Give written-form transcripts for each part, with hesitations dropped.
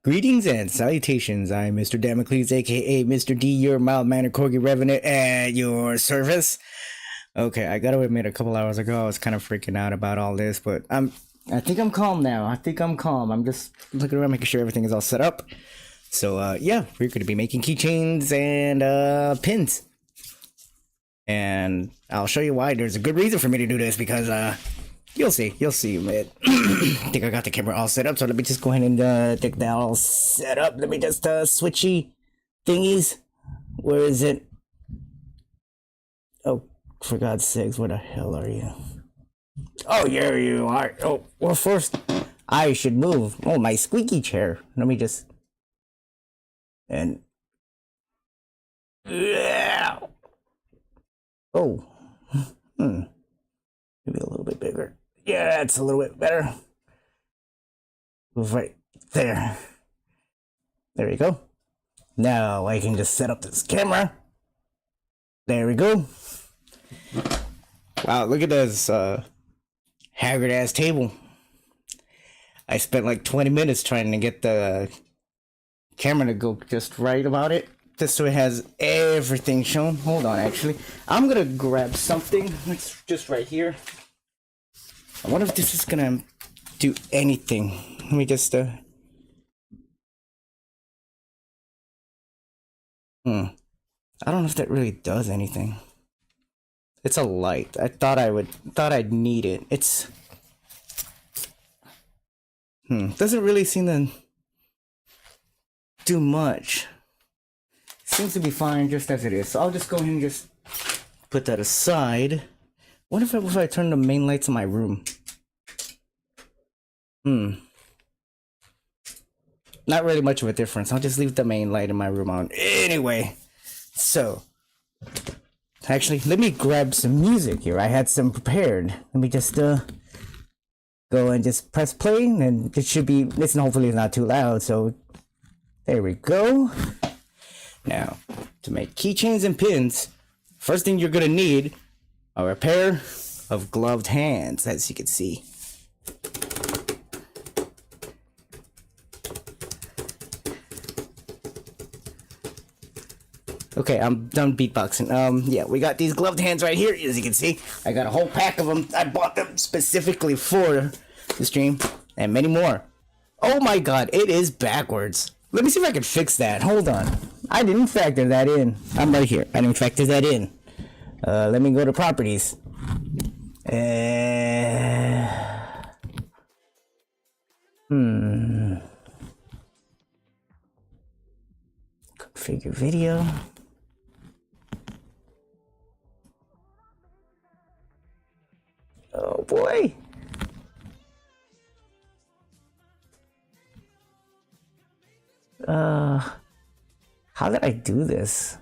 Greetings and salutations. I'm Mr. Damocles, aka Mr. D, your mild-mannered corgi revenant at your service. Okay, I gotta admit, a couple hours ago, I was kind of freaking out about all this, but I think I'm calm now. I think I'm calm. I'm just looking around, making sure everything is all set up. So, yeah, we're gonna be making keychains and pins. And I'll show you why. There's a good reason for me to do this, because you'll see, man. I think I got the camera all set up, so let me just go ahead and get that all set up. Let me just switchy thingies. Where is it? Oh, for God's sakes, where the hell are you? Oh, here you are. Oh, well, first I should move. Oh, my squeaky chair. Let me just And yeah. Oh, maybe a little bit bigger. Yeah, it's a little bit better. Right there. There we go. Now I can just set up this camera. There we go. Wow, look at this haggard ass table. I spent like 20 minutes trying to get the camera to go just right about it. Just so it has everything shown. Hold on, actually. I'm gonna grab something. It's just right here. I wonder if this is gonna do anything. Let me just I don't know if that really does anything. It's a light. Thought I'd need it. It's doesn't really seem to do much. Seems to be fine just as it is. So I'll just go ahead and just put that aside. What if I turn the main lights in my room? Not really much of a difference. I'll just leave the main light in my room on. Anyway, so actually, let me grab some music here. I had some prepared. Let me just go and just press play, and it should be. Listen, hopefully it's not too loud. So there we go. Now, to make keychains and pins, first thing you're gonna need are a pair of gloved hands, as you can see. Okay, I'm done beatboxing. Yeah, we got these gloved hands right here, as you can see. I got a whole pack of them. I bought them specifically for the stream, and many more. Oh my god, it is backwards. Let me see if I can fix that. Hold on. I didn't factor that in. I'm right here. I didn't factor that in. Let me go to properties. Configure video. Oh boy. How did I do this?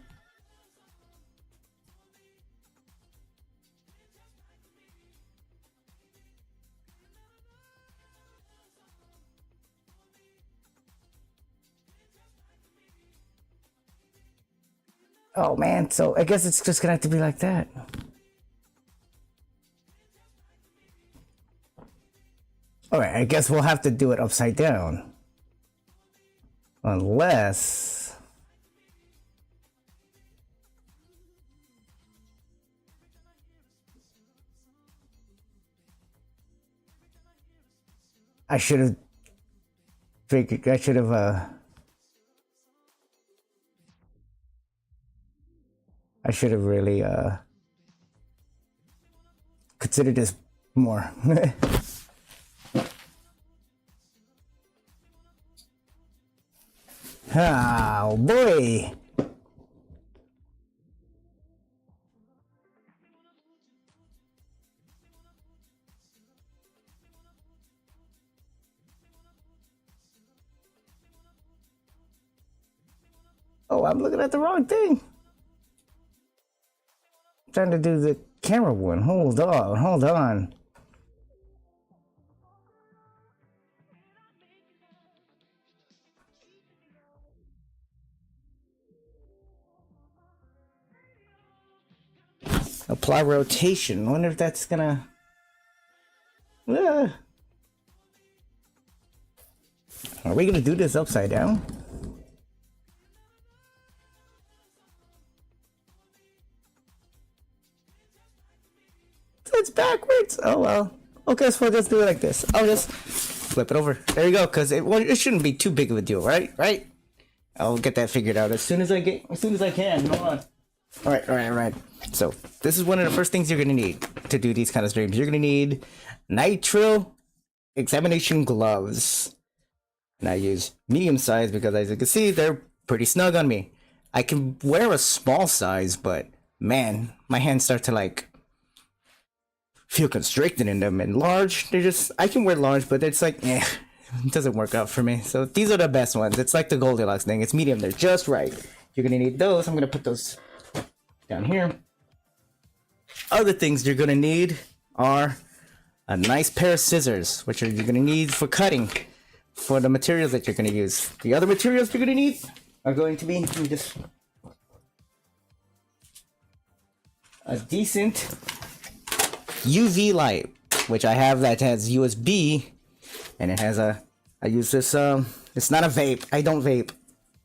Oh man, so I guess it's just gonna have to be like that. Alright, I guess we'll have to do it upside down. Unless... I should have figured, I should have really considered this more. Oh boy. Oh, I'm looking at the wrong thing. I'm trying to do the camera one. Hold on. Apply rotation. Wonder if that's gonna... Are we gonna do this upside down? It's backwards. Oh well. Okay, so we'll just do it like this. I'll just flip it over. There you go. Cause it shouldn't be too big of a deal, right? Right? I'll get that figured out as soon as I can. Hold on. All right. So this is one of the first things you're gonna need to do these kind of streams. You're gonna need nitrile examination gloves, and I use medium size because, as you can see, they're pretty snug on me. I can wear a small size, but man, my hands start to like feel constricted in them. And large, I can wear large, but it's like, it doesn't work out for me. So these are the best ones. It's like the Goldilocks thing. It's medium. They're just right. You're gonna need those. I'm gonna put those down here. Other things you're gonna need are a nice pair of scissors, which you're gonna need for cutting for the materials that you're gonna use. The other materials you're gonna need are going to be just a decent UV light, which I have that has USB, and it has a, I use this, it's not a vape, I don't vape.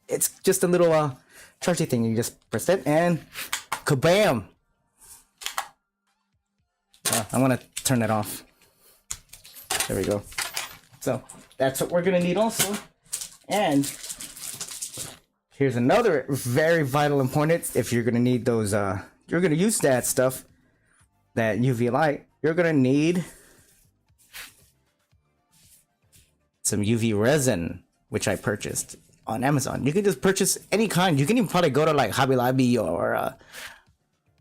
It's just a little chargey thing. You just press it and kabam! I'm gonna turn that off. There we go. So that's what we're gonna need also. And here's another very vital important. If you're gonna need those, you're gonna use that stuff, that UV light, you're gonna need some UV resin, which I purchased on Amazon. You can just purchase any kind. You can even probably go to like Hobby Lobby or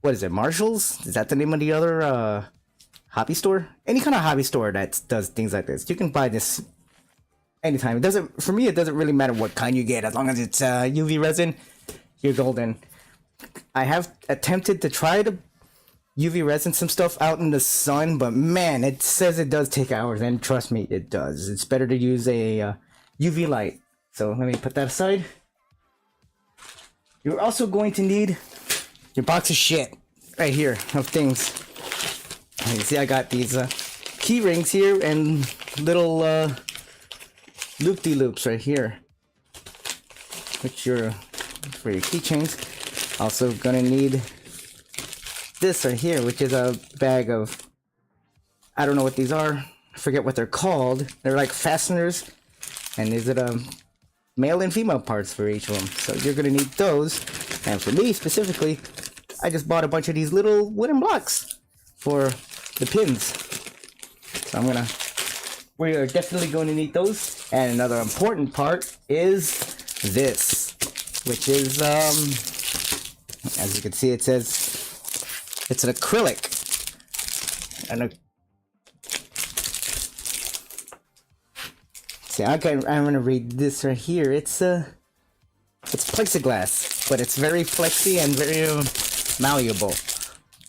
what is it, Marshall's? Is that the name of the other hobby store? Any kind of hobby store that does things like this. You can buy this anytime. It doesn't, for me, it doesn't really matter what kind you get, as long as it's UV resin, you're golden. I have attempted to try to UV resin some stuff out in the sun, but man, it says it does take hours, and trust me, it does. It's better to use a UV light. So let me put that aside. You're also going to need your box of shit right here of things. You see, I got these key rings here and little loop-de-loops right here, which are for your keychains. Also gonna need this right here, which is a bag of, I don't know what these are, I forget what they're called. They're like fasteners, and these are the male and female parts for each of them. So you're gonna need those. And for me specifically, I just bought a bunch of these little wooden blocks for the pins. So we are definitely going to need those. And another important part is this, which is, as you can see, it says it's an acrylic. See, I'm gonna read this right here. It's plexiglass, but it's very flexy and very malleable.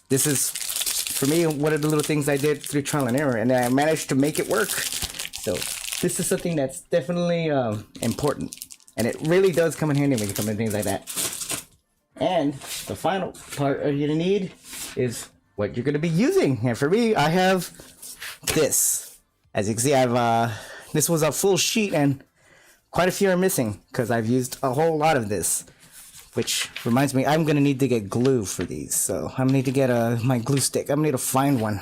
This is, for me, one of the little things I did through trial and error, and I managed to make it work. So this is something that's definitely important, and it really does come in handy when you come to things like that. And the final part you're gonna need is what you're gonna be using. And for me, I have this. As you can see, I've this was a full sheet, and quite a few are missing because I've used a whole lot of this. Which reminds me, I'm gonna need to get glue for these. So I'm gonna need to get my glue stick. I'm gonna need to find one.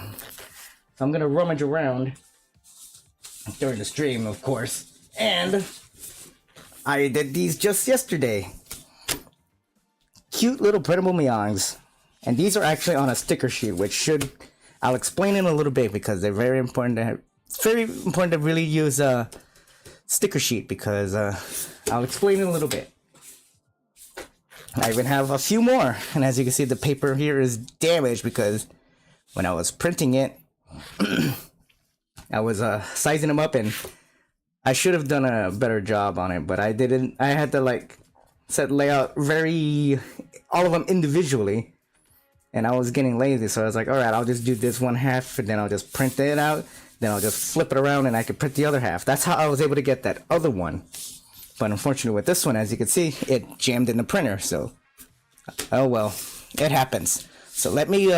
So I'm gonna rummage around during the stream, of course. And I did these just yesterday. Cute little printable Meongs. And these are actually on a sticker sheet, which I'll explain in a little bit because they're very important to it's very important to really use a sticker sheet because I'll explain in a little bit. I even have a few more, and as you can see, the paper here is damaged because when I was printing it, I was sizing them up, and I should have done a better job on it, but I didn't. I had to like set layout all of them individually, and I was getting lazy, so I was like, all right, I'll just do this one half, and then I'll just print it out, then I'll just flip it around, and I could print the other half. That's how I was able to get that other one. But unfortunately with this one, as you can see, it jammed in the printer, so oh well, it happens. So let me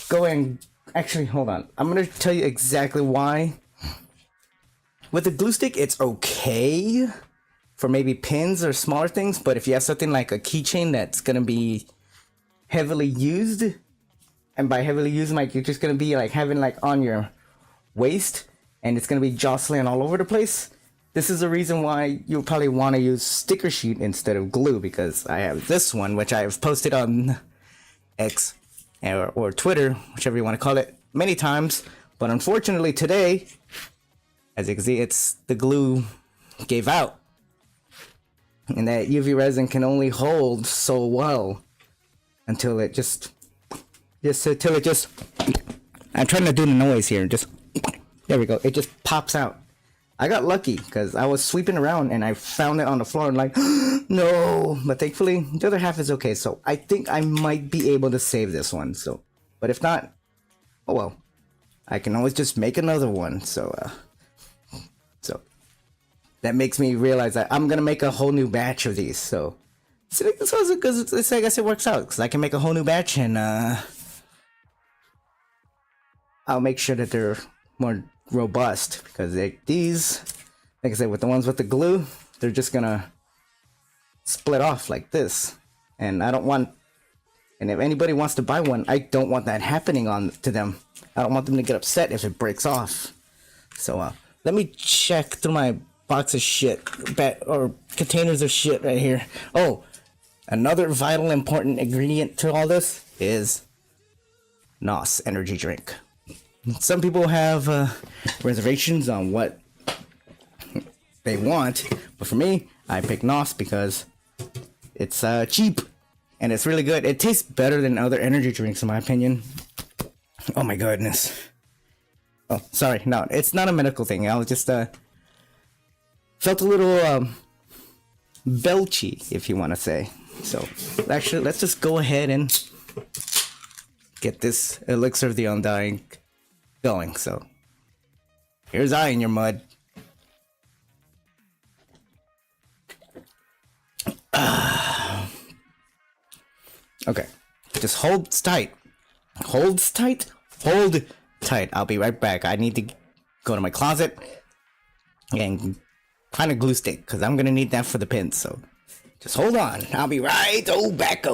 go and actually, hold on. I'm gonna tell you exactly why. With the glue stick, it's okay for maybe pins or smaller things, but if you have something like a keychain that's gonna be heavily used, and by heavily used, like you're just gonna be like having like on your waist, and it's gonna be jostling all over the place. This is the reason why you'll probably want to use sticker sheet instead of glue, because I have this one, which I've posted on X or Twitter, whichever you want to call it, many times. But unfortunately today, as you can see, the glue gave out. And that UV resin can only hold so well until it just, I'm trying to do the noise here, just There we go. It just pops out. I got lucky because I was sweeping around and I found it on the floor and like, no. But thankfully, the other half is okay. So I think I might be able to save this one. So, but if not, oh well. I can always just make another one. So that makes me realize that I'm gonna make a whole new batch of these. So I guess it works out because I can make a whole new batch and I'll make sure that they're more robust because these, like I said, with the ones with the glue, they're just gonna split off like this, and I don't want. And if anybody wants to buy one, I don't want that happening to them. I don't want them to get upset if it breaks off. So let me check through my box of shit or containers of shit right here. Oh, another vital important ingredient to all this is NOS energy drink. Some people have reservations on what they want, but for me, I pick NOS because it's cheap and it's really good. It tastes better than other energy drinks in my opinion. Oh my goodness. Oh, sorry. No, it's not a medical thing. I was just felt a little belchy, if you want to say. So actually, let's just go ahead and get this elixir of the undying going. So here's I in your mud. Okay, just hold tight. Hold tight. Hold tight. I'll be right back. I need to go to my closet and find a glue stick because I'm gonna need that for the pins. So just hold on. I'll be right back.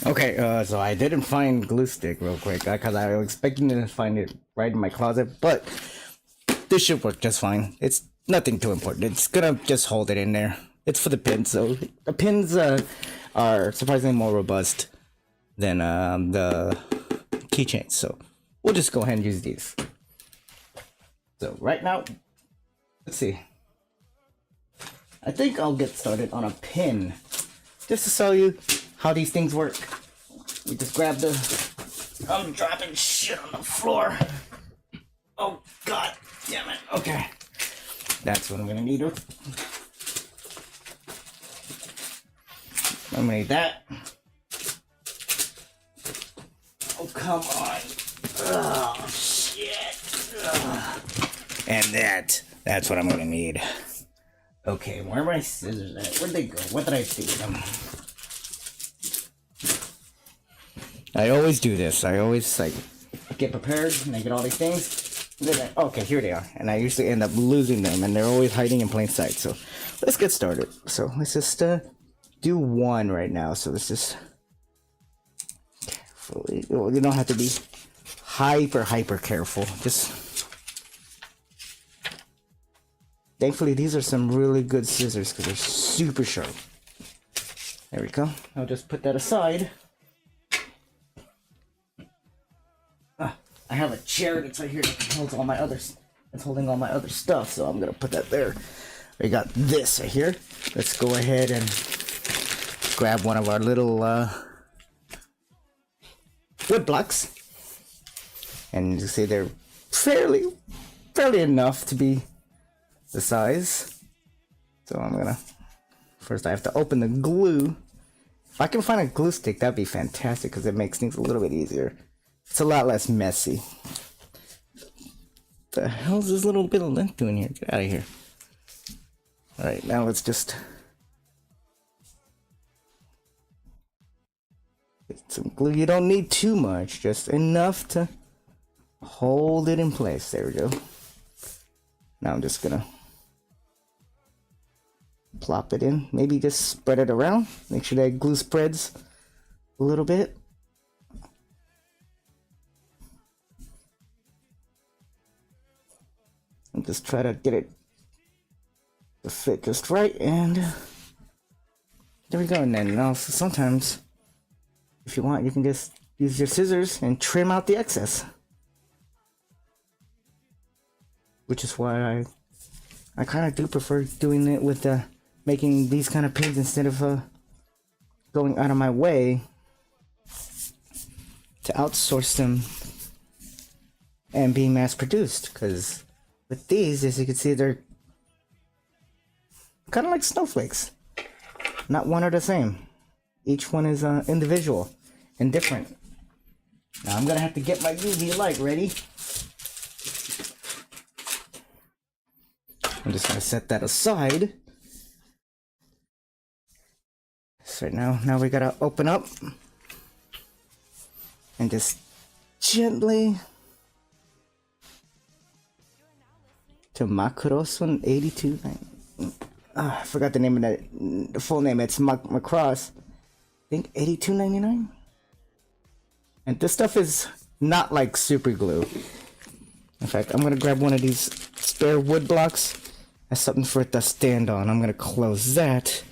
Okay, so I didn't find glue stick real quick because I was expecting to find it right in my closet, but this should work just fine. It's nothing too important. It's gonna just hold it in there. It's for the pins, so the pins are surprisingly more robust than the keychains. So we'll just go ahead and use these. So right now, let's see. I think I'll get started on a pin just to show you how these things work. We just grab the... I'm dropping shit on the floor. Oh, god damn it. Okay. That's what I'm gonna need. I'm gonna need that. Oh, come on. Oh, shit. Ugh. And that's what I'm gonna need. Okay, where are my scissors at? Where'd they go? What did I do with them? I always do this. I always like get prepared and I get all these things. Okay, here they are. And I usually end up losing them and they're always hiding in plain sight. So let's get started. So let's just do one right now. So let's just carefully. You don't have to be hyper careful. Just thankfully these are some really good scissors because they're super sharp. There we go. I'll just put that aside. I have a chair that's right here that holds all my others. It's holding all my other stuff, so I'm gonna put that there. We got this right here. Let's go ahead and grab one of our little wood blocks, and you see they're fairly enough to be the size. So I'm gonna, first I have to open the glue. If I can find a glue stick, that'd be fantastic because it makes things a little bit easier. It's a lot less messy. The hell's this little bit of lint doing here? Get out of here. Alright, now let's just get some glue. You don't need too much, just enough to hold it in place. There we go. Now I'm just gonna plop it in. Maybe just spread it around. Make sure that glue spreads a little bit. And just try to get it to fit just right, and there we go. And then also sometimes if you want, you can just use your scissors and trim out the excess, which is why I kind of do prefer doing it with making these kind of pins instead of going out of my way to outsource them and being mass produced. Because with these, as you can see, they're kind of like snowflakes. Not one are the same. Each one is individual and different. Now I'm gonna have to get my UV light ready. I'm just gonna set that aside. So now we gotta open up and just gently to Macroson 82. I forgot the name of that, the full name. It's Macross. I think 82.99. And this stuff is not like super glue. In fact, I'm gonna grab one of these spare wood blocks as something for it to stand on. I'm gonna close that.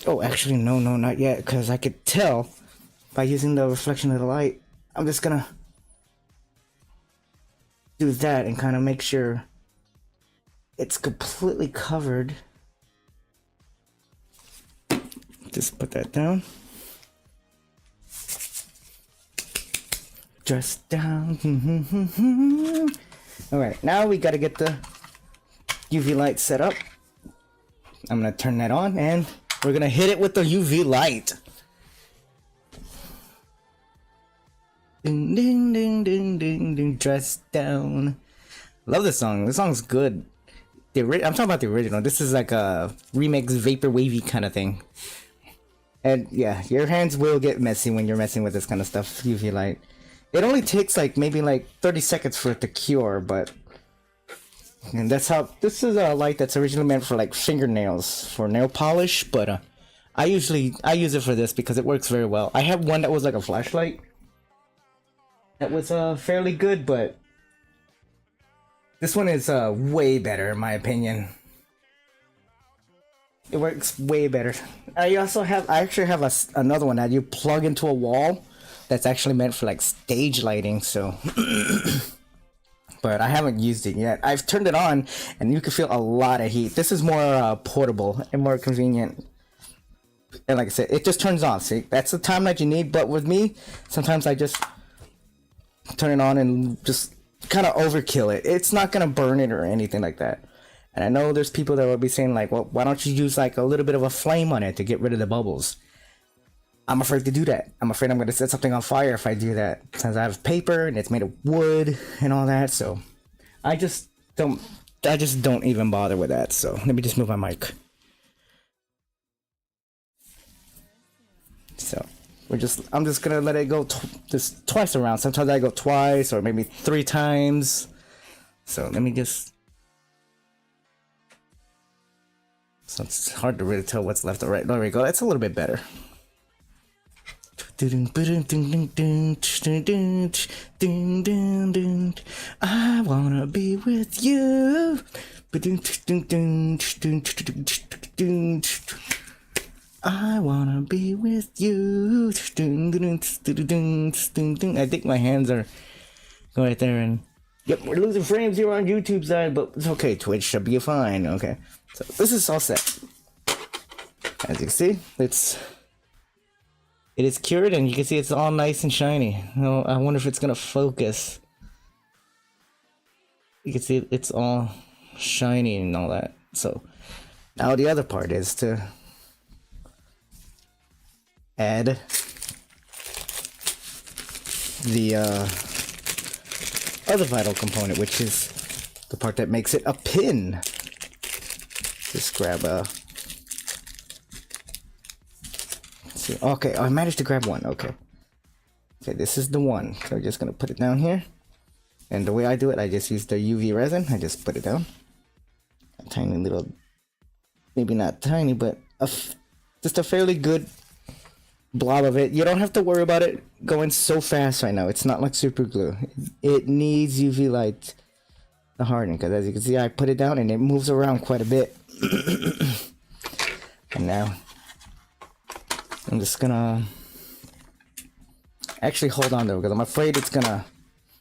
Oh, actually, no, not yet, because I could tell by using the reflection of the light. I'm just gonna do that and kind of make sure it's completely covered. Just put that down. Just down. Alright, now we gotta get the UV light set up. I'm gonna turn that on and we're gonna hit it with the UV light. Ding ding ding ding ding ding. Dress down. Love this song. This song's good. I'm talking about the original. This is like a remix, vapor wavy kind of thing. And yeah, your hands will get messy when you're messing with this kind of stuff. UV light. It only takes like maybe like 30 seconds for it to cure, but and that's how. This is a light that's originally meant for like fingernails, for nail polish, but I use it for this because it works very well. I have one that was like a flashlight that was fairly good, but this one is way better in my opinion. It works way better. I actually have another one that you plug into a wall that's actually meant for like stage lighting, so but I haven't used it yet. I've turned it on and you can feel a lot of heat. This is more portable and more convenient. And like I said, it just turns on. See, that's the time that you need. But with me, sometimes I just turn it on and just kind of overkill it. It's not gonna burn it or anything like that. And I know there's people that will be saying like, well, why don't you use like a little bit of a flame on it to get rid of the bubbles? I'm afraid to do that. I'm afraid I'm gonna set something on fire if I do that. Since I have paper and it's made of wood and all that, so I just don't even bother with that. So let me just move my mic. So I'm just gonna let it go just twice around. Sometimes I go twice or maybe 3 times. So let me just. So it's hard to really tell what's left or right. There we go. That's a little bit better. I wanna be with you. I wanna be with you. I think my hands are going right there, and yep, we're losing frames here on YouTube side, but it's okay. Twitch should be fine. Okay, so this is all set. As you can see, it is cured, and you can see it's all nice and shiny. Oh, I wonder if it's gonna focus. You can see it's all shiny and all that. So now the other part is to add the other vital component, which is the part that makes it a pin. Just grab a... Let's see. Okay, I managed to grab one. Okay, this is the one. So I'm just gonna put it down here. And the way I do it, I just use the UV resin. I just put it down. A tiny little, maybe not tiny, but just a fairly good blob of it. You don't have to worry about it going so fast right now. It's not like super glue. It needs UV light to harden, because as you can see, I put it down and it moves around quite a bit. And now I'm just gonna actually hold on there, because I'm afraid it's gonna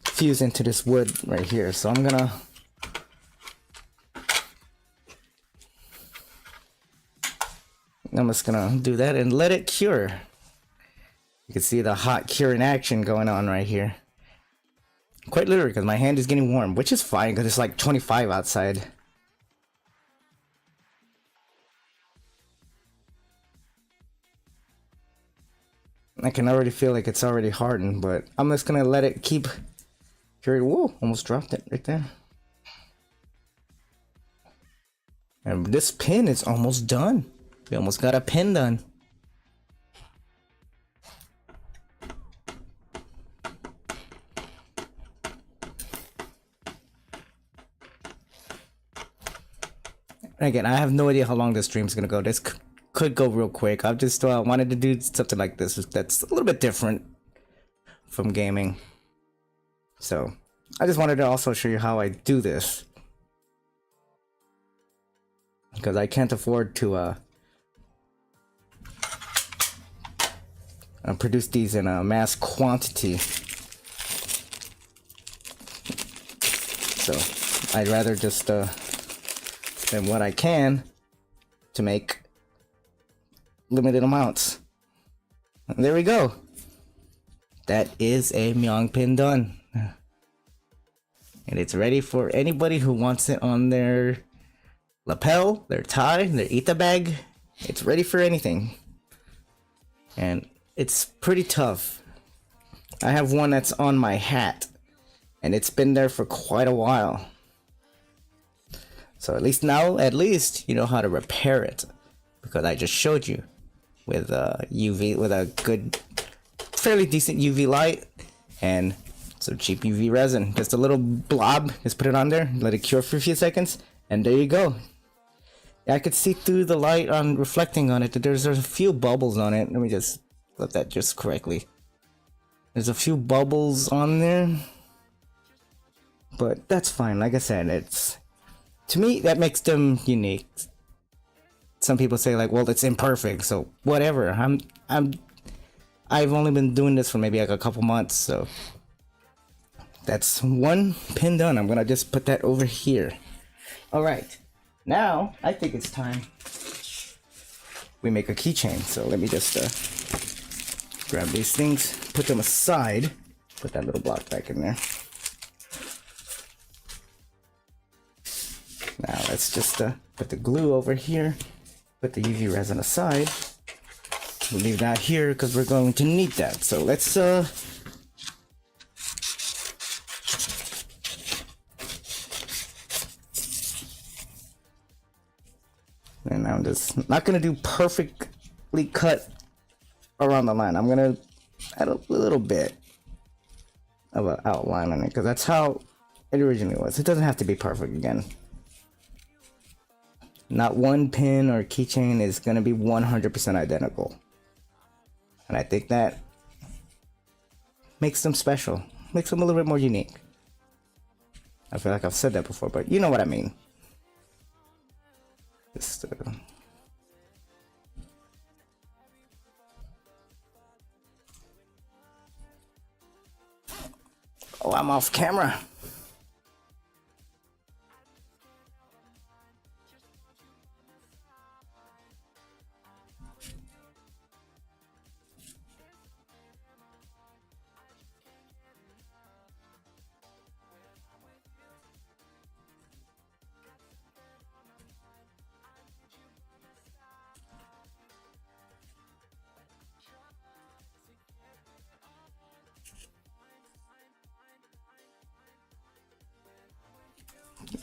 fuse into this wood right here. So I'm just gonna do that and let it cure. You can see the hot curing action going on right here. Quite literally, because my hand is getting warm, which is fine because it's like 25 outside. I can already feel like it's already hardened, but I'm just gonna let it keep curing. Whoa, almost dropped it right there. And this pin is almost done. We almost got a pin done. Again, I have no idea how long this stream's gonna go. This could go real quick. I just wanted to do something like this that's a little bit different from gaming. So I just wanted to also show you how I do this, because I can't afford to produce these in a mass quantity. So I'd rather just spend what I can to make limited amounts. And there we go. That is a Meong pin done. And it's ready for anybody who wants it on their lapel, their tie, their Ita bag. It's ready for anything. And it's pretty tough. I have one that's on my hat, and it's been there for quite a while. So at least you know how to repair it, because I just showed you with with a good, fairly decent UV light and some cheap UV resin. Just a little blob, just put it on there, let it cure for a few seconds, and there you go. I could see through the light on reflecting on it that there's a few bubbles on it. Let me just let that just correctly. There's a few bubbles on there, but that's fine. Like I said, it's, to me, that makes them unique. Some people say like, well, it's imperfect, so whatever. I've only been doing this for maybe like a couple months, so that's one pin done. I'm gonna just put that over here. All right, now I think it's time we make a keychain. So let me just grab these things, put them aside, put that little block back in there. Now let's just put the glue over here, put the UV resin aside. We'll leave that here because we're going to need that. So let's and I'm just not gonna do perfectly cut around the line. I'm gonna add a little bit of an outline on it, because that's how it originally was. It doesn't have to be perfect again. Not one pin or keychain is going to be 100% identical. And I think that makes them special. Makes them a little bit more unique. I feel like I've said that before, but you know what I mean. Just oh, I'm off camera.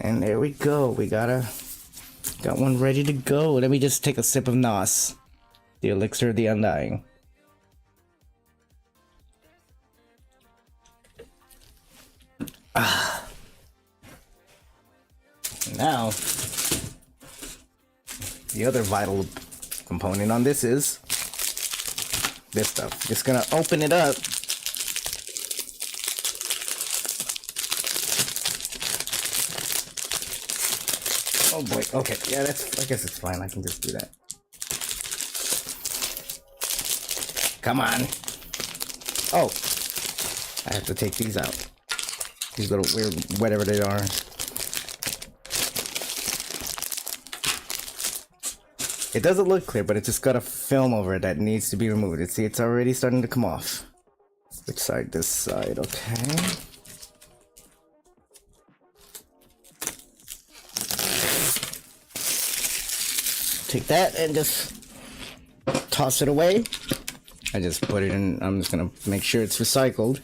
And there we go. We got one ready to go. Let me just take a sip of Nos, the elixir of the undying. Now, the other vital component on this is this stuff. Just gonna open it up. Oh boy, okay, yeah, I guess it's fine, I can just do that. Come on. Oh, I have to take these out. These little weird, whatever they are. It doesn't look clear, but it's just got a film over it that needs to be removed. See, it's already starting to come off. Which side? This side, okay. Take that and just toss it away. I just put it in, I'm just gonna make sure it's recycled.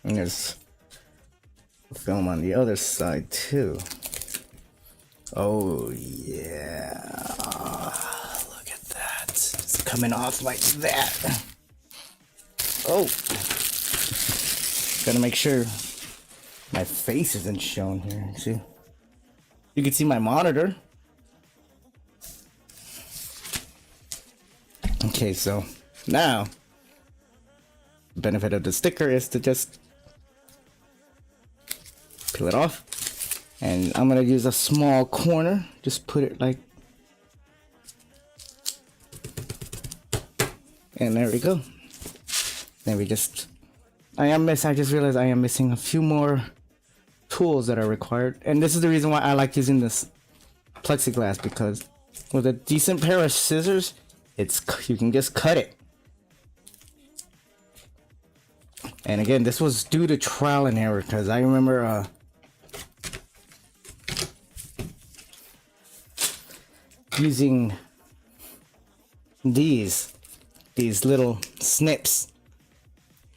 And there's film on the other side too. Oh yeah, look at that. It's coming off like that. Oh, gotta make sure my face isn't shown here. See, you can see my monitor. Okay, so now the benefit of the sticker is to just peel it off. And I'm gonna use a small corner, just put it like, and there we go. Then we just, I just realized I am missing a few more tools that are required. And this is the reason why I like using this plexiglass, because with a decent pair of scissors, you can just cut it. And again, this was due to trial and error, because I remember using these little snips,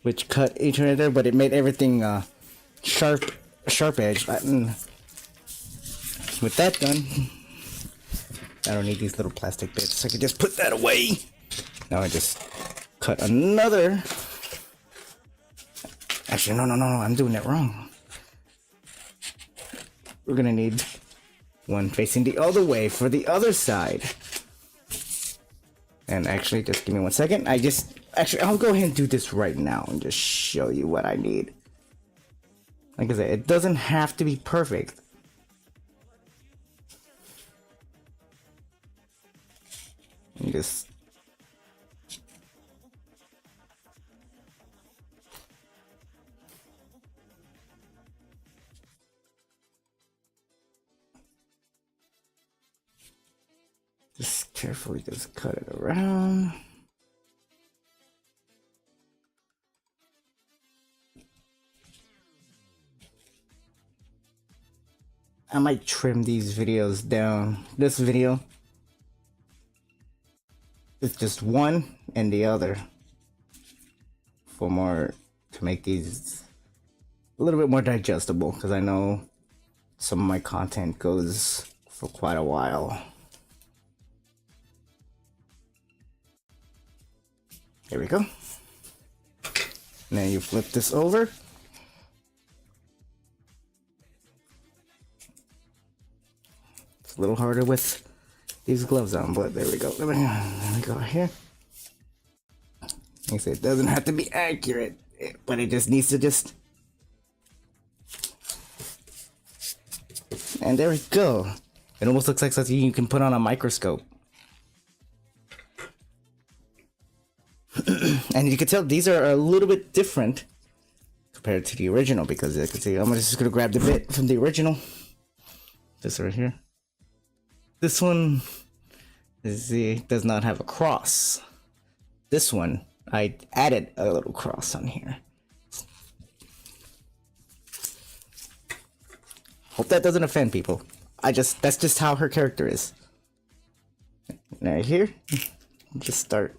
which cut each other, but it made everything sharp edge. With that done, I don't need these little plastic bits. I can just put that away. Now I just cut another. Actually, no, I'm doing it wrong. We're gonna need one facing the other way for the other side. And actually, just give me 1 second. I'll go ahead and do this right now and just show you what I need. Like I said, it doesn't have to be perfect. You just carefully just cut it around. I might trim these videos down. This video is just one and the other to make these a little bit more digestible, because I know some of my content goes for quite a while. There we go. And then you flip this over. It's a little harder with these gloves on, but there we go. There we go here. Like I said, it doesn't have to be accurate, but it just needs to just. And there we go. It almost looks like something you can put on a microscope. And you can tell these are a little bit different compared to the original, because you can see I'm just gonna grab the bit from the original. This right here. This one does not have a cross. This one, I added a little cross on here. Hope that doesn't offend people. That's just how her character is. Right here, just start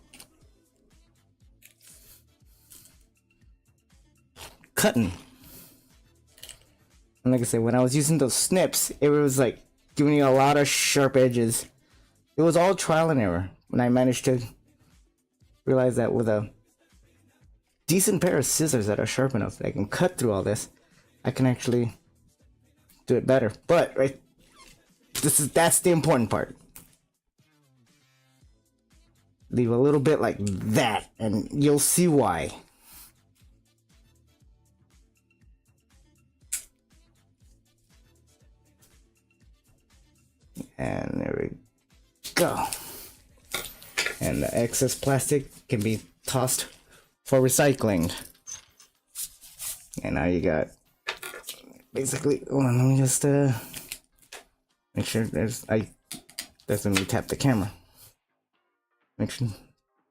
cutting. And like I said, when I was using those snips, it was like giving me a lot of sharp edges. It was all trial and error when I managed to realize that with a decent pair of scissors that are sharp enough that I can cut through all this, I can actually do it better. But right, that's the important part. Leave a little bit like that, and you'll see why. And there we go. And the excess plastic can be tossed for recycling. And now you got basically, hold on, let me just make sure that's when we tap the camera. Make sure.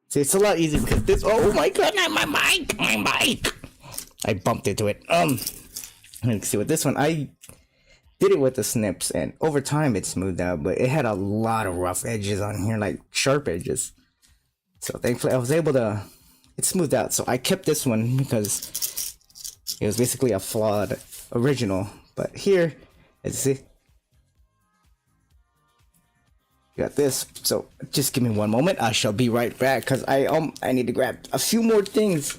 See, it's a lot easier because this, oh my god, not my mic. I bumped into it. Let's see, with this one, I did it with the snips, and over time it smoothed out, but it had a lot of rough edges on here, like sharp edges. So thankfully I was able to, it smoothed out. So I kept this one because it was basically a flawed original. But here, as you see, you got this. So just give me one moment. I shall be right back because I need to grab a few more things.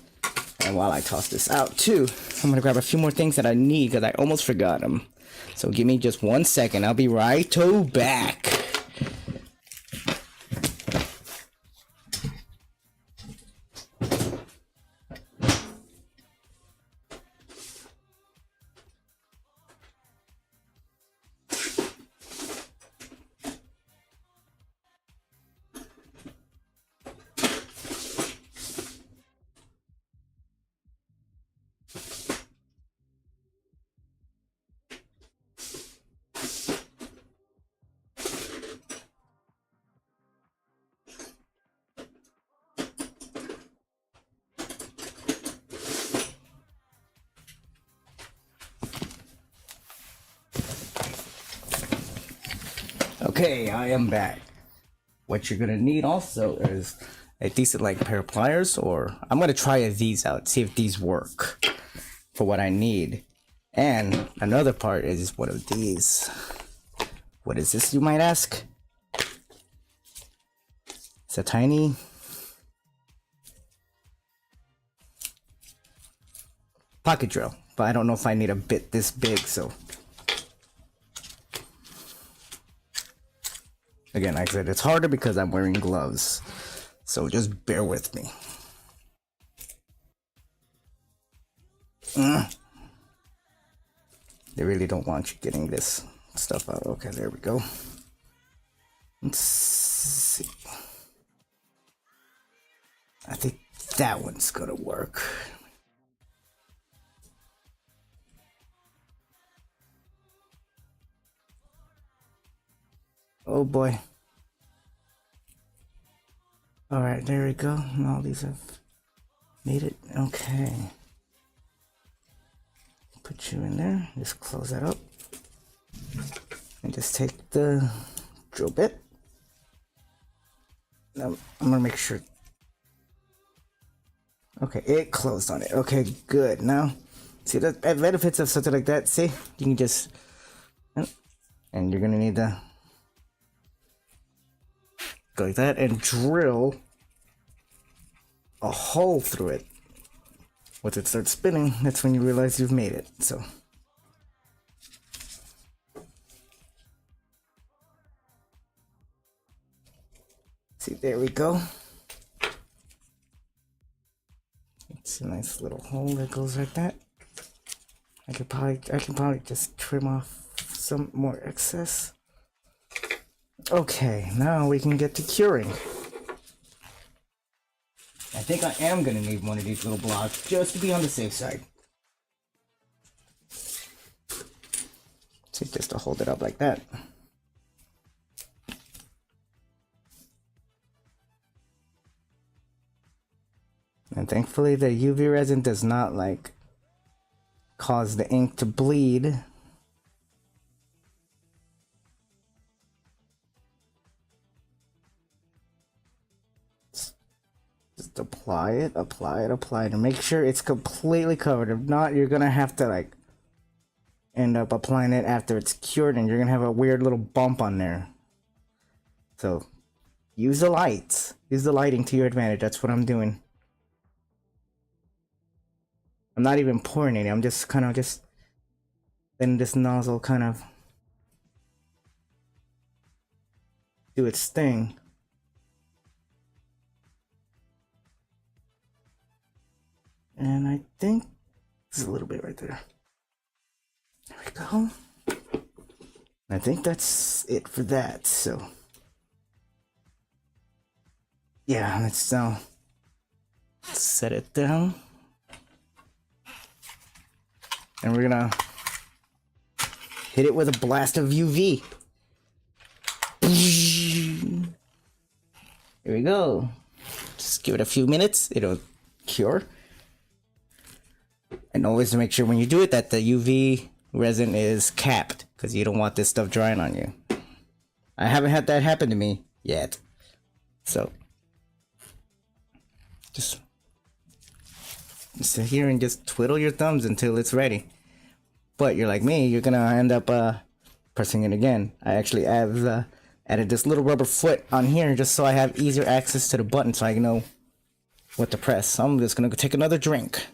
And while I toss this out too, I'm gonna grab a few more things that I need because I almost forgot them. So give me just 1 second. I'll be right back. Okay, I am back. What you're gonna need also is a decent like pair of pliers, or I'm gonna try these out, see if these work for what I need. And another part is one of these. What is this, you might ask? It's a tiny pocket drill, but I don't know if I need a bit this big, so again, like I said, it's harder because I'm wearing gloves, so just bear with me. They really don't want you getting this stuff out. Okay, there we go. Let's see. I think that one's gonna work. Oh boy. All right, there we go. And all these have made it. Okay. Put you in there. Just close that up. And just take the drill bit. Now, I'm gonna make sure. Okay, it closed on it. Okay, good. Now, see the benefits of something like that. See, you can just, and you're gonna need to go like that and drill a hole through it. Once it starts spinning, that's when you realize you've made it. So see, there we go. It's a nice little hole that goes like that. I can probably just trim off some more excess. Okay, now we can get to curing. I think I am gonna need one of these little blocks just to be on the safe side. See, just to hold it up like that. And thankfully the UV resin does not like cause the ink to bleed. Just apply it, apply it, apply it, and make sure it's completely covered. If not, you're gonna have to like end up applying it after it's cured, and you're gonna have a weird little bump on there. So use the lights. Use the lighting to your advantage. That's what I'm doing. I'm not even pouring any. I'm just kind of just letting this nozzle kind of do its thing. And I think there's a little bit right there. There we go. I think that's it for that. So yeah, let's now set it down. And we're gonna hit it with a blast of UV. Here we go. Just give it a few minutes. It'll cure. And always make sure when you do it that the UV resin is capped, because you don't want this stuff drying on you. I haven't had that happen to me yet. So just sit here and just twiddle your thumbs until it's ready. But you're like me, you're gonna end up pressing it again. I actually have added this little rubber foot on here just so I have easier access to the button, so I know what to press. So I'm just gonna go take another drink.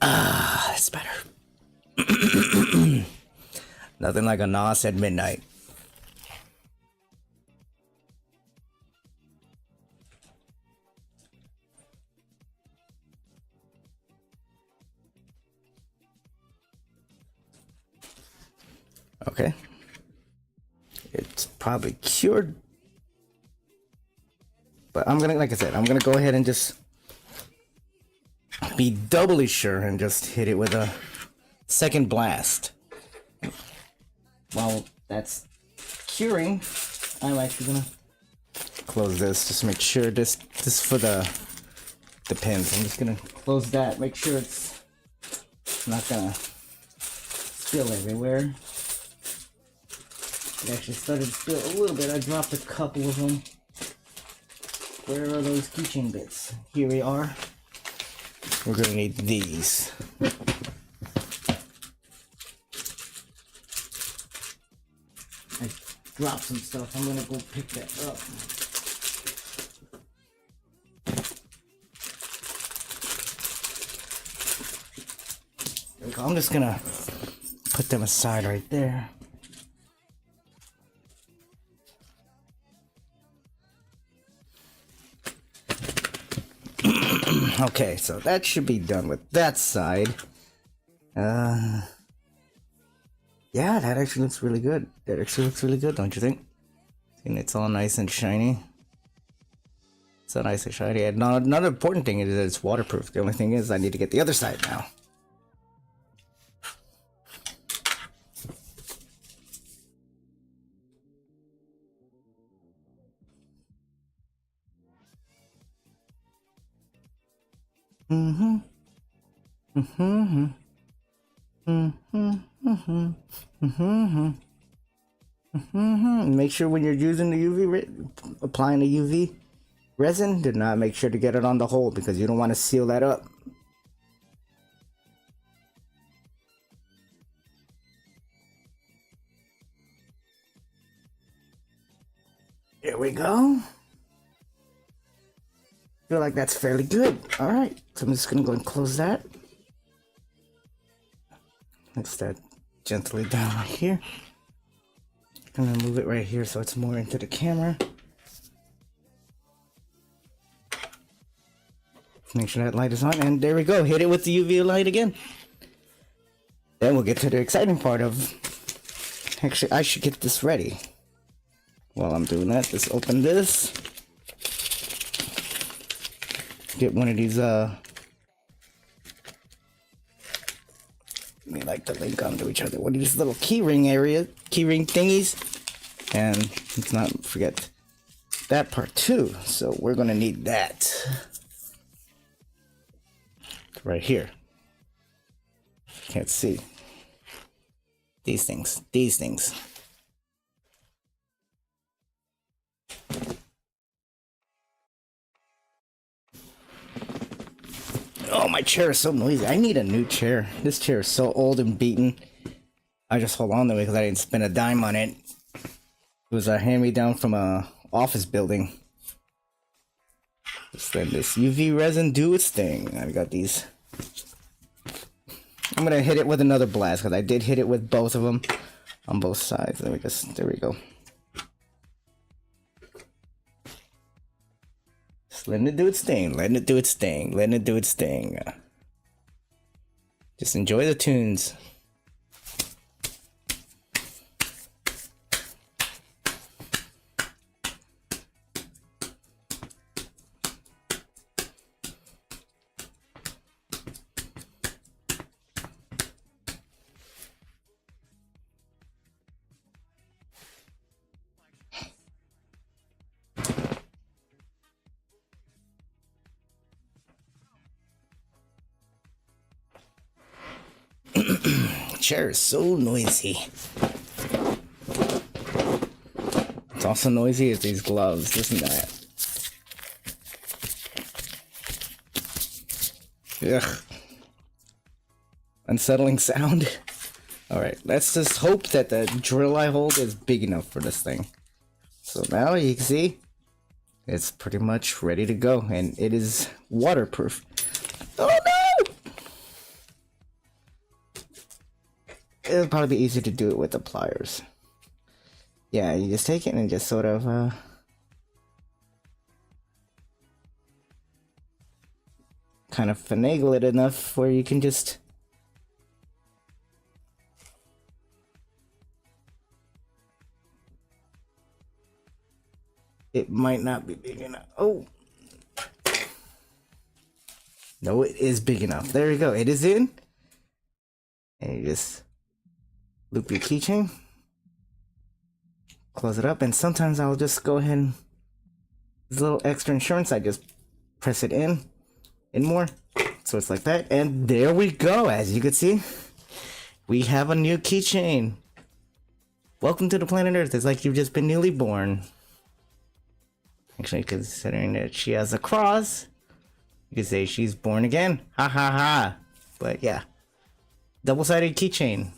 Ah, that's better. Nothing like a nos at midnight. Okay. It's probably cured. But I'm gonna, like I said, I'm gonna go ahead and just be doubly sure and just hit it with a second blast. While that's curing, I'm actually gonna close this, just make sure this for the pins. I'm just gonna close that, make sure it's not gonna spill everywhere. It actually started to spill a little bit. I dropped a couple of them. Where are those keychain bits? Here we are. We're gonna need these. I dropped some stuff. I'm gonna go pick that up. There we go. I'm just gonna put them aside right there. Okay, so that should be done with that side. Yeah, that actually looks really good. That actually looks really good, don't you think? And it's all nice and shiny. It's so nice and shiny. And another important thing is that it's waterproof. The only thing is I need to get the other side now. Make sure when you're using the applying the UV resin, do not make sure to get it on the hole because you don't want to seal that up. There we go. Feel like that's fairly good. All right, so I'm just gonna go and close that. Let's start gently down right here. I'm gonna move it right here so it's more into the camera. Make sure that light is on, and there we go. Hit it with the UV light again. Then we'll get to the exciting part of... Actually, I should get this ready. While I'm doing that, just open this. Get one of these, let me like to link onto each other. One of these little keyring thingies. And let's not forget that part too. So we're gonna need that. Right here. Can't see. These things. Oh my my chair is so noisy. I need a new chair. This chair is so old and beaten. I just hold on to it because I didn't spend a dime on it. It was a hand-me-down from a office building. Just let this UV resin do its thing. I got these. I'm gonna hit it with another blast because I did hit it with both of them on both sides. Let me just, there we go. Just letting it do its thing, letting it do its thing, letting it do its thing. Just enjoy the tunes. Chair is so noisy. It's also noisy as these gloves, listen to that. Ugh. Unsettling sound. Alright, let's just hope that the drill I hold is big enough for this thing. So now you can see it's pretty much ready to go, and it is waterproof. Oh no! It'll probably be easier to do it with the pliers. Yeah, you just take it and just sort of kind of finagle it enough where you can just it might not be big enough. Oh no, it is big enough. There you go, it is in, and you just loop your keychain, close it up, and sometimes I'll just go ahead and this little extra insurance, I just press it in more, so it's like that, and there we go. As you can see, we have a new keychain. Welcome to the planet Earth. It's like you've just been newly born. Actually, considering that she has a cross, you could say she's born again. Ha ha ha. But yeah, double-sided keychain.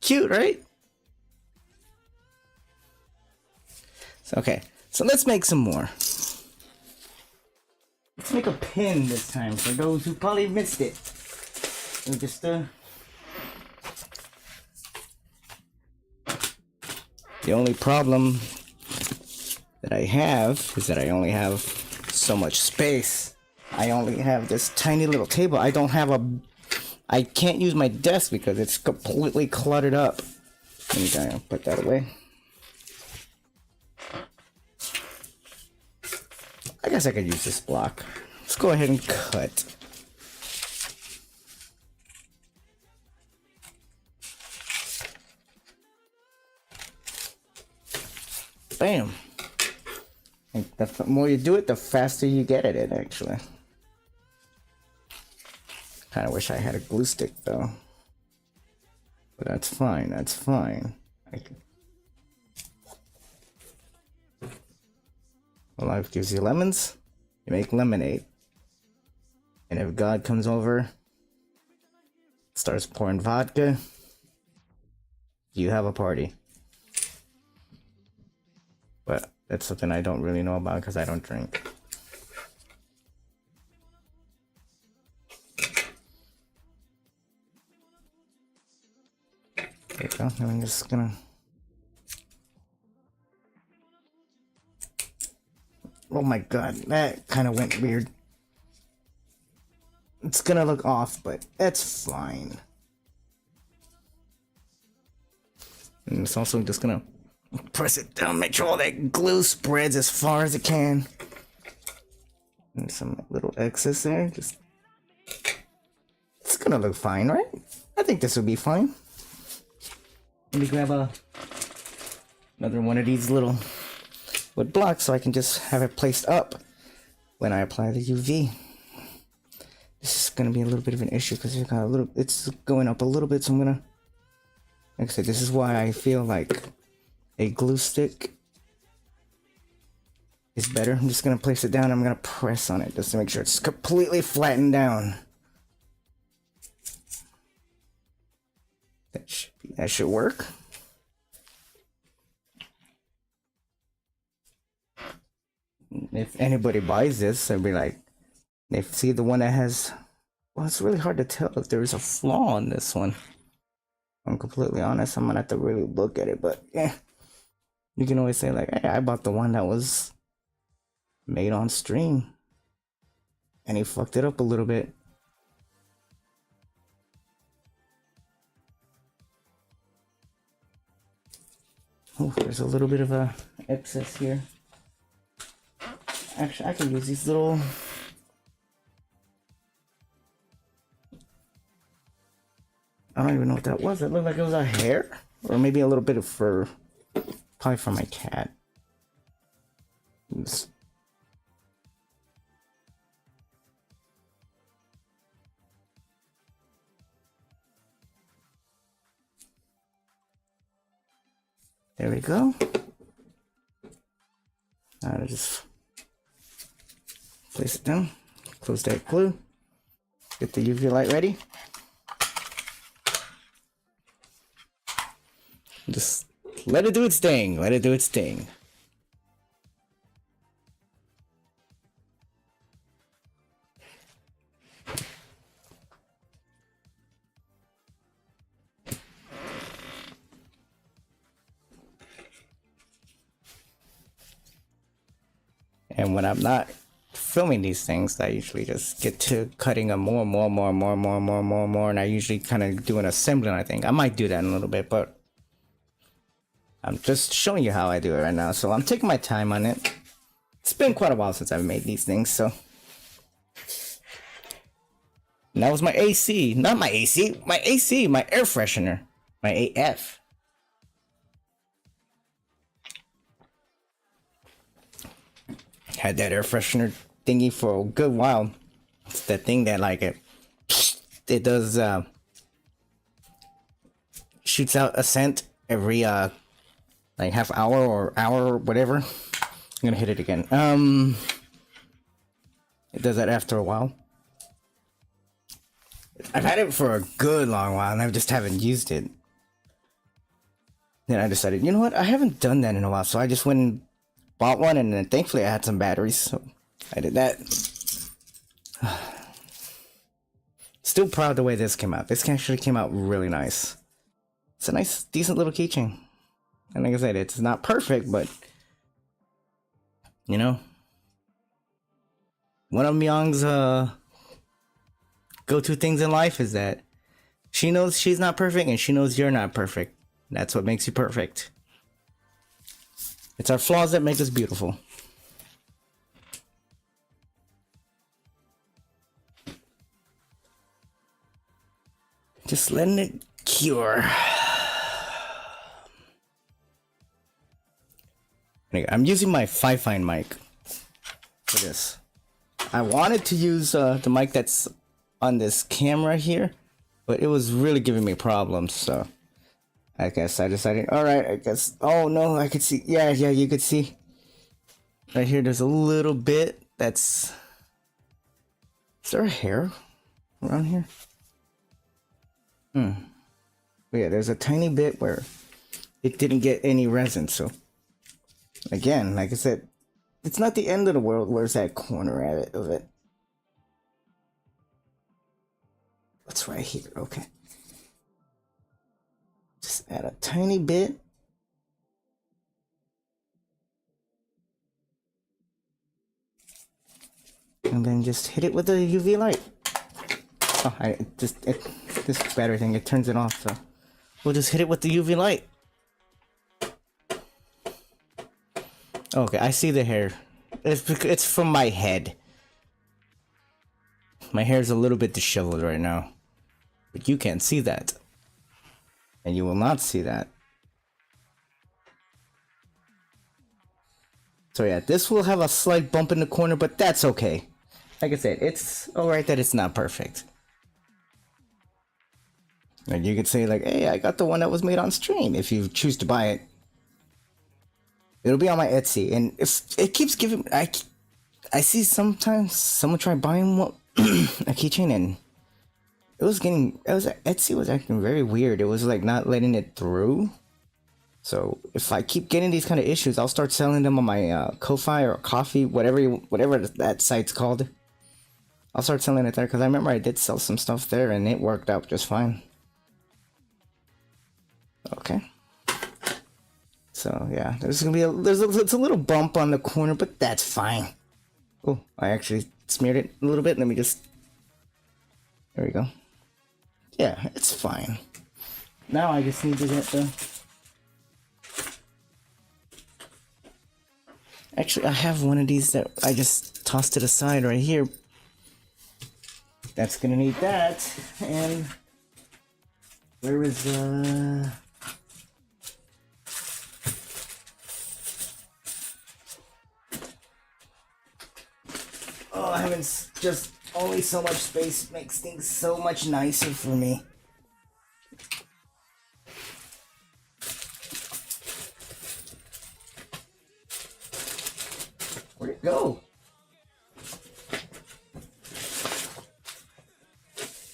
Cute, right? So, okay, so let's make some more. Let's make a pin this time for those who probably missed it. So just the only problem that I have is that I only have so much space. I only have this tiny little table. I can't use my desk because it's completely cluttered up. Let me put that away. I guess I could use this block. Let's go ahead and cut. Bam. And the more you do it, the faster you get at it, actually. Kind of wish I had a glue stick though, but that's fine. That's fine. Well, life gives you lemons. You make lemonade, and if God comes over, starts pouring vodka, you have a party. But that's something I don't really know about because I don't drink. There you go. I'm just gonna. Oh my god, that kind of went weird. It's gonna look off, but that's fine. And it's also just gonna press it down, make sure all that glue spreads as far as it can. And some little excess there, just. It's gonna look fine, right? I think this will be fine. Let me grab another one of these little wood blocks so I can just have it placed up when I apply the UV. This is gonna be a little bit of an issue because it's going up a little bit, so I'm gonna, like I said, this is why I feel like a glue stick is better. I'm just gonna place it down. I'm gonna press on it just to make sure it's completely flattened down. That should work. If anybody buys this, they'll be like, they see the one that has, well, it's really hard to tell if there's a flaw in this one. I'm completely honest, I'm gonna have to really look at it, but yeah, you can always say like, hey, I bought the one that was made on stream and he fucked it up a little bit. Oh, there's a little bit of a excess here. Actually, I can use these little, I don't even know what that was. It looked like it was a hair or maybe a little bit of fur, probably from my cat. Oops. There we go. I'll just place it down, close that glue, get the UV light ready. Just let it do its thing, let it do its thing. And when I'm not filming these things, I usually just get to cutting them more, and I usually kind of do an assembly. I think I might do that in a little bit, but I'm just showing you how I do it right now. So I'm taking my time on it. It's been quite a while since I've made these things, so. And that was my AC, not my AC, my AC, my air freshener, my AF. Had that air freshener thingy for a good while. It's that thing that like it does shoots out a scent every like half hour or hour or whatever. I'm gonna hit it again. It does that after a while. I've had it for a good long while and I just haven't used it. Then I decided, you know what, I haven't done that in a while, so I just went and bought one, and then thankfully I had some batteries, so I did that. Still proud the way this came out. This actually came out really nice. It's a nice, decent little keychain. And like I said, it's not perfect, but you know, one of Meong's go-to things in life is that she knows she's not perfect and she knows you're not perfect. That's what makes you perfect. It's our flaws that make us beautiful. Just letting it cure. I'm using my Fifine mic for this. I wanted to use the mic that's on this camera here, but it was really giving me problems, so I guess I decided, alright, I guess, oh no, I could see, yeah, you could see. Right here, there's a little bit that's, is there a hair around here? But yeah, there's a tiny bit where it didn't get any resin, so. Again, like I said, it's not the end of the world. Where's that corner of it? It's right here, okay. Just add a tiny bit. And then just hit it with the UV light. Oh, this battery thing, it turns it off, so we'll just hit it with the UV light. Okay, I see the hair. It's from my head. My hair's a little bit disheveled right now. But you can't see that. And you will not see that. So yeah, this will have a slight bump in the corner, but that's okay. Like I said, it's alright that it's not perfect. And you could say like, hey, I got the one that was made on stream if you choose to buy it. It'll be on my Etsy, and if it keeps giving, I see sometimes someone try buying one a keychain, and Etsy was acting very weird. It was like not letting it through. So if I keep getting these kind of issues, I'll start selling them on my Ko-fi or Coffee, whatever that site's called. I'll start selling it there because I remember I did sell some stuff there and it worked out just fine. Okay. So yeah, it's a little bump on the corner, but that's fine. Oh, I actually smeared it a little bit. Let me just. There we go. Yeah, it's fine. Now I just need to get the. Actually, I have one of these that I just tossed to the side right here. That's gonna need that. And where is Oh, having just only so much space makes things so much nicer for me. Where'd it go?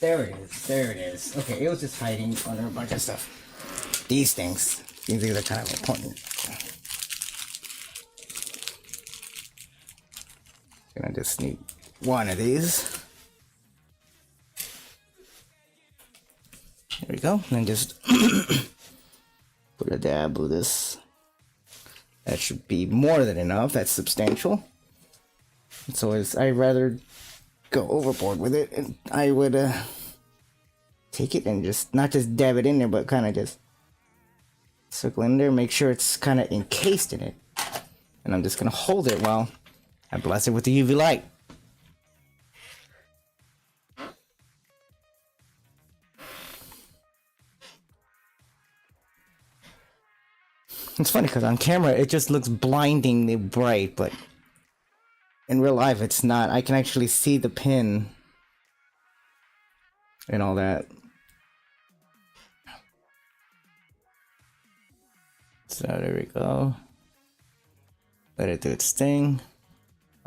There it is. There it is. Okay, it was just hiding under a bunch of stuff. These things are kind of important. I just need one of these. There we go. And just put a dab of this. That should be more than enough. That's substantial. It's always, I'd rather go overboard with it, and I would take it and just not just dab it in there, but kind of just circle in there, make sure it's kind of encased in it. And I'm just gonna hold it while I bless it with the UV light. It's funny because on camera it just looks blindingly bright, but in real life it's not. I can actually see the pin and all that. So there we go. Let it do its thing.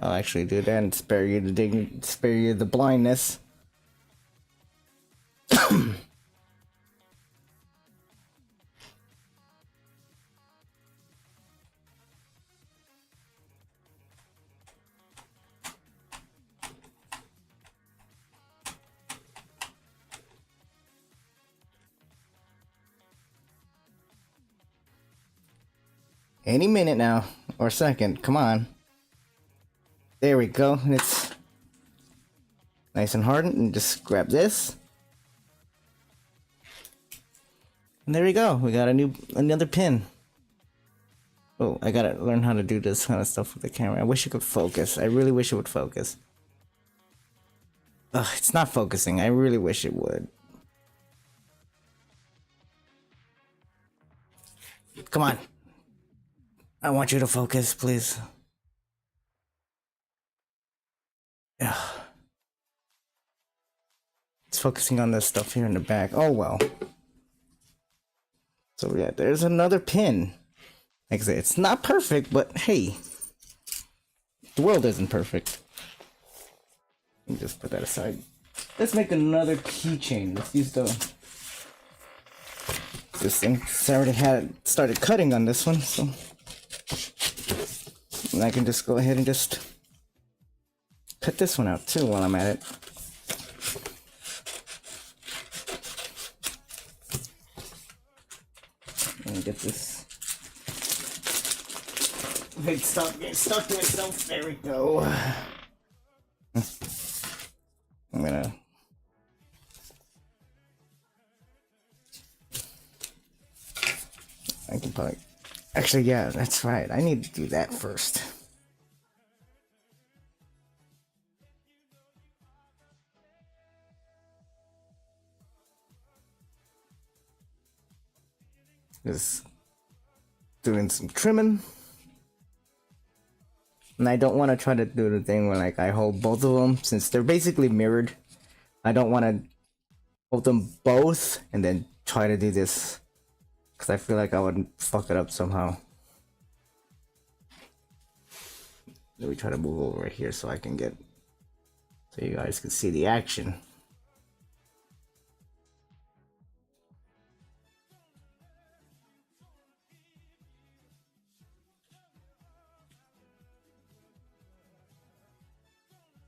I'll actually do that and spare you the blindness. Any minute now, or second, come on. There we go, and it's nice and hardened, and just grab this. And there we go, we got another pin. Oh, I gotta learn how to do this kind of stuff with the camera. I wish it could focus. I really wish it would focus. Ugh, it's not focusing. I really wish it would. Come on. I want you to focus, please. Yeah. It's focusing on this stuff here in the back. Oh well. So yeah, there's another pin. Like I said, it's not perfect, but hey, the world isn't perfect. Let me just put that aside. Let's make another keychain. Let's use this thing. I already started cutting on this one, so. And I can just go ahead and just cut this one out too while I'm at it. And get this. Wait, stop getting stuck to itself. There we go. I'm gonna. I can probably. Actually, yeah, that's right. I need to do that first. Just doing some trimming. And I don't want to try to do the thing where like I hold both of them since they're basically mirrored. I don't want to hold them both and then try to do this because I feel like I would fuck it up somehow. Let me try to move over right here so I can get, so you guys can see the action.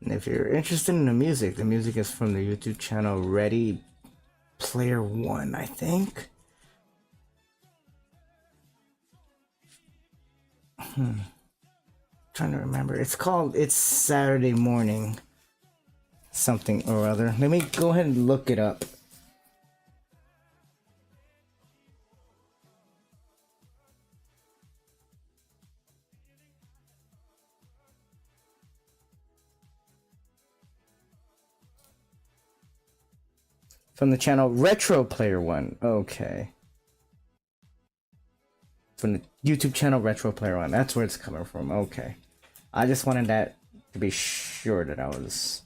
And if you're interested in the music is from the YouTube channel Ready Player One, I think. Trying to remember. It's Saturday morning. Something or other. Let me go ahead and look it up. From the channel Retro Player One. Okay. From the YouTube channel Retro Player One. That's where it's coming from. Okay. I just wanted that to be sure that I was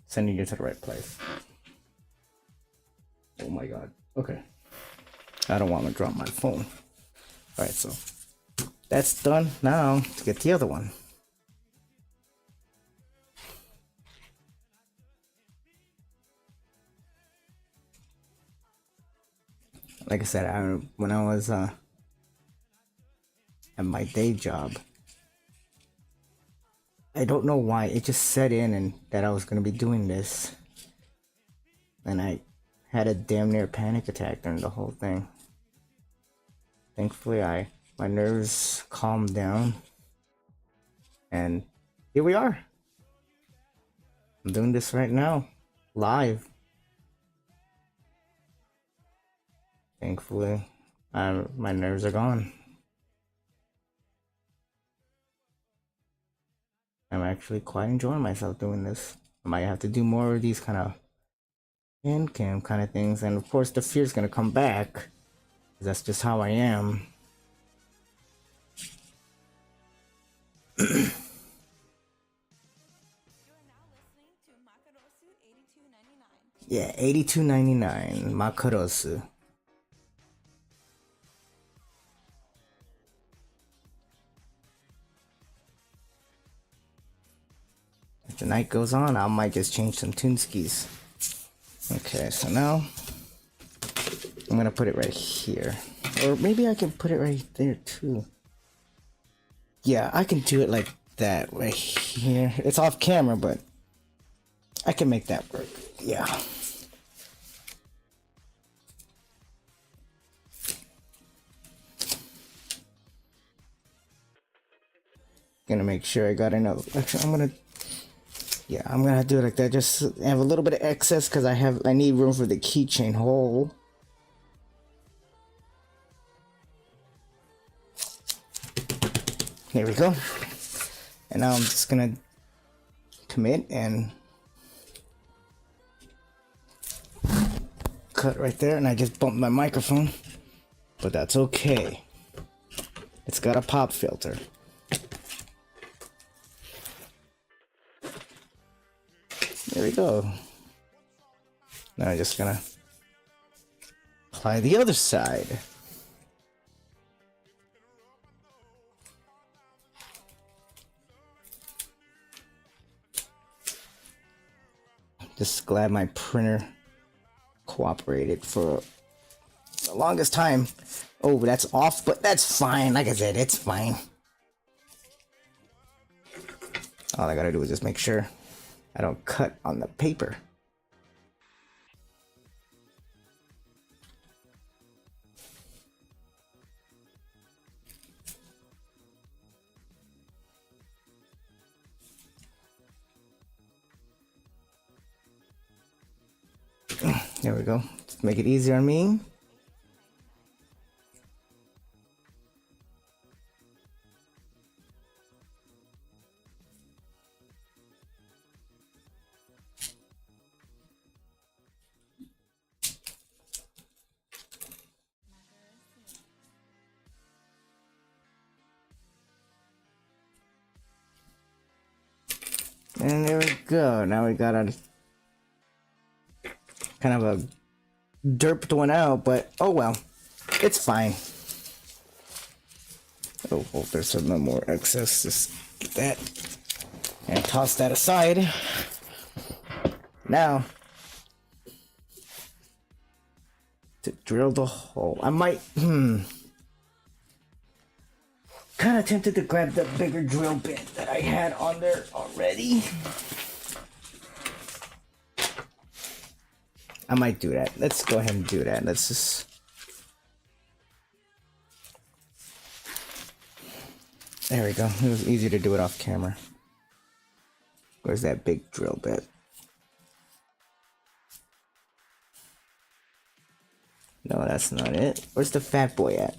sending you to the right place. Oh my god. Okay. I don't want to drop my phone. Alright, so that's done. Now let's get the other one. Like I said, when I was at my day job, I don't know why it just set in and that I was gonna be doing this, and I had a damn near panic attack during the whole thing. Thankfully, my nerves calmed down, and here we are. I'm doing this right now, live. Thankfully, my nerves are gone. I'm actually quite enjoying myself doing this. I might have to do more of these kind of hand cam kind of things, and of course the fear's gonna come back. That's just how I am. Yeah, $82.99. Makarosu. As the night goes on, I might just change some tunskis. Okay, so now I'm gonna put it right here. Or maybe I can put it right there too. Yeah, I can do it like that right here. It's off camera, but I can make that work. Yeah. Gonna make sure I got enough. Actually, I'm gonna do it like that. Just have a little bit of excess because I need room for the keychain hole. Here we go. And now I'm just gonna commit and cut right there, and I just bumped my microphone, but that's okay. It's got a pop filter. There we go. Now I'm just gonna apply the other side. Just glad my printer cooperated for the longest time. Oh, that's off, but that's fine. Like I said, it's fine. All I gotta do is just make sure I don't cut on the paper. There we go. Just make it easier on me. And there we go. Now we got a kind of a derped one out, but oh well, it's fine. Oh, there's some more excess. Just get that. And toss that aside. Now, to drill the hole, I might, kind of tempted to grab the bigger drill bit that I had on there already. I might do that. Let's go ahead and do that. Let's just... There we go. It was easier to do it off camera. Where's that big drill bit? No, that's not it. Where's the fat boy at?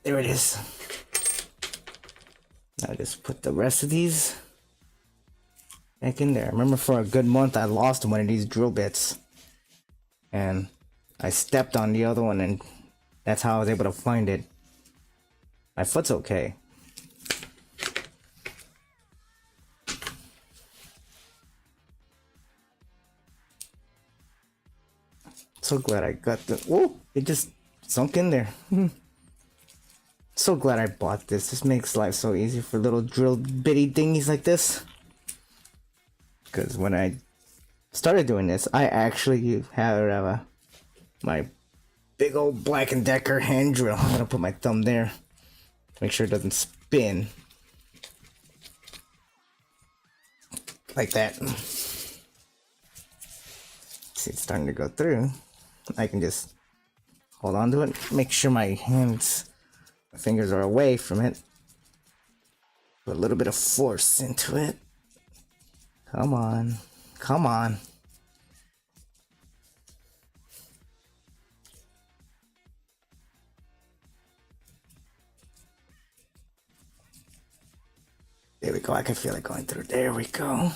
There it is. Now just put the rest of these back in there. Remember, for a good month I lost one of these drill bits. And I stepped on the other one, and that's how I was able to find it. My foot's okay. So glad I got the... Whoa! It just sunk in there. So glad I bought this. This makes life so easy for little drill bitty thingies like this. Because when I started doing this, I actually had my big old Black & Decker hand drill. I'm gonna put my thumb there. Make sure it doesn't spin. Like that. See, it's starting to go through. I can just hold on to it. Make sure my fingers are away from it. Put a little bit of force into it. Come on. Come on. There we go. I can feel it going through. There we go.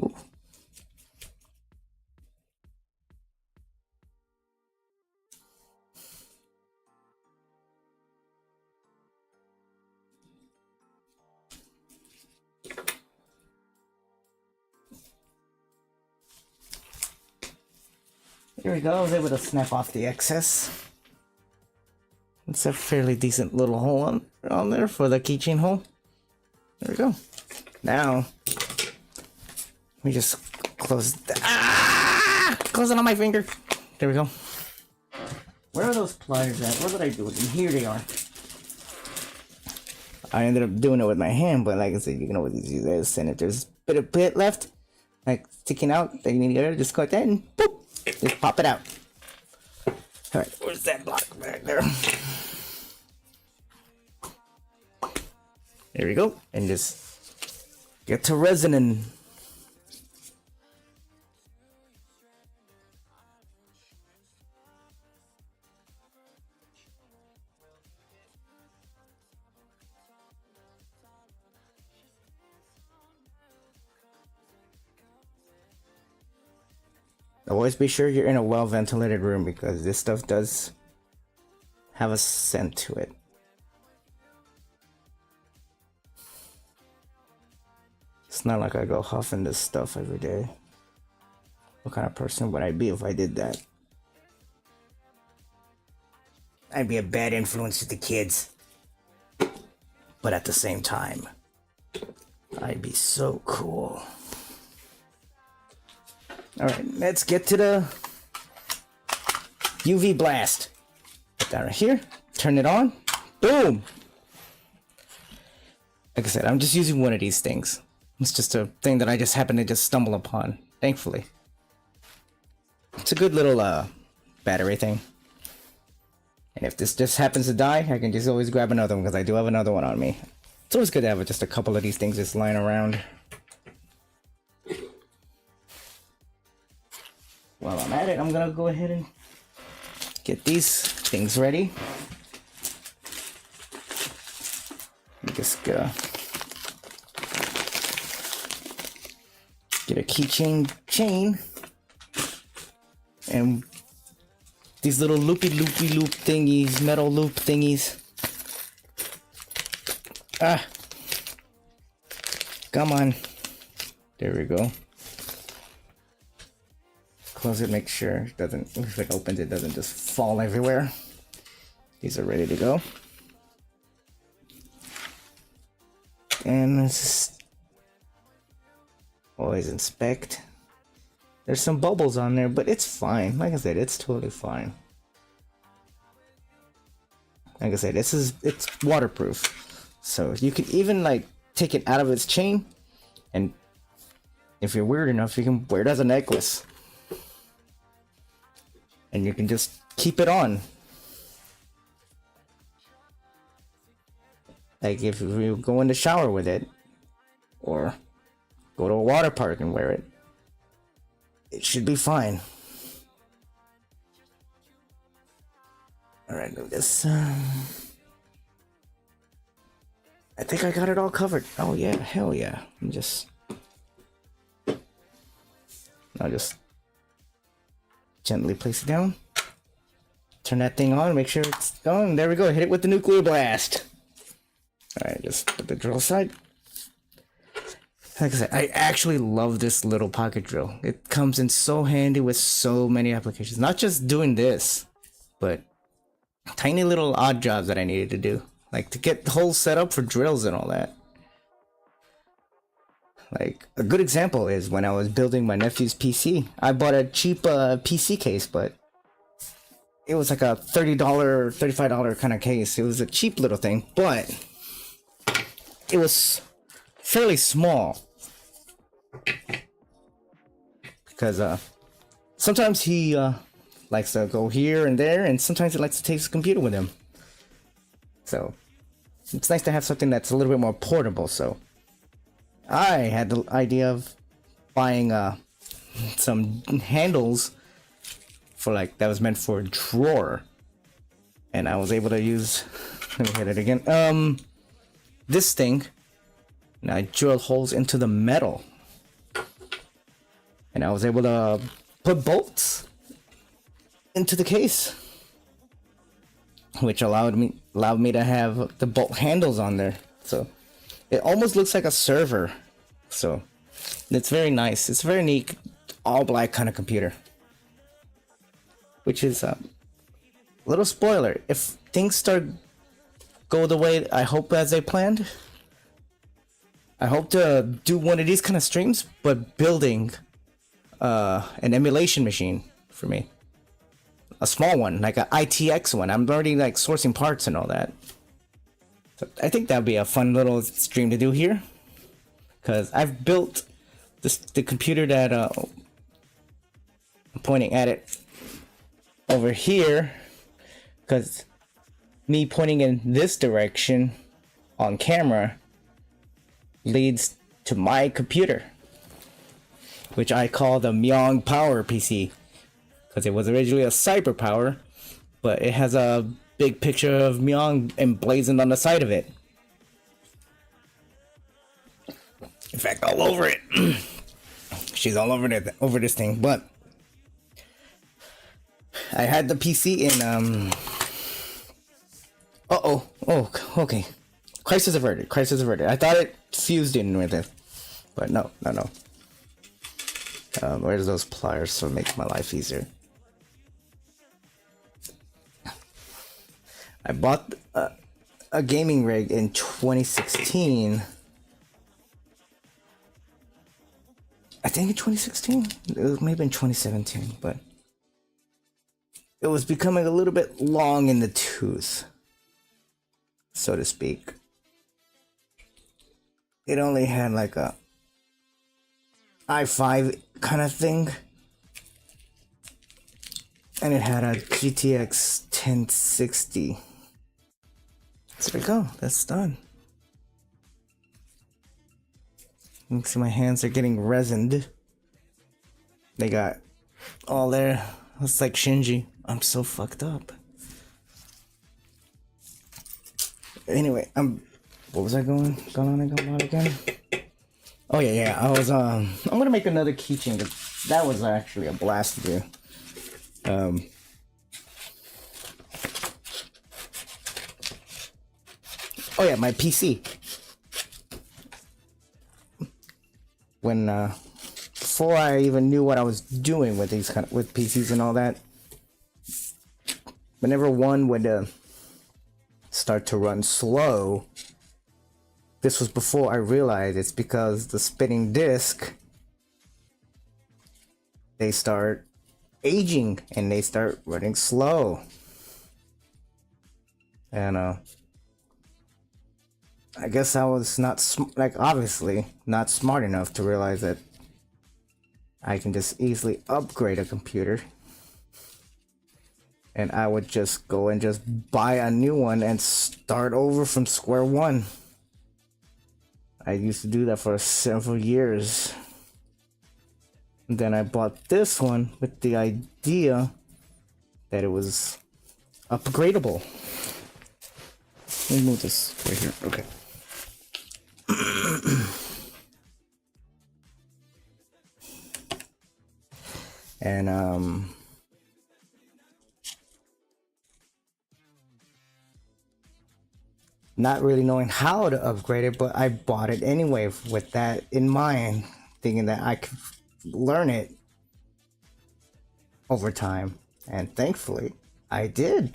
Ooh. Here we go, I was able to snap off the excess. It's a fairly decent little hole on there for the keychain hole. There we go. Now, we just close close it on my finger. There we go. Where are those pliers at? What did I do with them? Here they are. I ended up doing it with my hand, but like I said, you can always use this. And if there's a bit of bit left, like sticking out, that you need to get, just go like that and boop. Just pop it out. Alright, where's that block back there? There we go. And just get to resoning. Always be sure you're in a well-ventilated room, because this stuff does have a scent to it. It's not like I go huffing this stuff every day. What kind of person would I be if I did that? I'd be a bad influence to the kids. But at the same time, I'd be so cool. Alright, let's get to the UV blast. Put that right here. Turn it on. Boom! Like I said, I'm just using one of these things. It's just a thing that I just happened to just stumble upon, thankfully. It's a good little battery thing. And if this just happens to die, I can just always grab another one, because I do have another one on me. It's always good to have just a couple of these things just lying around. While I'm at it, I'm gonna go ahead and get these things ready. Just get a keychain chain and these little loop thingies, metal loop thingies. Come on. There we go. Close it, make sure it doesn't, if it opens, it doesn't just fall everywhere. These are ready to go. And let's just always inspect. There's some bubbles on there, but it's fine. Like I said, it's totally fine. Like I said, it's waterproof. So you can even like take it out of its chain, and if you're weird enough, you can wear it as a necklace. And you can just keep it on. Like if you go in the shower with it, or go to a water park and wear it, it should be fine. Alright, this I think I got it all covered. Oh yeah, hell yeah. I'll just gently place it down. Turn that thing on, make sure it's going. There we go, hit it with the nuclear blast. Alright, just put the drill aside. Like I said, I actually love this little pocket drill. It comes in so handy with so many applications. Not just doing this, but tiny little odd jobs that I needed to do. Like to get the whole setup for drills and all that. Like a good example is when I was building my nephew's PC. I bought a cheap PC case, but it was like a $30, $35 kind of case. It was a cheap little thing, but it was fairly small. Because sometimes he likes to go here and there, and sometimes he likes to take his computer with him. So it's nice to have something that's a little bit more portable. So I had the idea of buying some handles for like that was meant for a drawer, and I was able to use, let me hit it again, this thing, and I drilled holes into the metal, and I was able to put bolts into the case, which allowed me to have the bolt handles on there. So it almost looks like a server. So it's very nice. It's a very neat all black kind of computer, which is a little spoiler. If things start go the way I hope as they planned, I hope to do one of these kind of streams, but building an emulation machine for me. A small one, like a ITX one. I'm already like sourcing parts and all that. So I think that'd be a fun little stream to do here. Because I've built the computer that I'm pointing at it over here. Because me pointing in this direction on camera leads to my computer, which I call the Meong Power PC. Because it was originally a Cyber Power, but it has a big picture of Meong emblazoned on the side of it. In fact, all over it. She's all over this thing. But I had the PC in oh, okay. Crisis averted. I thought it fused in with it, but no. Where's those pliers so it makes my life easier? I bought a gaming rig in 2016. I think in 2016? It was maybe in 2017, but it was becoming a little bit long in the tooth, so to speak. It only had like a i5 kind of thing, and it had a GTX 1060. So there we go, that's done. You can see my hands are getting resined. They got all there. It's like Shinji. I'm so fucked up. Anyway, what was I going on again? Oh yeah. I was I'm gonna make another keychain. That was actually a blast to do. Oh yeah, my PC. when before I even knew what I was doing with these with PCs and all that, whenever one would start to run slow, this was before I realized it's because the spinning disk, they start aging and they start running slow. And I guess I was not obviously not smart enough to realize that I can just easily upgrade a computer, and I would just go and just buy a new one and start over from square one. I used to do that for several years. And then I bought this one with the idea that it was upgradable. Let me move this right here. Okay. And not really knowing how to upgrade it, but I bought it anyway with that in mind, thinking that I could learn it over time, and thankfully I did.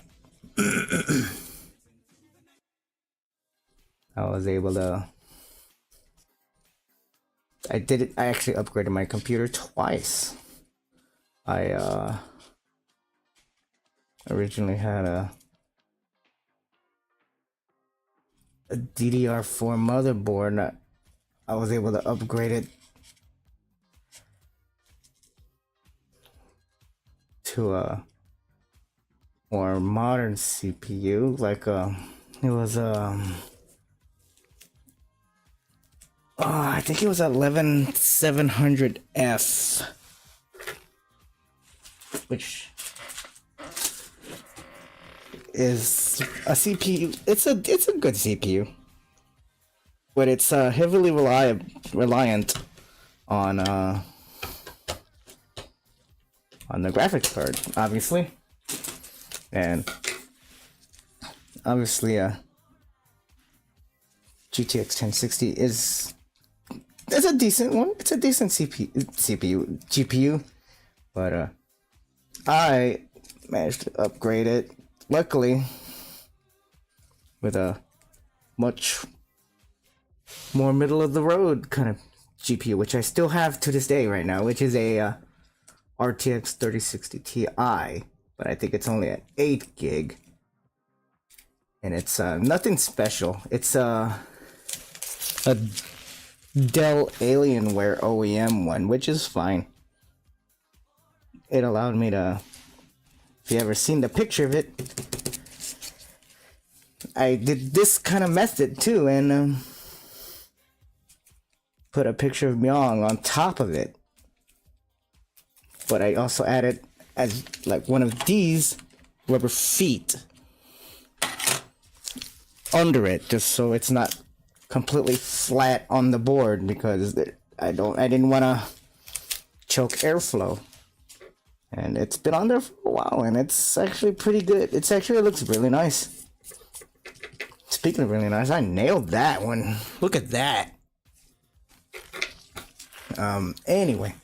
I was able to. I did it. I actually upgraded my computer twice. I originally had a DDR4 motherboard. I was able to upgrade it to a more modern CPU, like it was I think it was 11700F, which is a CPU. It's a good CPU, but it's heavily reliant on the graphics card, obviously, and obviously GTX 1060 is a decent one. It's a decent GPU, but I managed to upgrade it, luckily, with a much more middle of the road kind of GPU, which I still have to this day right now, which is a RTX 3060 Ti, but I think it's only at 8 gig, and it's nothing special. It's a Dell Alienware OEM one, which is fine. It allowed me to, if you ever seen the picture of it, I did this kind of method too, and put a picture of Meong on top of it. But I also added as like one of these rubber feet under it, just so it's not completely flat on the board, because I didn't want to choke airflow. And it's been on there for a while, and it's actually pretty good. It looks really nice. Speaking of really nice, I nailed that one. Look at that. Anyway,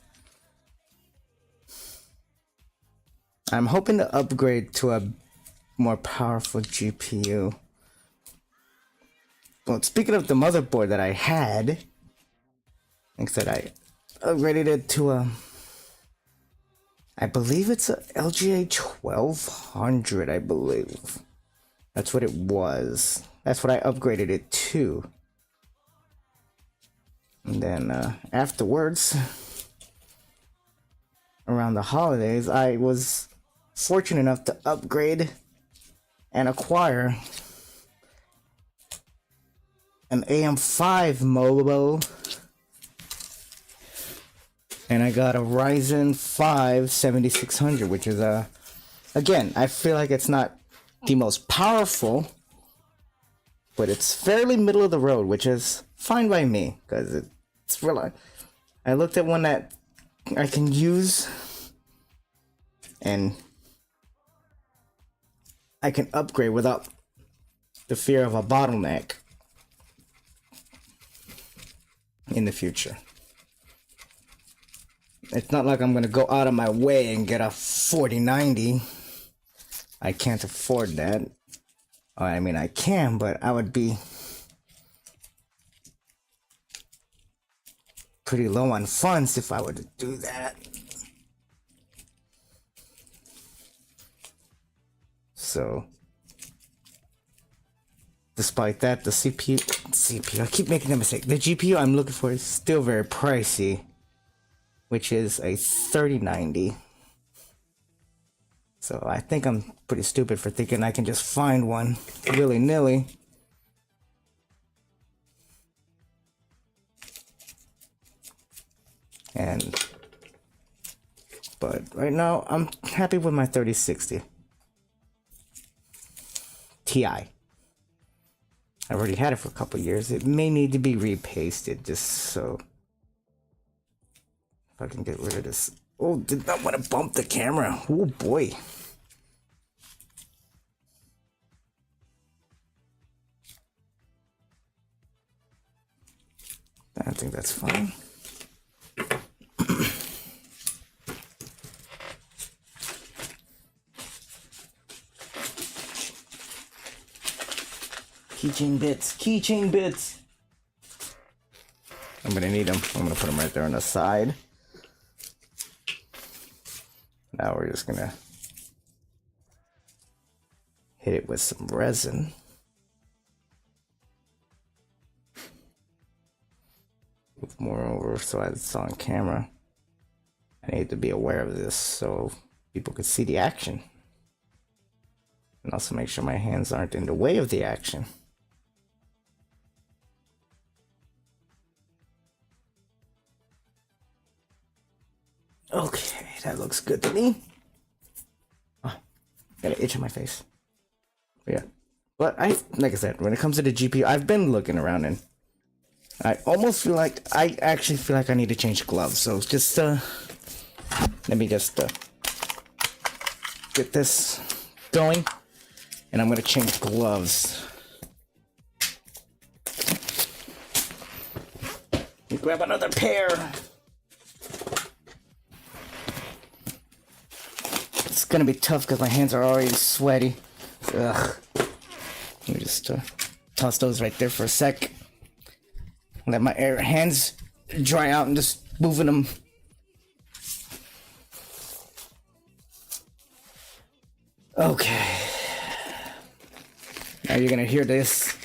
I'm hoping to upgrade to a more powerful GPU. Well, speaking of the motherboard that I had, like I said, I upgraded it to I believe it's a LGA 1200, I believe. That's what it was. That's what I upgraded it to. And then afterwards, around the holidays, I was fortunate enough to upgrade and acquire an AM5 mobile, and I got a Ryzen 5 7600, which is again, I feel like it's not the most powerful, but it's fairly middle of the road, which is fine by me, because it's really, I looked at one that I can use and I can upgrade without the fear of a bottleneck in the future. it's not like I'm gonna go out of my way and get a 4090. I can't afford that. I mean, I can, but I would be pretty low on funds if I were to do that. So, despite that, the CPU, I keep making that mistake. The GPU I'm looking for is still very pricey, which is a 3090. So I think I'm pretty stupid for thinking I can just find one willy-nilly. But right now I'm happy with my 3060 Ti. I've already had it for a couple years. It may need to be repasted just so if I can get rid of this. Oh, did not want to bump the camera. Oh boy. I think that's fine. Keychain bits, keychain bits. I'm gonna need them. I'm gonna put them right there on the side. Now we're just gonna hit it with some resin. Move more over so it's on camera. I need to be aware of this so people could see the action. And also make sure my hands aren't in the way of the action. Okay, that looks good to me. Oh, got an itch on my face. Yeah. But like I said, when it comes to the GPU, I've been looking around and I almost feel like, I actually feel like I need to change gloves. So just, let me just, get this going. And I'm gonna change gloves. Let me grab another pair. It's gonna be tough because my hands are already sweaty. Ugh. Let me just toss those right there for a sec. Let my hands dry out and just moving them. Okay. Now you're gonna hear this.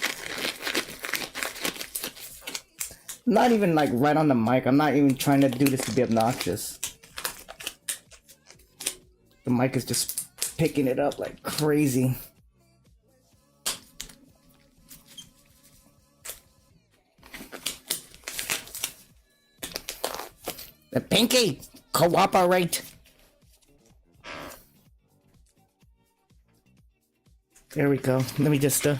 Not even like right on the mic. I'm not even trying to do this to be obnoxious. The mic is just picking it up like crazy. The pinky, cooperate. There we go. Let me just hit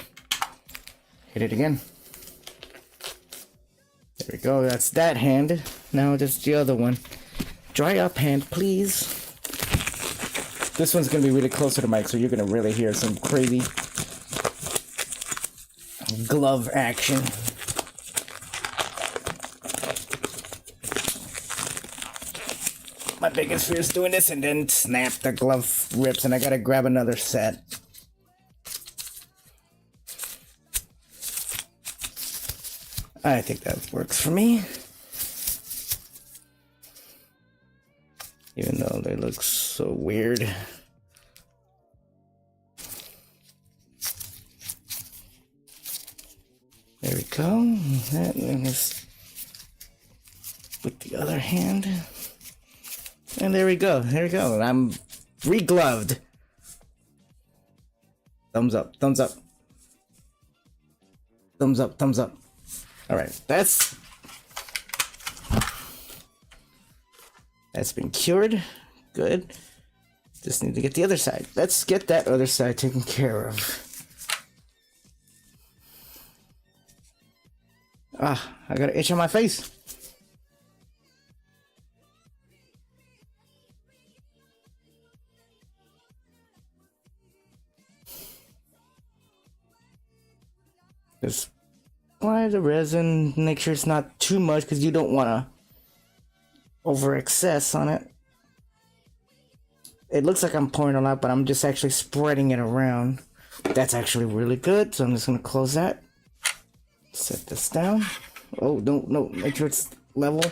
it again. There we go. That's that hand. Now just the other one. Dry up hand, please. This one's gonna be really close to the mic, so you're gonna really hear some crazy glove action. My biggest fear is doing this and then snap, the glove rips and I gotta grab another set. I think that works for me. Even though they look so weird. There we go. That is with the other hand. And there we go. There we go. I'm re-gloved. Thumbs up. Thumbs up. Thumbs up. Thumbs up. All right. That's been cured. Good. Just need to get the other side. Let's get that other side taken care of. Ah, I got an itch on my face. Just apply the resin, make sure it's not too much because you don't want to over excess on it. It looks like I'm pouring a lot, but I'm just actually spreading it around. That's actually really good, so I'm just gonna close that. Set this down. Oh, no, make sure it's level.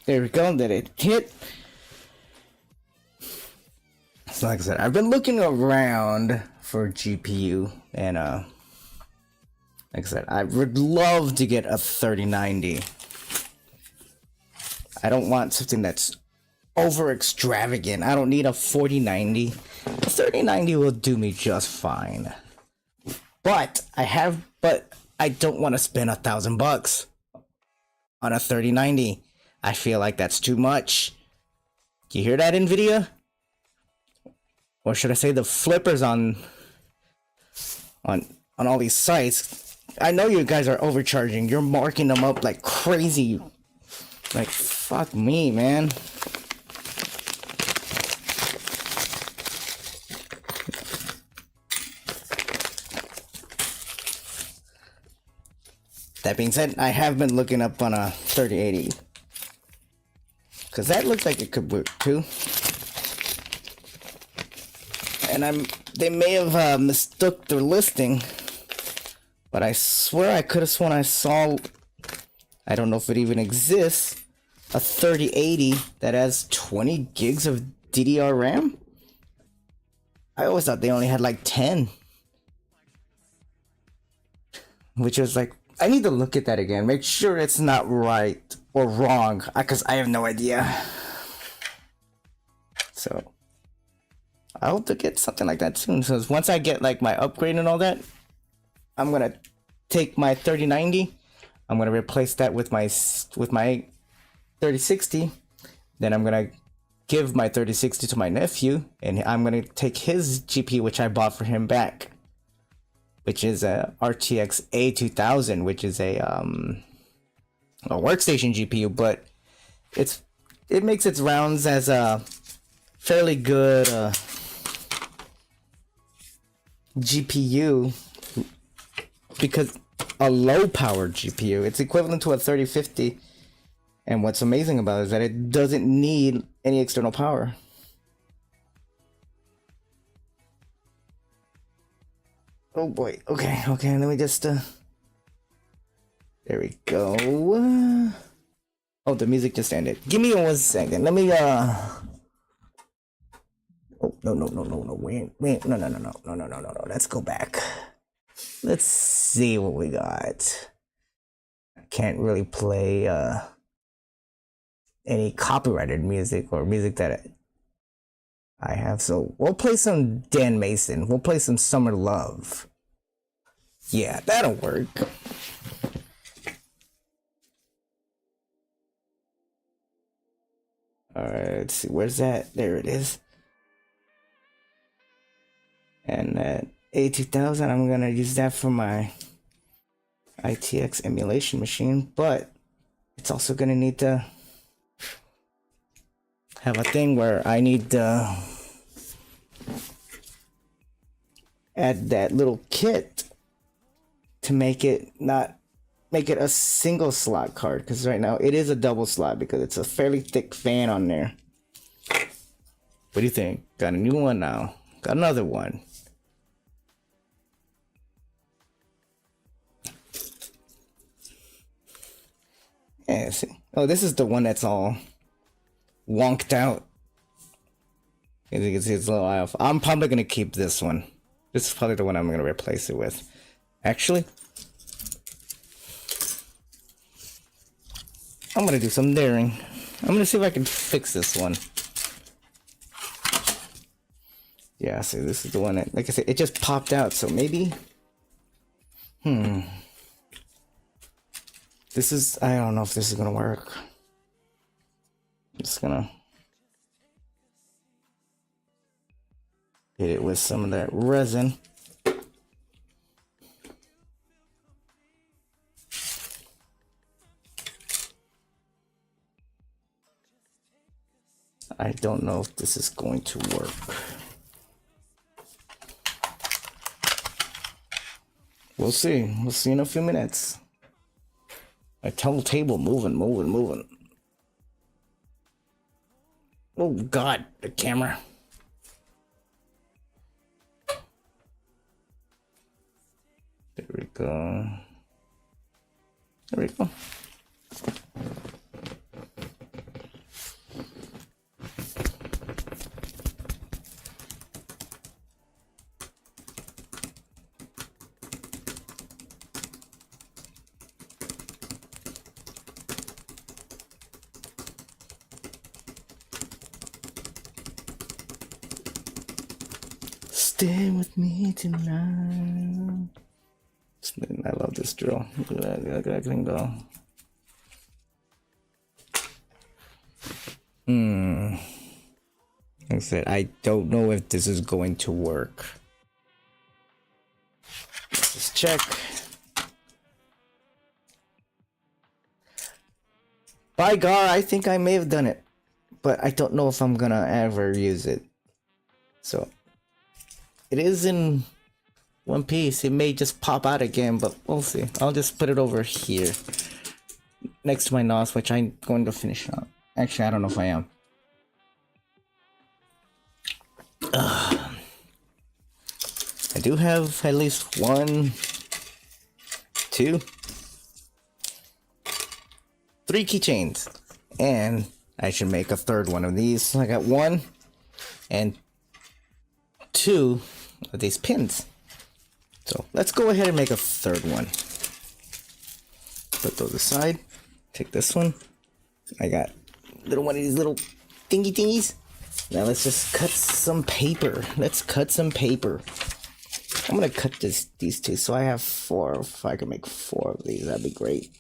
There we go, that it hit. So like I said, I've been looking around for GPU, and like I said, I would love to get a 3090. I don't want something that's over extravagant. I don't need a 4090. A 3090 will do me just fine. But I don't want to spend $1,000 on a 3090. I feel like that's too much. You hear that, Nvidia? Or should I say the flippers on all these sites? I know you guys are overcharging. You're marking them up like crazy. Like, fuck me, man. That being said, I have been looking up on a 3080. Because that looks like it could work too. And they may have mistook their listing. But I swear I could have sworn I saw, I don't know if it even exists, a 3080 that has 20 gigs of DDR RAM. I always thought they only had like 10. Which was like, I need to look at that again. Make sure it's not right or wrong. Because I have no idea. So, I hope to get something like that soon. So once I get like my upgrade and all that, I'm going to take my 3090. I'm going to replace that with my 3060. Then I'm going to give my 3060 to my nephew. And I'm going to take his GPU, which I bought for him, back. Which is a RTX A2000, which is a workstation GPU, but it makes its rounds as a fairly good GPU, because a low power GPU, it's equivalent to a 3050, and what's amazing about it is that it doesn't need any external power. Oh boy, okay, let me just, there we go. Oh, the music just ended. Give me 1 second, let me, oh, no, wait, no, let's go back. Let's see what we got. I can't really play, any copyrighted music or music that I have, so we'll play some Dan Mason. We'll play some Summer Love. Yeah, that'll work. Alright, let's see, where's that? There it is. And that A2000, I'm gonna use that for my ITX emulation machine, but it's also gonna need to have a thing where I need to add that little kit to make it a single slot card, because right now it is a double slot because it's a fairly thick fan on there. What do you think? Got a new one now. Got another one. Yeah, see. Oh, this is the one that's all wonked out. As you can see, it's a little eye off. I'm probably gonna keep this one. This is probably the one I'm gonna replace it with. Actually, I'm gonna do some daring. I'm gonna see if I can fix this one. Yeah, see, this is the one that, like I said, it just popped out, so maybe. This is, I don't know if this is gonna work. I'm just gonna hit it with some of that resin. I don't know if this is going to work. We'll see. We'll see in a few minutes. My whole table moving. Oh God, the camera. There we go. There we go. Stay with me tonight. I love this drill. I can go. Like I said, I don't know if this is going to work. Let's just check. By God, I think I may have done it, but I don't know if I'm gonna ever use it. So it is in one piece. It may just pop out again, but we'll see. I'll just put it over here next to my NOS, which I'm going to finish on. Actually, I don't know if I am. I do have at least 1, 2, 3 keychains, and I should make a third one of these. So I got 1 and 2 of these pins. So let's go ahead and make a third one. Put those aside. Take this one. I got little one of these little thingies. Now let's just cut some paper. Let's cut some paper. I'm gonna cut these two, so I have 4. If I can make 4 of these, that'd be great.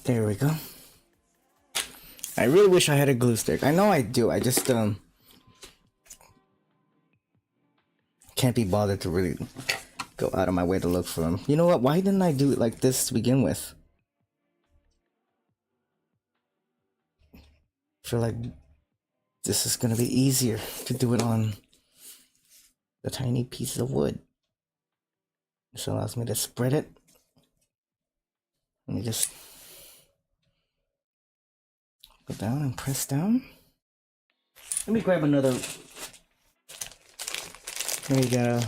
There we go. I really wish I had a glue stick. I know I do. I just can't be bothered to really go out of my way to look for them. You know what? Why didn't I do it like this to begin with? I feel like this is gonna be easier to do it on the tiny piece of wood. This allows me to spread it. Let me just go down and press down. Let me grab another. Here we go.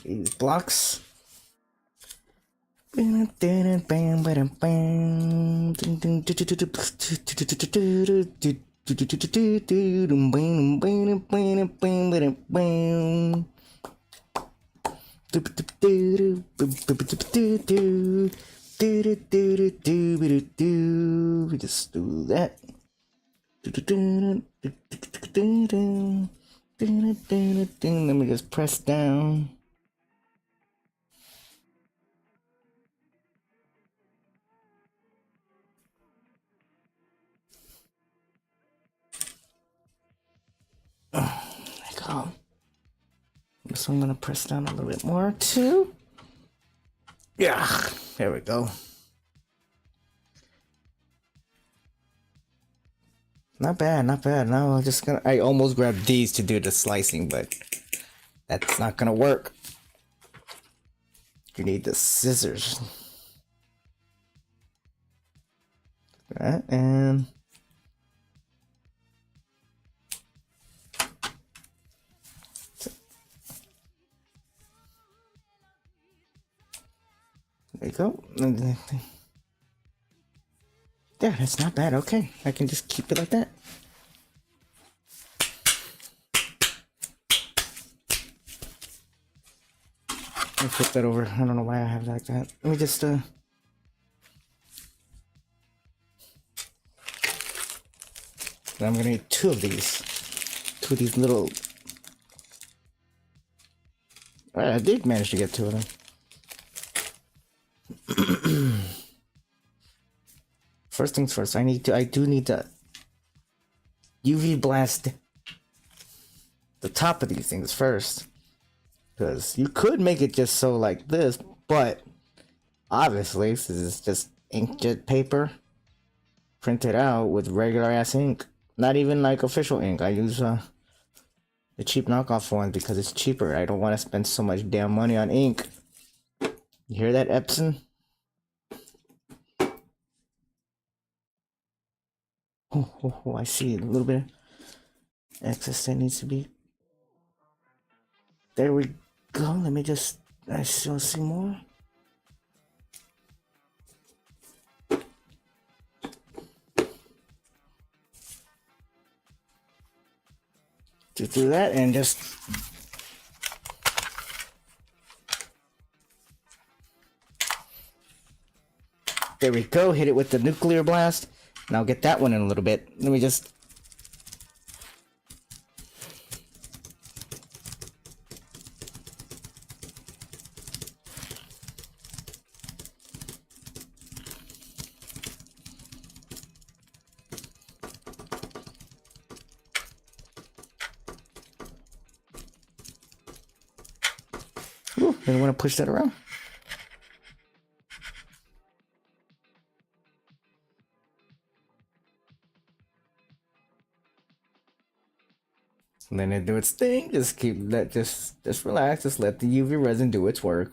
These blocks. We just do that. Let me just press down. There you go. So I'm gonna press down a little bit more too. Yeah, there we go. Not bad, not bad. Now I'm just gonna. I almost grabbed these to do the slicing, but that's not gonna work. You need the scissors. That and. There you go. Yeah, that's not bad. Okay, I can just keep it like that. Let me flip that over. I don't know why I have it like that. Let me just I'm gonna need 2 of these. 2 of these little. Alright, I did manage to get 2 of them. First things first, I do need to UV blast the top of these things first. Because you could make it just so like this, but obviously this is just inkjet paper, print it out with regular ass ink. Not even like official ink. I use the cheap knockoff one because it's cheaper. I don't want to spend so much damn money on ink. You hear that, Epson? Oh, I see a little bit of excess that needs to be. There we go. Let me just. I still see more. Just do that and just. There we go. Hit it with the nuclear blast. And I'll get that one in a little bit. Let me just. Ooh, didn't want to push that around. And then it do its thing. Just keep that. Just relax. Just let the UV resin do its work.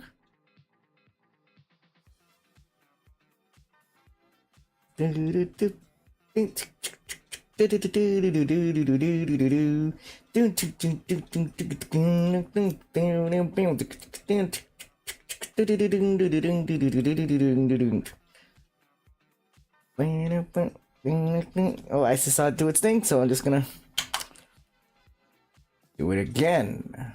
Oh, I just saw it do its thing, so I'm just gonna do it again.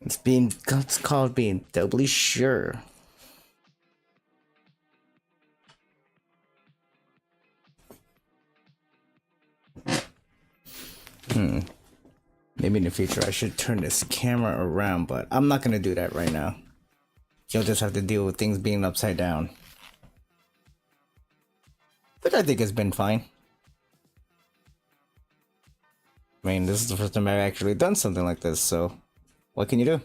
It's called being doubly sure. Maybe in the future I should turn this camera around, but I'm not gonna do that right now. You'll just have to deal with things being upside down. But I think it's been fine. I mean, this is the first time I've actually done something like this, so what can you do?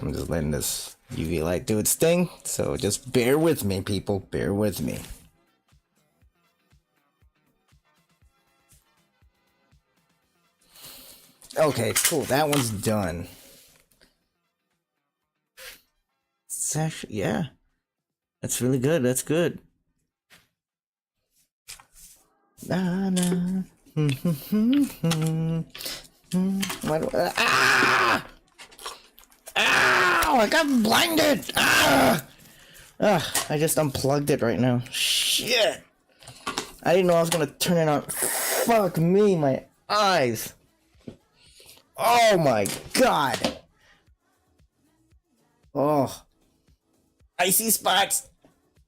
I'm just letting this UV light do its thing, so just bear with me, people. Bear with me. Okay, cool. That one's done. It's actually, yeah. That's really good. That's good. Ah! Ow! I got blinded! Ah! I just unplugged it right now. Shit! I didn't know I was gonna turn it on. Fuck me, my eyes. Oh my god. Oh. I see spots.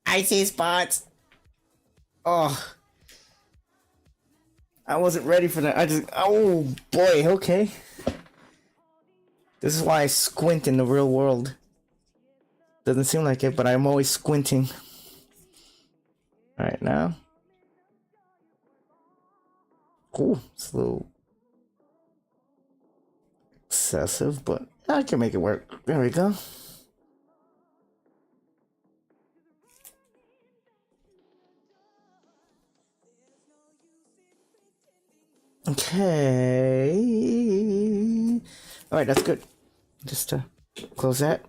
I see spots. Oh. I wasn't ready for that. Oh boy, okay. This is why I squint in the real world. Doesn't seem like it, but I'm always squinting. Alright, now. Cool. It's a little excessive, but I can make it work. There we go. Okay. Alright, that's good. Just close that.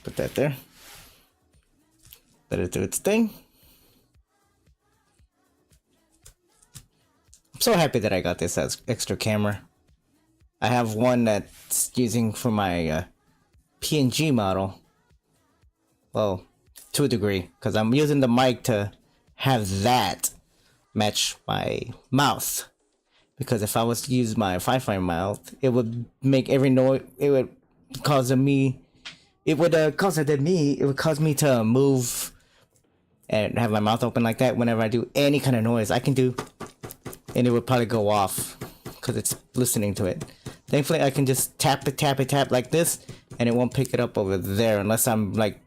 Put that there. Let it do its thing. I'm so happy that I got this as extra camera. I have one that's using for my PNG model. Well, to a degree, because I'm using the mic to have that match my mouth. Because if I was to use my Wi-Fi mouth, it would make every noise. It would cause me. It would cause me to move and have my mouth open like that whenever I do any kind of noise. I can do and it would probably go off because it's listening to it. Thankfully, I can just tap it like this, and it won't pick it up over there unless I'm like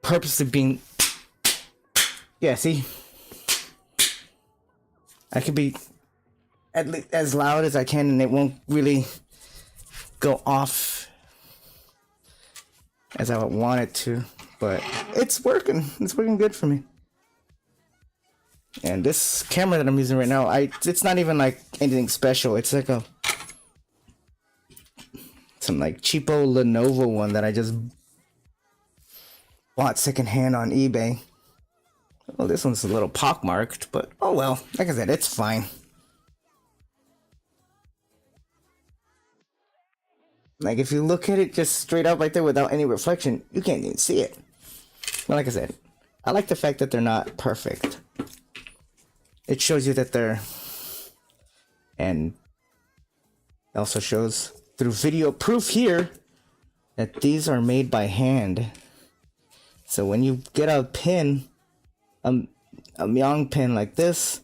purposely being. Yeah, see, I could be at least as loud as I can, and it won't really go off as I would want it to. But it's working. It's working good for me. And this camera that I'm using right now, it's not even like anything special. It's like some like cheapo Lenovo one that I just bought secondhand on eBay. Well, this one's a little pockmarked, but oh well. Like I said, it's fine. Like if you look at it just straight up right there without any reflection, you can't even see it. But like I said, I like the fact that they're not perfect. It shows you that they're, and also shows through video proof here that these are made by hand. So when you get a pin, a Meong pin like this,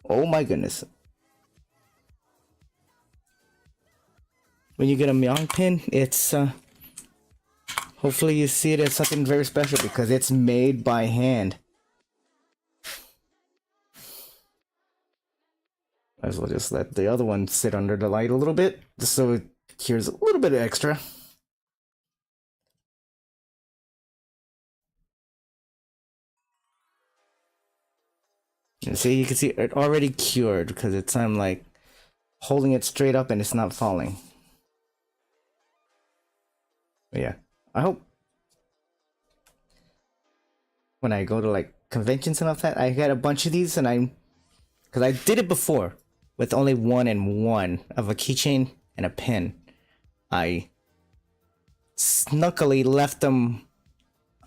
oh my goodness. When you get a Meong pin, it's hopefully you see it as something very special because it's made by hand. Might as well just let the other one sit under the light a little bit, just so it hears a little bit extra. And see, you can see it already cured because I'm like holding it straight up and it's not falling. But yeah, I hope when I go to like conventions and all that, I got a bunch of these, and because I did it before with only 1 and 1 of a keychain and a pin. I snuckily left them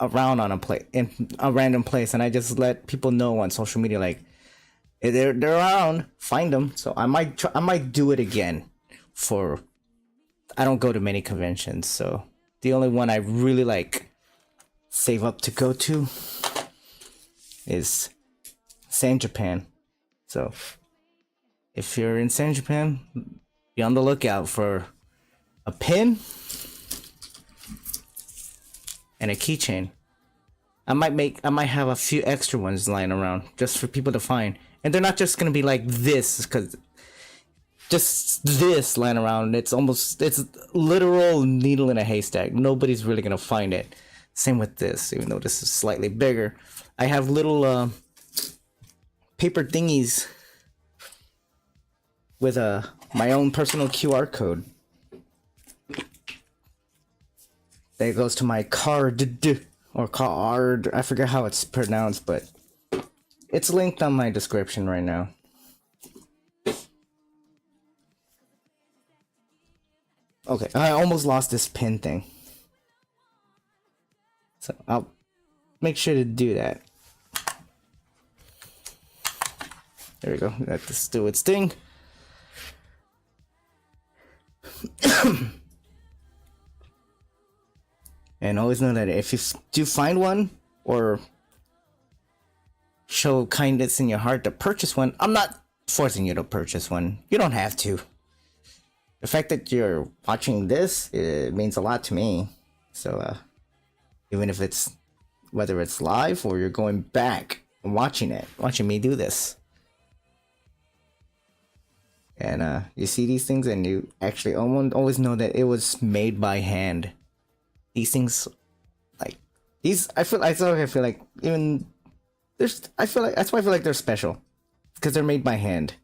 around on in a random place, and I just let people know on social media like they're around, find them. So I might do it again. I don't go to many conventions, so the only one I really like save up to go to is San Japan. So if you're in San Japan, be on the lookout for a pin and a keychain. I might have a few extra ones lying around just for people to find. And they're not just gonna be like this, because just this lying around, it's literal needle in a haystack. Nobody's really gonna find it. Same with this, even though this is slightly bigger. I have little paper thingies with my own personal QR code that goes to my card, or card, I forget how it's pronounced, but it's linked on my description right now. Okay, I almost lost this pin thing, so I'll make sure to do that. There we go. Let this do its thing. And always know that if you do find one or show kindness in your heart to purchase one, I'm not forcing you to purchase one. You don't have to. The fact that you're watching this, it means a lot to me. So even if whether it's live or you're going back and watching me do this. And you see these things and you actually always know that it was made by hand. These things, like these, I feel like even that's why I feel like they're special, because they're made by hand.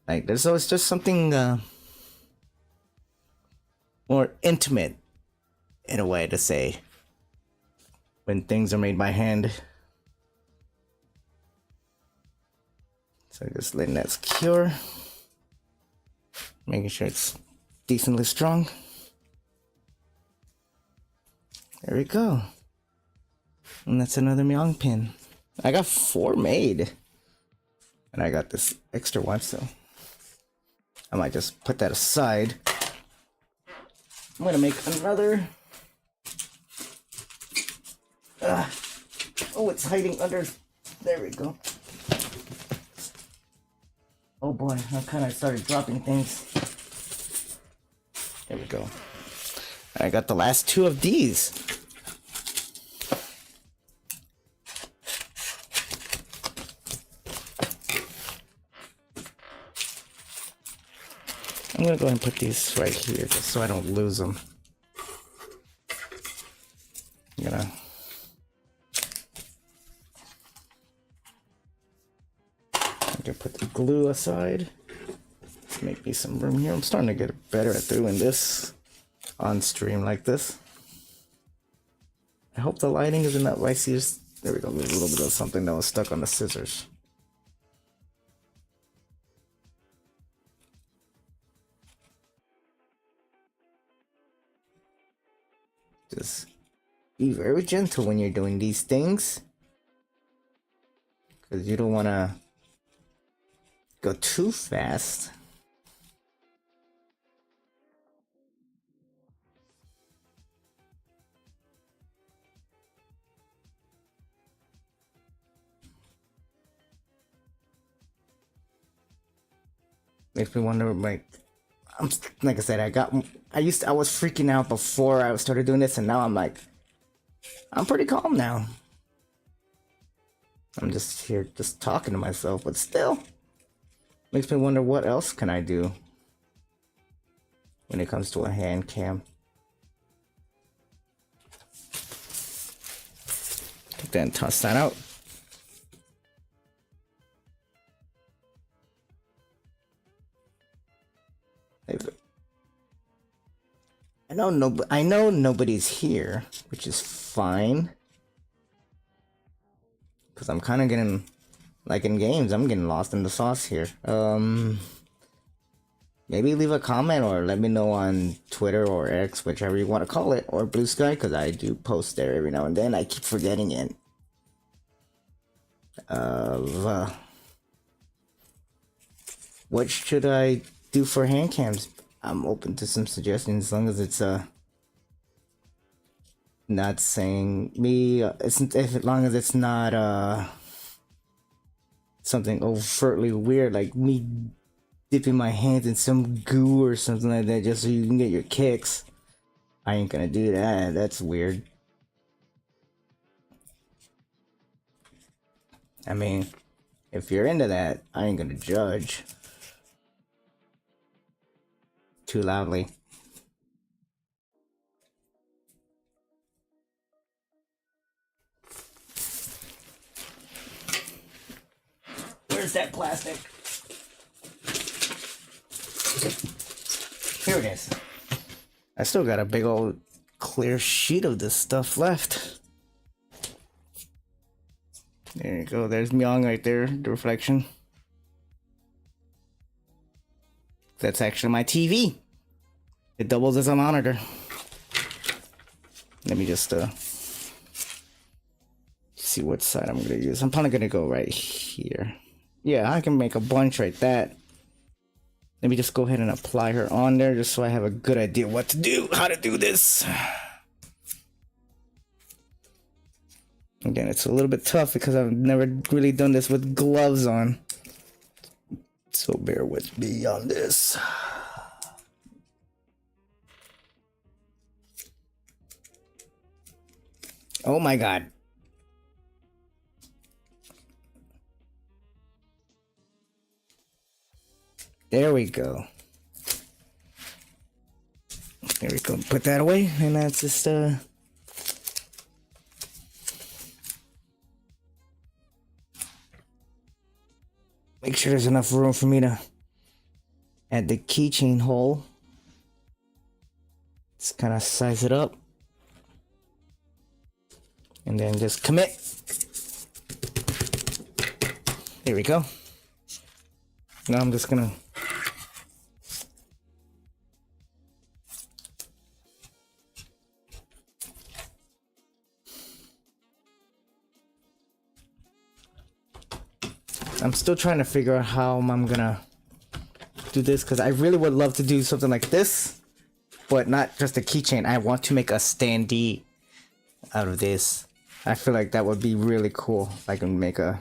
Like there's always just something more intimate, in a way to say, when things are made by hand. So just letting that secure, making sure it's decently strong. There we go. And that's another Meong pin. I got 4 made. And I got this extra one, so I might just put that aside. I'm gonna make another. Oh, it's hiding under. There we go. Oh boy, I kind of started dropping things. There we go. I got the last two of these. I'm gonna go ahead and put these right here just so I don't lose them. I'm gonna put the glue aside. Make me some room here. I'm starting to get better at doing this on stream like this. I hope the lighting isn't that right. See, there we go. There's a little bit of something that was stuck on the scissors. Just be very gentle when you're doing these things, because you don't want to go too fast. Makes me wonder, like I said, I was freaking out before I started doing this, and now I'm like, I'm pretty calm now. I'm just here, just talking to myself, but still, makes me wonder what else can I do when it comes to a hand cam. Then toss that out. I know nobody's here, which is fine. Because I'm kind of getting, like in games, I'm getting lost in the sauce here. Maybe leave a comment or let me know on Twitter or X, whichever you want to call it, or Blue Sky, because I do post there every now and then. I keep forgetting it. What should I do for hand cams? I'm open to some suggestions as long as it's not saying me, as long as it's not something overtly weird like me dipping my hands in some goo or something like that just so you can get your kicks. I ain't gonna do that. That's weird. I mean, if you're into that, I ain't gonna judge too loudly. Where's that plastic? Here it is. I still got a big old clear sheet of this stuff left. There you go. There's Meong right there, the reflection. That's actually my TV. It doubles as a monitor. Let me just see what side I'm gonna use. I'm probably gonna go right here. Yeah, I can make a bunch right that. Let me just go ahead and apply her on there just so I have a good idea what to do, how to do this. Again, it's a little bit tough because I've never really done this with gloves on. So bear with me on this. Oh my god. There we go. There we go. Put that away, and that's just make sure there's enough room for me to add the keychain hole. Just kind of size it up. And then just commit. There we go. Now I'm just gonna I'm still trying to figure out how I'm gonna do this, because I really would love to do something like this, but not just a keychain. I want to make a standee out of this. I feel like that would be really cool if I can make a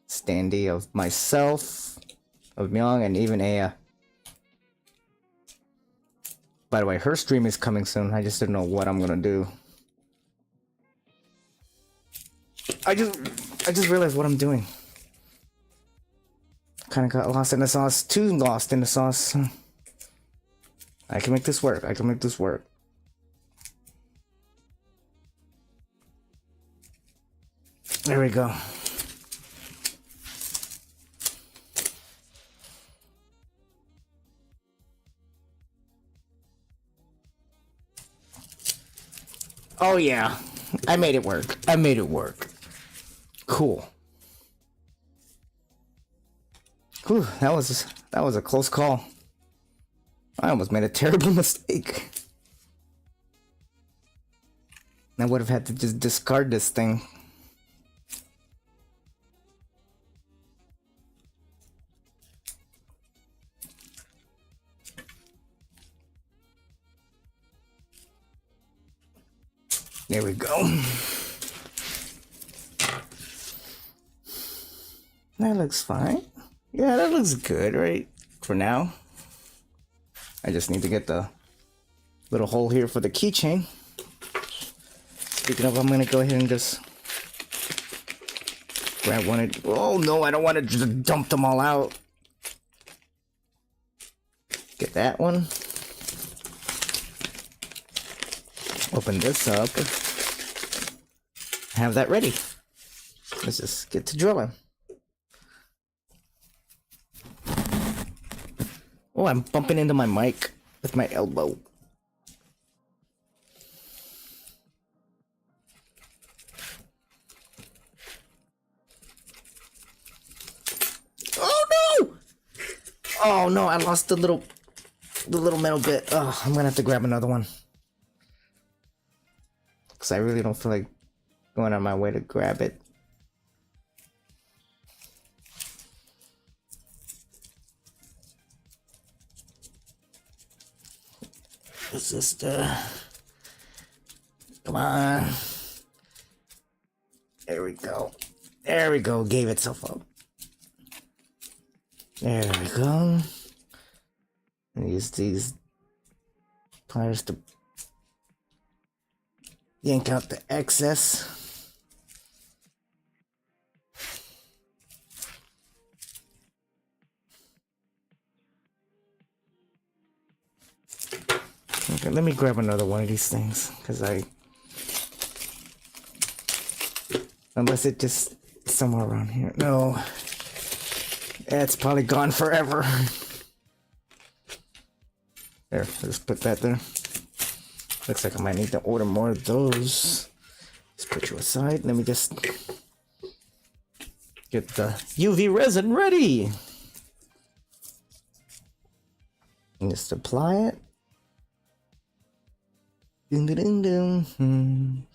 standee of myself, of Meong, and even Aya. By the way, her stream is coming soon. I just didn't know what I'm gonna do. I just realized what I'm doing. Kind of got lost in the sauce. Too lost in the sauce. I can make this work. I can make this work. There we go. Oh yeah, I made it work. I made it work. Cool. Whew, that was a close call. I almost made a terrible mistake. I would have had to just discard this thing. There we go. That looks fine. Yeah, that looks good, right? For now. I just need to get the little hole here for the keychain. Speaking of, I'm gonna go ahead and just grab one of... Oh no, I don't want to just dump them all out. Get that one. Open this up. Have that ready. Let's just get to drilling. Oh, I'm bumping into my mic with my elbow. Oh no! Oh no, I lost the little metal bit. Oh, I'm gonna have to grab another one. Because I really don't feel like going on my way to grab it. It's just, come on. There we go. There we go. Gave itself up. There we go. And use these pliers to yank out the excess. Okay, let me grab another one of these things, because unless it just somewhere around here. No. It's probably gone forever. There, let's put that there. Looks like I might need to order more of those. Let's put you aside. Let me just get the UV resin ready. And just apply it. Ding, ding, ding, ding.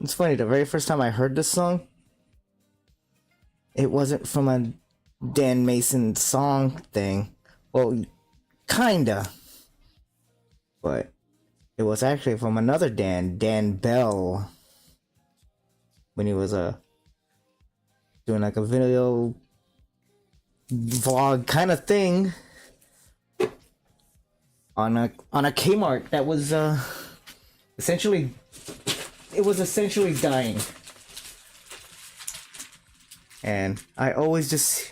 It's funny, the very first time I heard this song, it wasn't from a Dan Mason song thing. Well, kinda. But it was actually from another Dan Bell. When he was doing like a video vlog kind of thing on a Kmart that was essentially dying. And I always just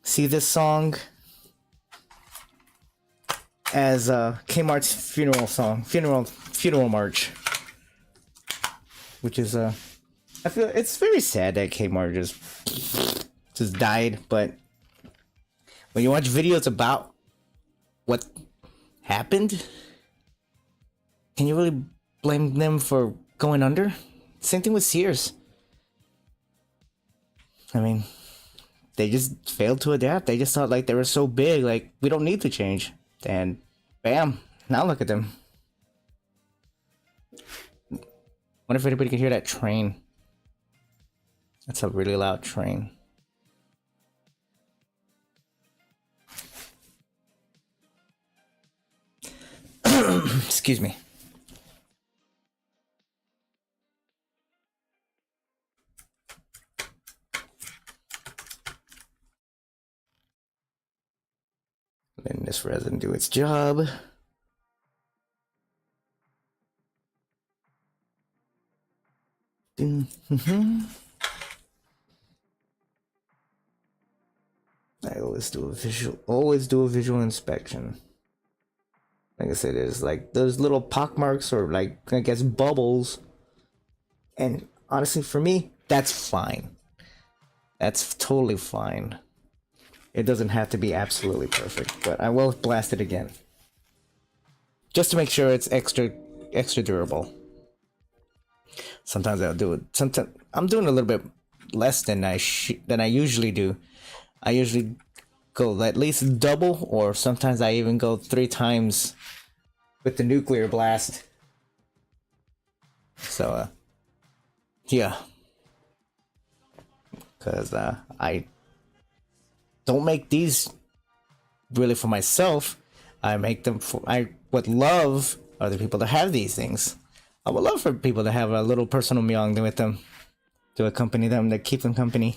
see this song as Kmart's funeral song, funeral march, which is I feel it's very sad that Kmart just died. But when you watch videos about what happened, can you really blame them for going under? Same thing with Sears. I mean, they just failed to adapt. They just thought like they were so big, like we don't need to change. And bam, now look at them. Wonder if anybody can hear that train. That's a really loud train. Excuse me. letting this resin do its job. I always do a visual inspection. Like I said, there's like those little pock marks or like, I guess, bubbles. And honestly, for me, that's fine. That's totally fine. It doesn't have to be absolutely perfect, but I will blast it again. Just to make sure it's extra durable. Sometimes I'll do it. Sometimes I'm doing a little bit less than I usually do. I usually go at least double, or sometimes I even go 3 times with the nuclear blast. So, yeah. Because I don't make these really for myself. I make them for, I would love other people to have these things. I would love for people to have a little personal Meong with them, to accompany them, to keep them company.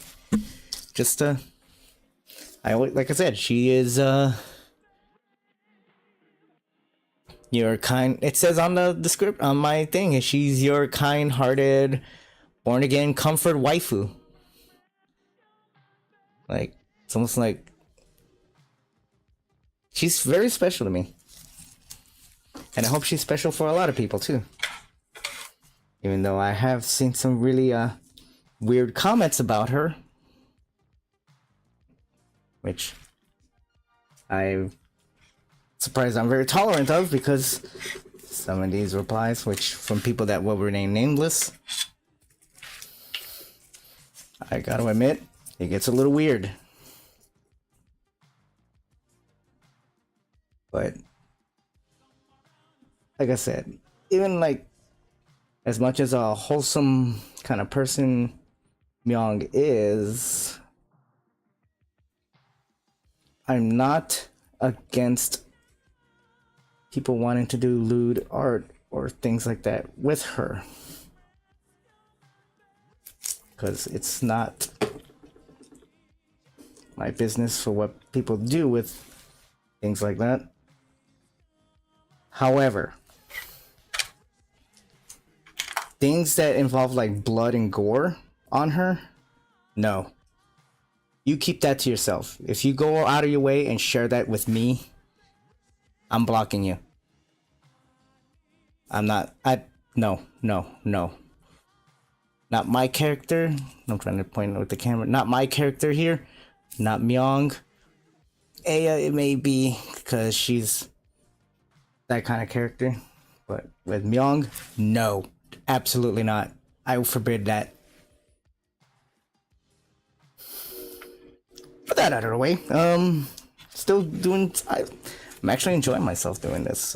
Just like I said, she is your kind. It says on the script on my thing, she's your kind-hearted, born-again comfort waifu. Like, it's almost like she's very special to me, and I hope she's special for a lot of people too. Even though I have seen some really weird comments about her, which I'm surprised I'm very tolerant of, because some of these replies, which from people that will remain nameless, I gotta admit, it gets a little weird. But like I said, even like, as much as a wholesome kind of person Meong is, I'm not against people wanting to do lewd art or things like that with her, because it's not my business for what people do with things like that. However, things that involve like blood and gore on her, no. You keep that to yourself. If you go out of your way and share that with me, I'm blocking you. No. Not my character. I'm trying to point with the camera. Not my character here. Not Meong. Aya, it may be because she's that kind of character. But with Meong, no. Absolutely not. I forbid that. Put that out of the way. Still doing. I'm actually enjoying myself doing this.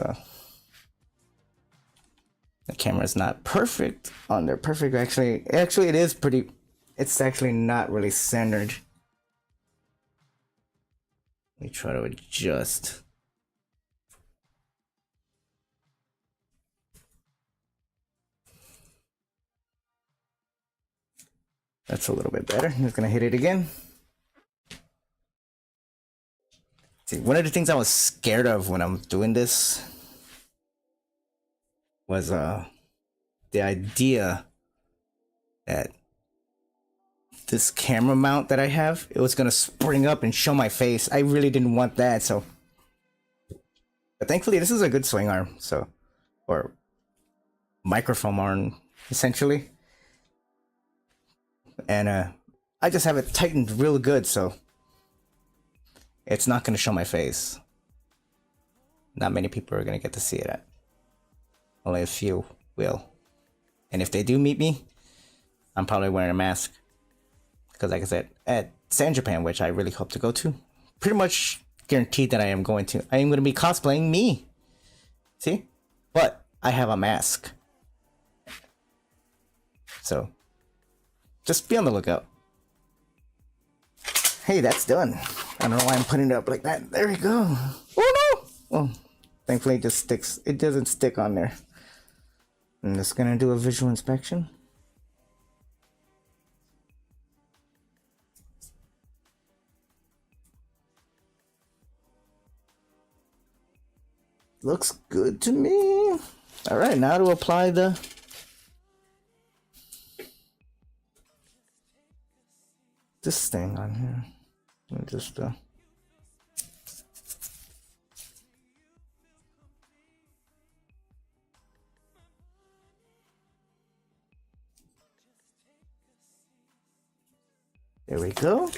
The camera's not perfect on there. Perfect. Actually, it is pretty. It's actually not really centered. Let me try to adjust. That's a little bit better. I'm just gonna hit it again. See, one of the things I was scared of when I'm doing this was the idea that this camera mount that I have, it was gonna spring up and show my face. I really didn't want that, so. But thankfully, this is a good swing arm, so, or microphone arm, essentially. And I just have it tightened real good, so it's not gonna show my face. Not many people are gonna get to see it. Only a few will. And if they do meet me, I'm probably wearing a mask. Because like I said, at San Japan, which I really hope to go to, pretty much guaranteed that I am going to be cosplaying me. See? But I have a mask. So, just be on the lookout. Hey, that's done. I don't know why I'm putting it up like that. There we go. Oh no! Well, thankfully it just sticks. It doesn't stick on there. I'm just gonna do a visual inspection. Looks good to me. All right, now to apply the this thing on here. Let me just there we go.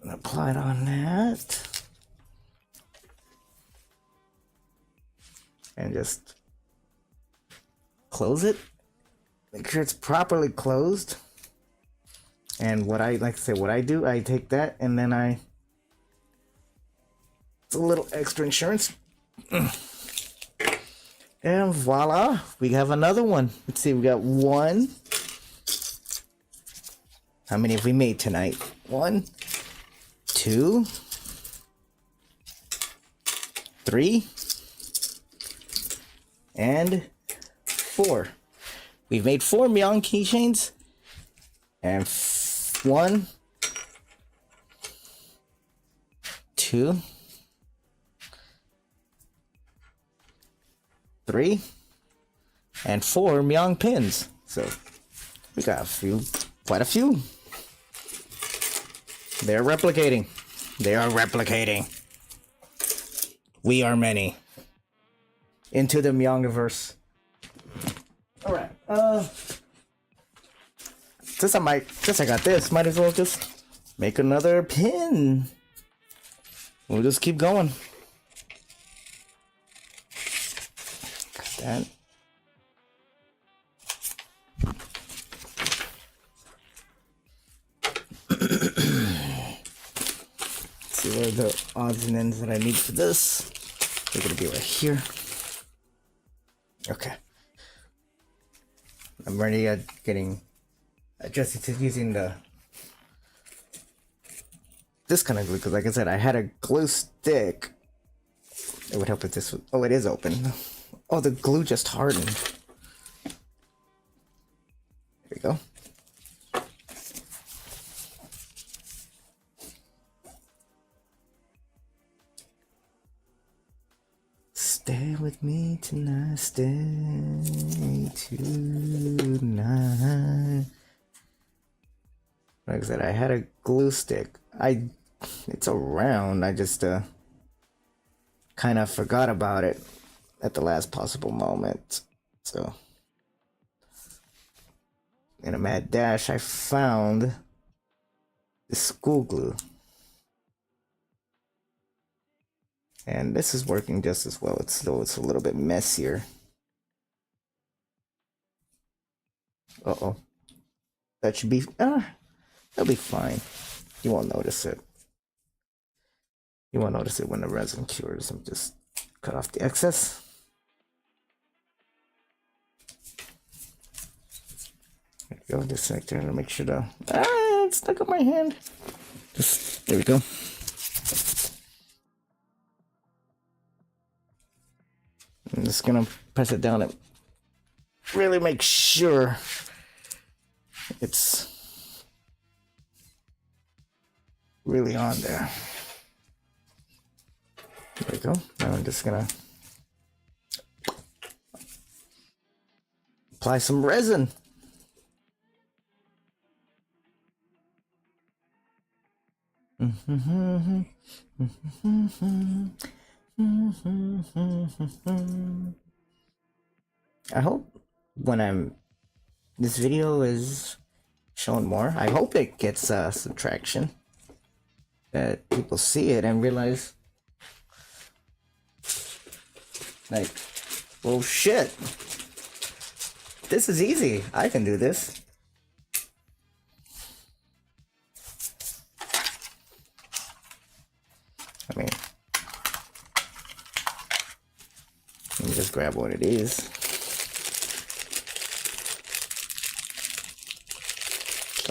And apply it on that. And just close it. Make sure it's properly closed. And what I like to say, what I do, I take that and then it's a little extra insurance. And voila, we have another one. Let's see, we got one. How many have we made tonight? 1, 2, 3, and 4. We've made 4 Meong keychains, and 1, 2, 3, and 4 Meong pins. So we got quite a few. They're replicating. They are replicating. We are many. Into the Meongiverse. Alright, since I got this, might as well just make another pin. We'll just keep going. Got that. See where the odds and ends that I need for this. They're gonna be right here. Okay. I'm already getting adjusted to using this kind of glue, because like I said, I had a glue stick. It would help if this was, oh, it is open. Oh, the glue just hardened. There we go. Stay with me tonight, stay tonight. Like I said, I had a glue stick. It's around, I just kind of forgot about it at the last possible moment. So, in a mad dash, I found this school glue. And this is working just as well, though it's a little bit messier. Uh-oh. That should be, that'll be fine. You won't notice it. You won't notice it when the resin cures. I'm just cut off the excess. There we go, disconnect it and make sure to, it's stuck on my hand. Just, there we go. I'm just gonna press it down and really make sure it's really on there. There we go. Now I'm just gonna apply some resin. I hope when this video is shown more, I hope it gets some traction, that people see it and realize, like, well, shit, this is easy, I can do this. I mean, let me just grab what it is.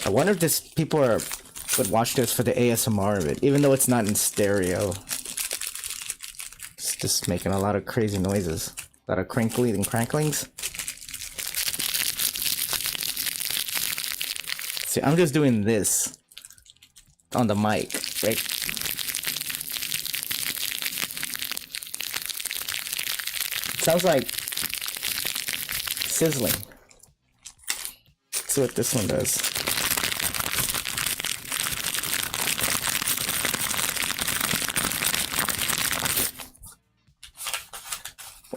I wonder if people would watch this for the ASMR of it, even though it's not in stereo. It's just making a lot of crazy noises, a lot of crinkly and cranklings. See, I'm just doing this on the mic, right? Sounds like sizzling. Let's see what this one does.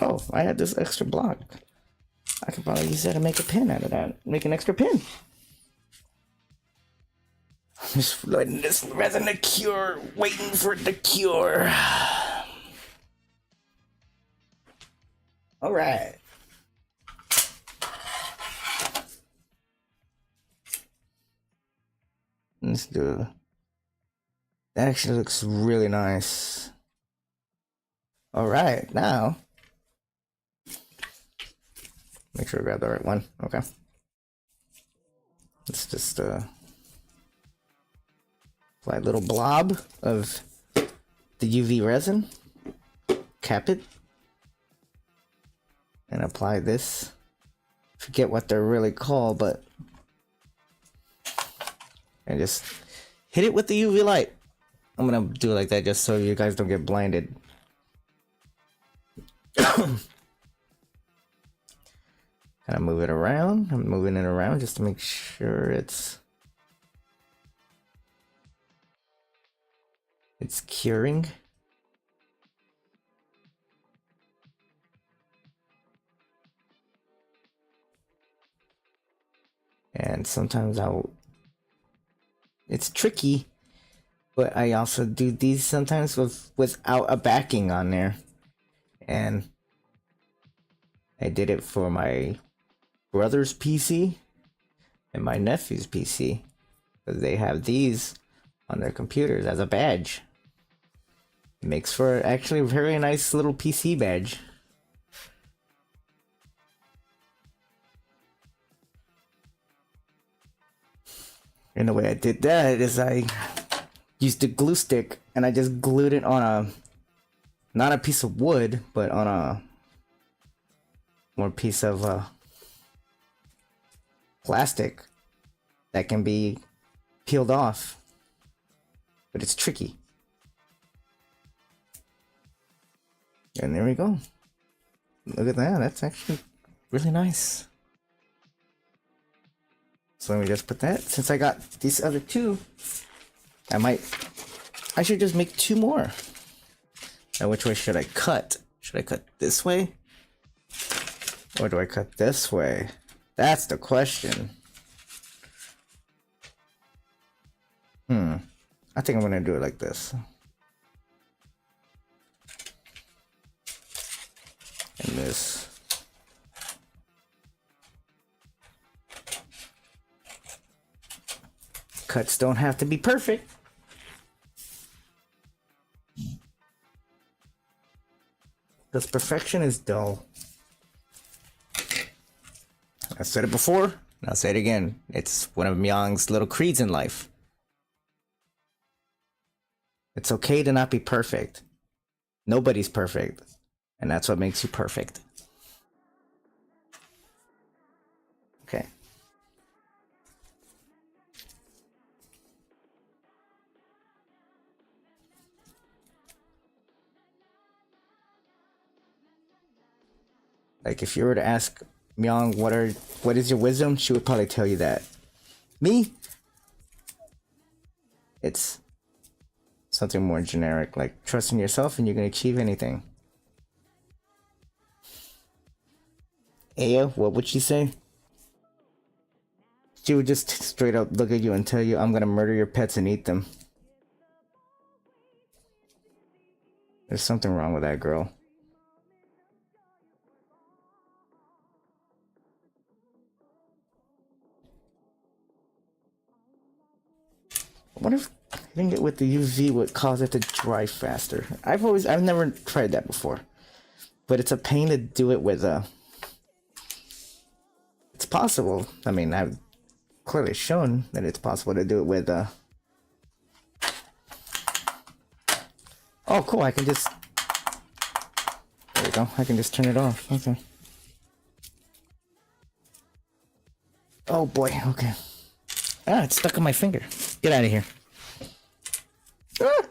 Oh, I had this extra block. I could probably use that to make a pin out of that. Make an extra pin. I'm just letting this resin to cure, waiting for it to cure. Alright. Let's do it. That actually looks really nice. Alright, now make sure I grab the right one. Okay. Let's just apply a little blob of the UV resin, cap it, and apply this. Forget what they're really called, but and just hit it with the UV light. I'm gonna do it like that just so you guys don't get blinded. Kind of move it around. I'm moving it around just to make sure it's curing. And sometimes it's tricky, but I also do these sometimes without a backing on there. And I did it for my brother's PC and my nephew's PC, because they have these on their computers as a badge. It makes for actually a very nice little PC badge. And the way I did that is I used a glue stick and I just glued it on not a piece of wood, but on a more piece of plastic that can be peeled off, but it's tricky. And there we go. Look at that. That's actually really nice. So let me just put that. Since I got these other two, I should just make two more. Now, which way should I cut? Should I cut this way? Or do I cut this way? That's the question. I think I'm gonna do it like this. And this. Cuts don't have to be perfect. Because perfection is dull. I said it before, and I'll say it again. It's one of Meong's little creeds in life. It's okay to not be perfect. Nobody's perfect. And that's what makes you perfect. Okay. Like if you were to ask Meong what is your wisdom, she would probably tell you that. Me? It's something more generic, like trust in yourself and you can achieve anything. Aya, what would she say? She would just straight up look at you and tell you, I'm gonna murder your pets and eat them. There's something wrong with that girl. I wonder if hitting it with the UV would cause it to dry faster. I've never tried that before. But it's a pain to do it with it's possible. I mean, I've clearly shown that it's possible to do it with oh cool, I can just, there we go, I can just turn it off. Okay. Oh boy, okay. Ah, it's stuck on my finger. Get out of here. Ah!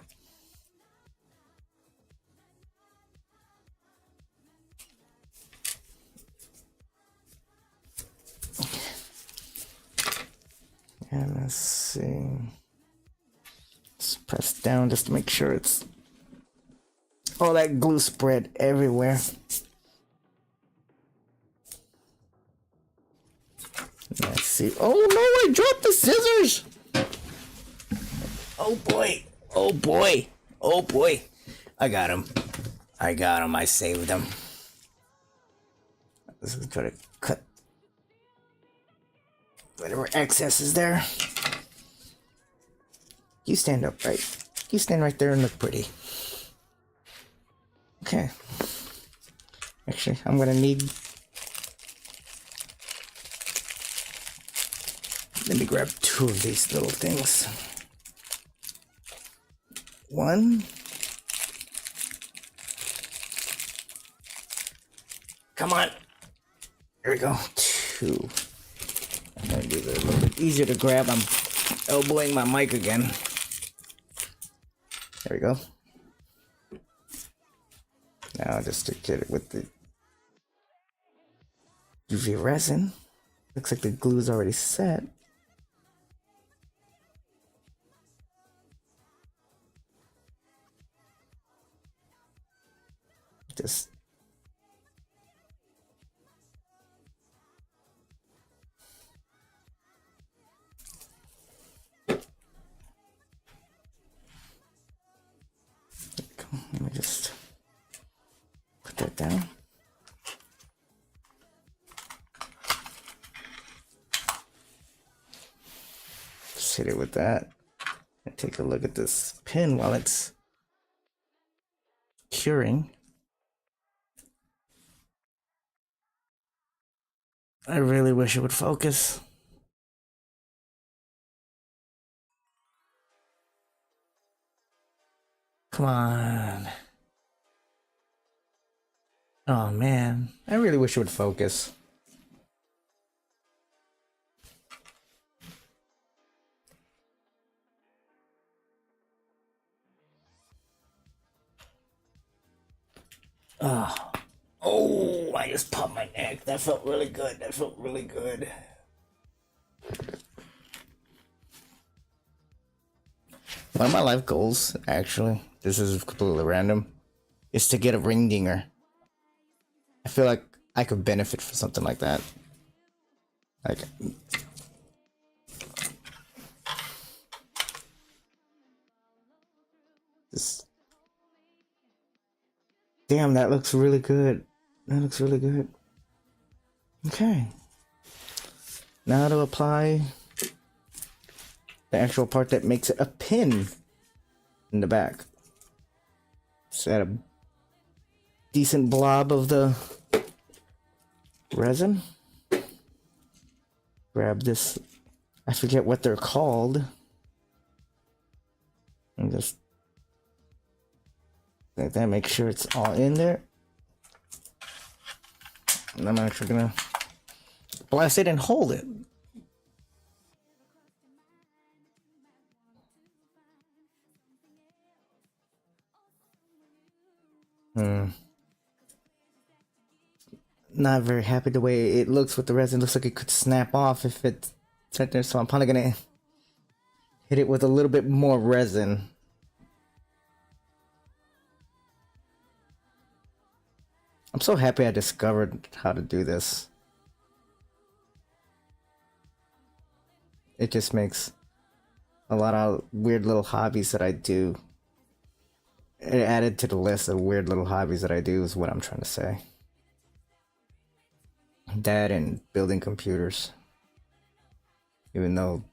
And let's see. Let's press down just to make sure it's all that glue spread everywhere. Let's see. Oh no, I dropped the scissors! Oh boy. Oh boy. Oh boy. I got him. I got him. I saved him. Let's try to cut whatever excess is there. You stand up right. You stand right there and look pretty. Okay. Actually, I'm gonna need... Let me grab 2 of these little things. 1. Come on. There we go. 2. I'm gonna do it a little bit easier to grab. I'm elbowing my mic again. There we go. Now just to get it with the UV resin. Looks like the glue is already set. Just let me just put that down. Just hit it with that. And take a look at this pin while it's curing. I really wish it would focus. Come on. Oh man, I really wish it would focus. Oh, I just popped my neck. That felt really good. That felt really good. One of my life goals, actually, this is completely random, is to get a ring dinger. I feel like I could benefit from something like that. Like, this. Damn, that looks really good. That looks really good. Okay. Now to apply the actual part that makes it a pin in the back. Just add a decent blob of the resin. Grab this, I forget what they're called, and just like that, make sure it's all in there. And I'm actually gonna blast it and hold it. Not very happy the way it looks with the resin. Looks like it could snap off if it's right there, so I'm probably gonna hit it with a little bit more resin. I'm so happy I discovered how to do this. It just makes a lot of weird little hobbies that I do. It added to the list of weird little hobbies that I do is what I'm trying to say. That and building computers. Even though,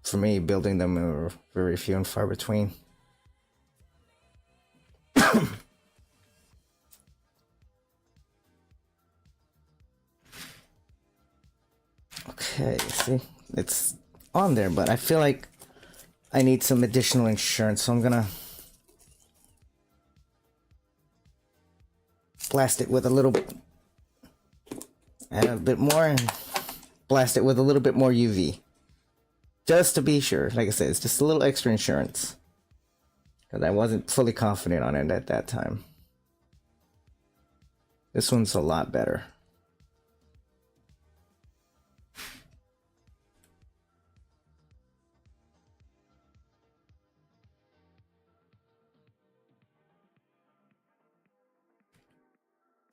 for me, building them are very few and far between. Okay, see? It's on there, but I feel like I need some additional insurance, so I'm gonna blast it with a little... Add a bit more and blast it with a little bit more UV. Just to be sure. Like I said, it's just a little extra insurance. Because I wasn't fully confident on it at that time. This one's a lot better.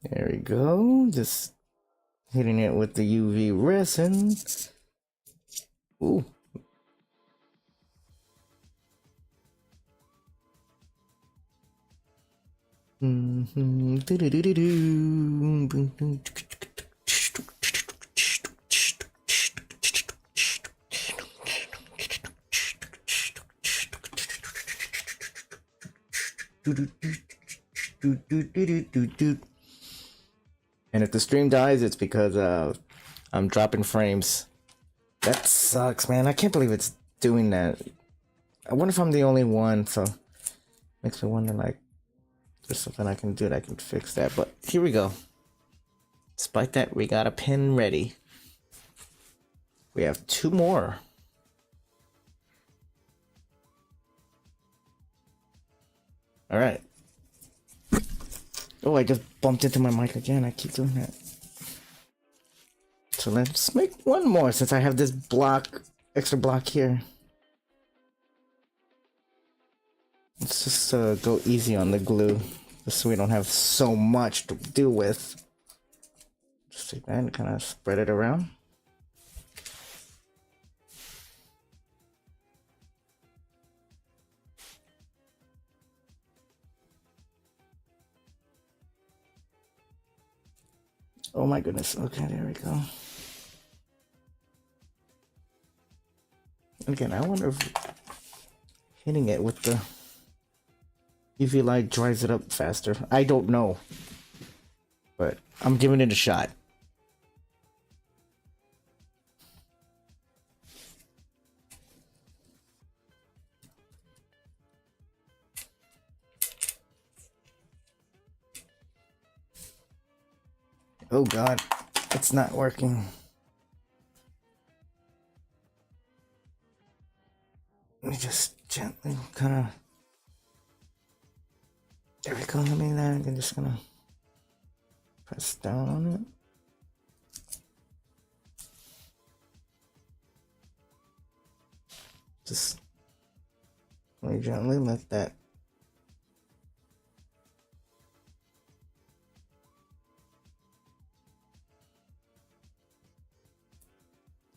There we go. Just hitting it with the UV resin. Ooh. And if the stream dies, it's because I'm dropping frames. That sucks, man. I can't believe it's doing that. I wonder if I'm the only one, so makes me wonder, like, there's something I can do that I can fix that. But here we go. Despite that, we got a pin ready. We have 2 more. All right. Oh, I just bumped into my mic again. I keep doing that. So let's make 1 more since I have this block, extra block here. Let's just go easy on the glue, just so we don't have so much to deal with. Just take that and kind of spread it around. Oh my goodness. Okay, there we go. Again, I wonder if hitting it with the UV light dries it up faster. I don't know, but I'm giving it a shot. Oh God, it's not working. Let me just gently kind of. There we go. Let me land. I'm just gonna press down on it. Just really gently let that.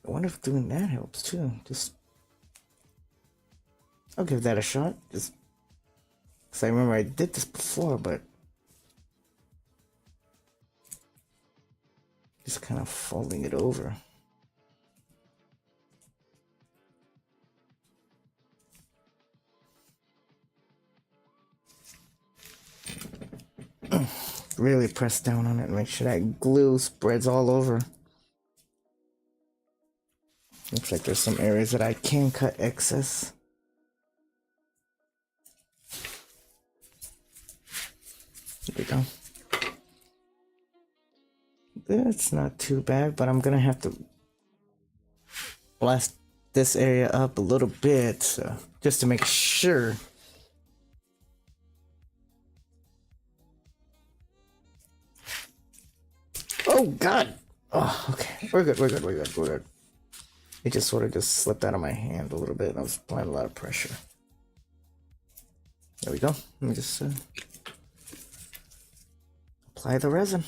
I wonder if doing that helps too. Just, I'll give that a shot. Just, because I remember I did this before, but just kind of folding it over. Really press down on it and make sure that glue spreads all over. Looks like there's some areas that I can cut excess. There we go. That's not too bad, but I'm gonna have to blast this area up a little bit, so, just to make sure. Oh God! Oh, okay. We're good. It just sort of just slipped out of my hand a little bit. I was applying a lot of pressure. There we go. Let me just apply the resin.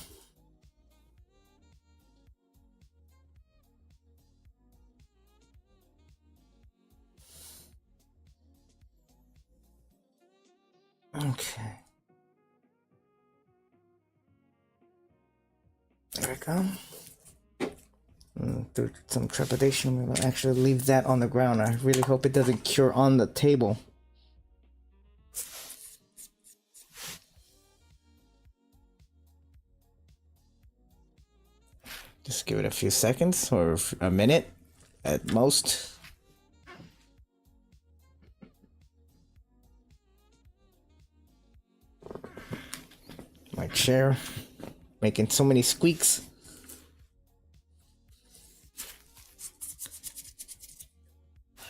Okay. There we go. Through some trepidation, I'm gonna actually leave that on the ground. I really hope it doesn't cure on the table. Just give it a few seconds or a minute at most. My chair making so many squeaks.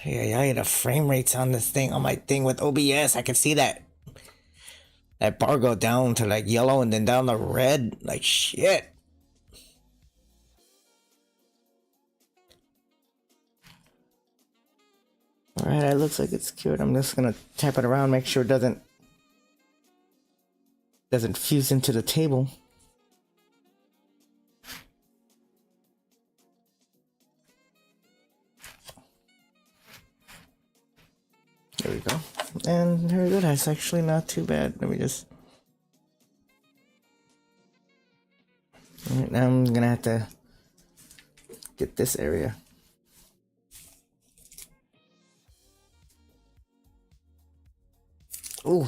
Yeah, the frame rates on this thing, on my thing with OBS, I can see that bar go down to like yellow and then down to red, like shit. Alright, it looks like it's cured. I'm just gonna tap it around, make sure it doesn't fuse into the table. There we go. And there we go. That's actually not too bad. Let me just... Alright, now I'm gonna have to get this area. Ooh.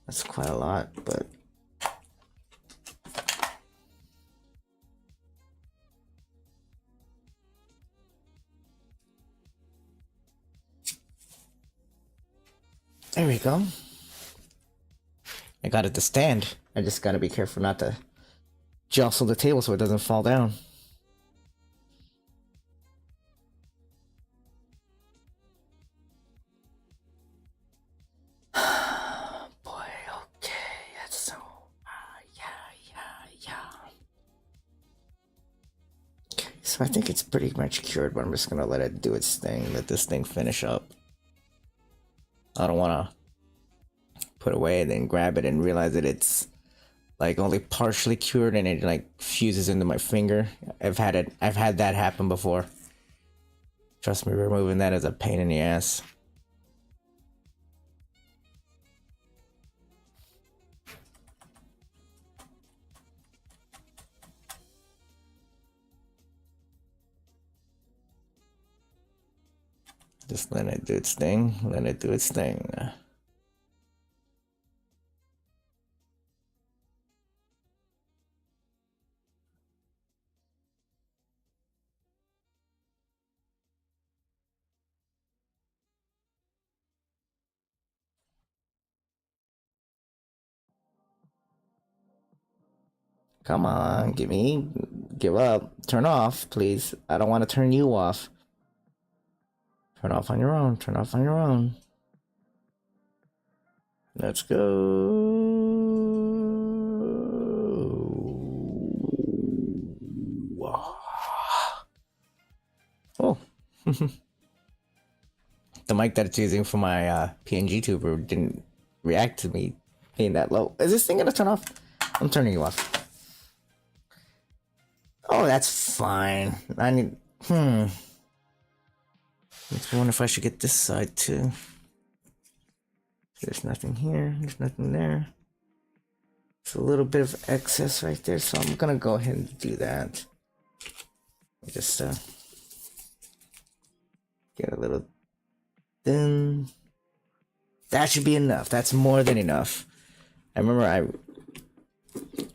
That's quite a lot, but... There we go. I got it to stand. I just gotta be careful not to jostle the table so it doesn't fall down. Boy, okay, that's so... yeah. Okay, so I think it's pretty much cured, but I'm just gonna let it do its thing, let this thing finish up. I don't want to put away and then grab it and realize that it's like only partially cured and it like fuses into my finger. I've had that happen before. Trust me, removing that is a pain in the ass. Just let it do its thing. Let it do its thing. Come on, give up. Turn off, please. I don't want to turn you off. Turn off on your own. Turn off on your own. Let's go. Oh. The mic that it's using for my PNG tuber didn't react to me being that low. Is this thing gonna turn off? I'm turning you off. Oh, that's fine. I need... I wonder if I should get this side too. There's nothing here. There's nothing there. There's a little bit of excess right there, so I'm gonna go ahead and do that. Just get a little thin. That should be enough. That's more than enough. I remember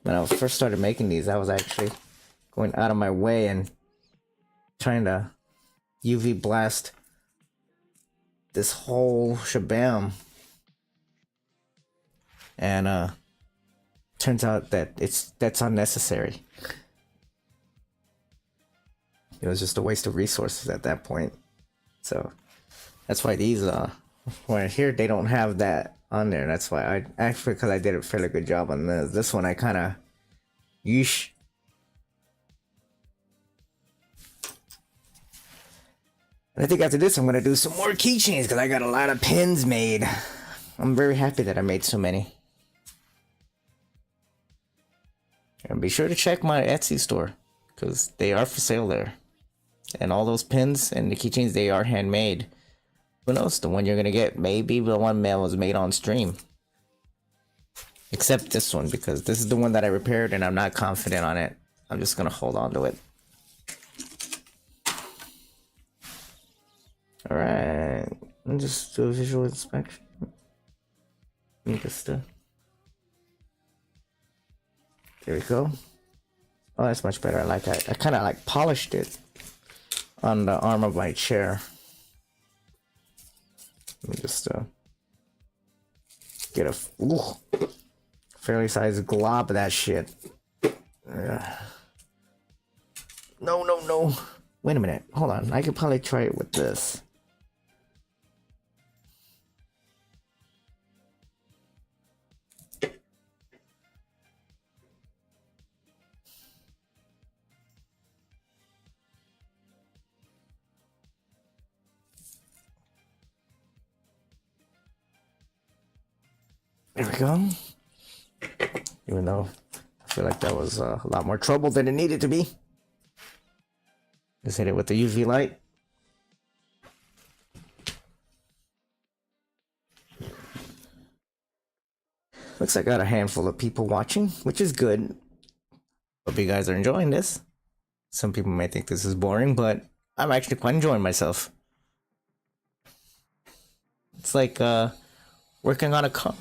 when I first started making these, I was actually going out of my way and trying to UV blast this whole shabam. And turns out that that's unnecessary. It was just a waste of resources at that point. So that's why these when here they don't have that on there. That's why I actually, because I did a fairly good job on this one, I kind of yeesh. And I think after this I'm gonna do some more keychains because I got a lot of pins made. I'm very happy that I made so many. And be sure to check my Etsy store because they are for sale there. And all those pins and the keychains, they are handmade. Who knows? The one you're gonna get, maybe the one that was made on stream. Except this one, because this is the one that I repaired and I'm not confident on it. I'm just gonna hold on to it. Alright. I'll just do a visual inspection. Just there we go. Oh, that's much better. I kind of like polished it on the arm of my chair. Let me just get a fairly sized glob of that shit. No. Wait a minute. Hold on. I could probably try it with this. There we go. Even though I feel like that was a lot more trouble than it needed to be. Just hit it with the UV light. Looks like I got a handful of people watching, which is good. Hope you guys are enjoying this. Some people may think this is boring, but I'm actually quite enjoying myself. It's like working on a car.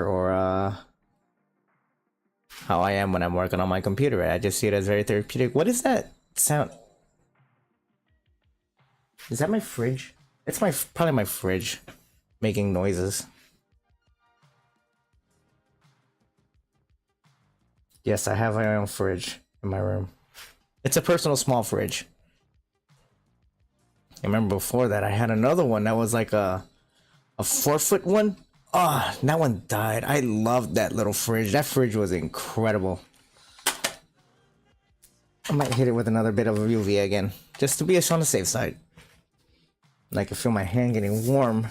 Or how I am when I'm working on my computer. Right? I just see it as very therapeutic. What is that sound? Is that my fridge? It's probably my fridge making noises. Yes, I have my own fridge in my room. It's a personal small fridge. I remember before that I had another one that was like a 4-foot one. Oh, that one died. I loved that little fridge. That fridge was incredible. I might hit it with another bit of UV again, just to be on the safe side. And I can feel my hand getting warm.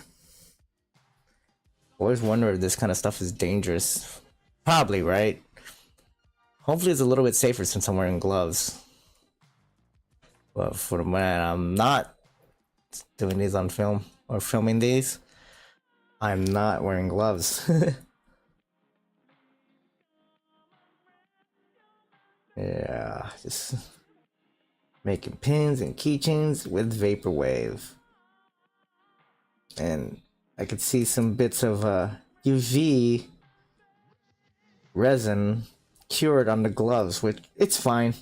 Always wonder if this kind of stuff is dangerous. Probably, right? Hopefully it's a little bit safer since I'm wearing gloves. But for the when I'm not doing these on film or filming these, I'm not wearing gloves. Yeah, just making pins and keychains with vaporwave. And I could see some bits of UV resin cured on the gloves, which it's fine.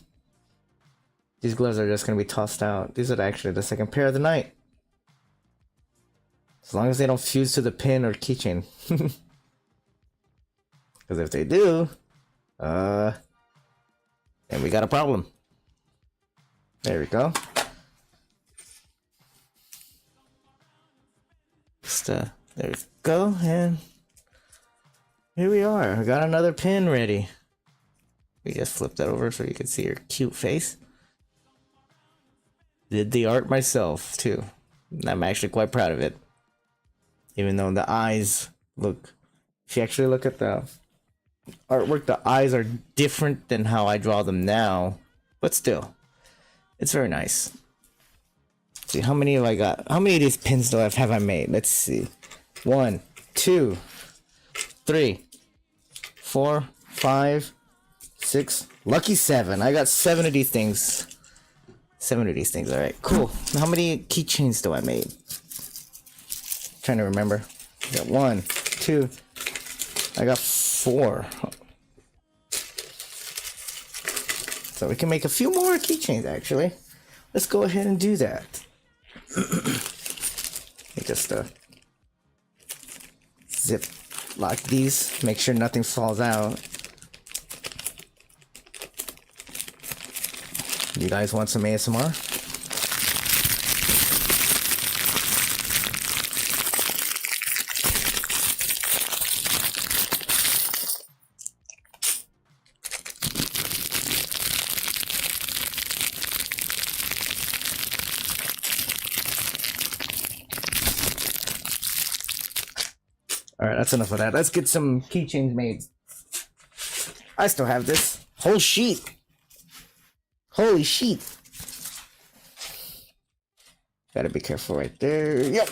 These gloves are just gonna be tossed out. These are actually the second pair of the night. As long as they don't fuse to the pin or keychain. Because if they do, then we got a problem. There we go. Just, there we go, and here we are. I got another pin ready. We just flipped that over so you can see your cute face. Did the art myself, too. I'm actually quite proud of it. Even though the eyes look... If you actually look at the artwork, the eyes are different than how I draw them now. But still, it's very nice. Let's see, how many have I got? How many of these pins have I made? Let's see. 1, 2, 3, 4, 5, 6. Lucky 7. I got 7 of these things. 7 of these things. Alright, cool. How many keychains do I made? Trying to remember. I got 1, 2. I got 4. So we can make a few more keychains actually. Let's go ahead and do that. Let me just zip lock these, make sure nothing falls out. You guys want some ASMR? Alright, that's enough of that. Let's get some keychains made. I still have this whole sheet. Holy sheet. Gotta be careful right there. Yep.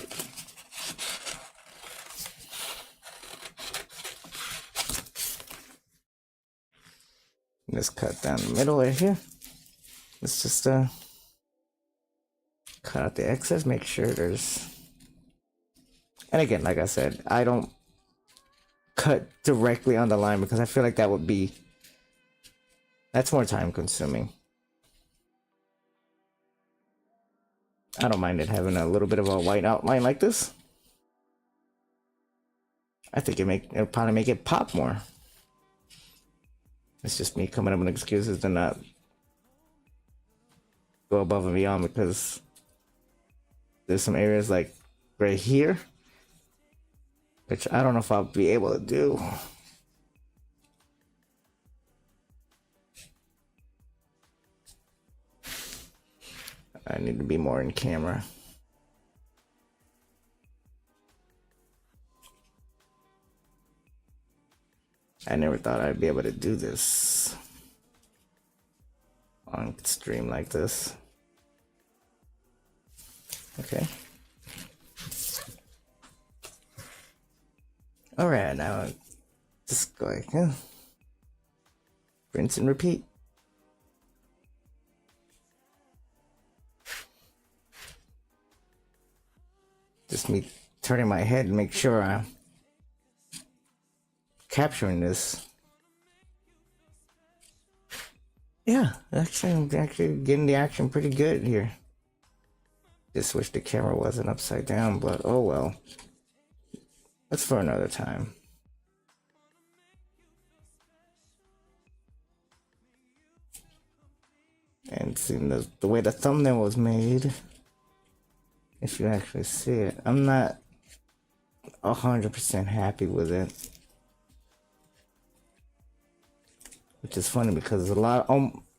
Let's cut down the middle right here. Let's just cut out the excess, make sure there's... And again, like I said, I don't cut directly on the line because I feel like that would be... That's more time consuming. I don't mind it having a little bit of a white outline like this. I think it'll probably make it pop more. It's just me coming up with excuses to not go above and beyond because there's some areas like right here, which I don't know if I'll be able to do. I need to be more in camera. I never thought I'd be able to do this on stream like this. Okay. Alright, now just go like, rinse and repeat. Just me turning my head and make sure I'm capturing this. Yeah, actually, I'm actually getting the action pretty good here. Just wish the camera wasn't upside down, but oh well. That's for another time. And seeing the way the thumbnail was made, if you actually see it, I'm not 100% happy with it. Which is funny because a lot,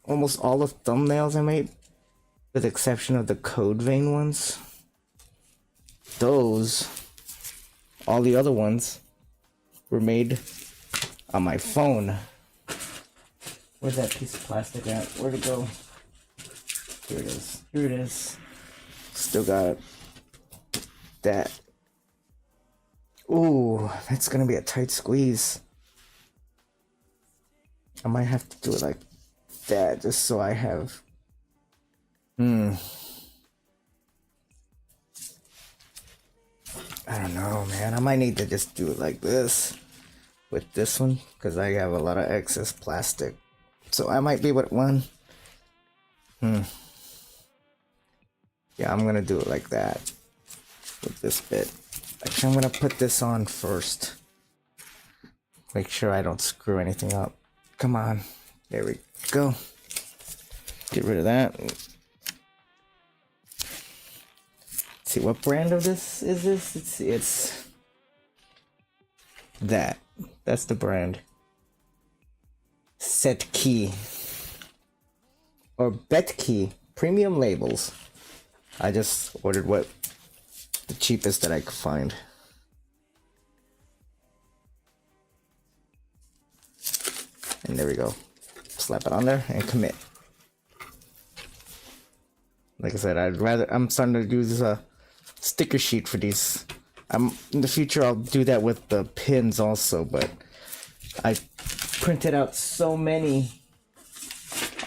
almost all the thumbnails I made, with the exception of the code vein ones, all the other ones were made on my phone. Where's that piece of plastic at? Where'd it go? Here it is. Here it is. Still got that. Ooh, that's gonna be a tight squeeze. I might have to do it like that just so I have. I don't know, man. I might need to just do it like this with this one because I have a lot of excess plastic. So I might be with one. Yeah, I'm gonna do it like that with this bit. Actually, I'm gonna put this on first. Make sure I don't screw anything up. Come on. There we go. Get rid of that. See, what brand of this is this? It's that. That's the brand. Set Key. Or Bet Key. Premium labels. I just ordered what the cheapest that I could find. And there we go. Slap it on there and commit. Like I said, I'm starting to use a sticker sheet for these. In the future I'll do that with the pins also, but I printed out so many.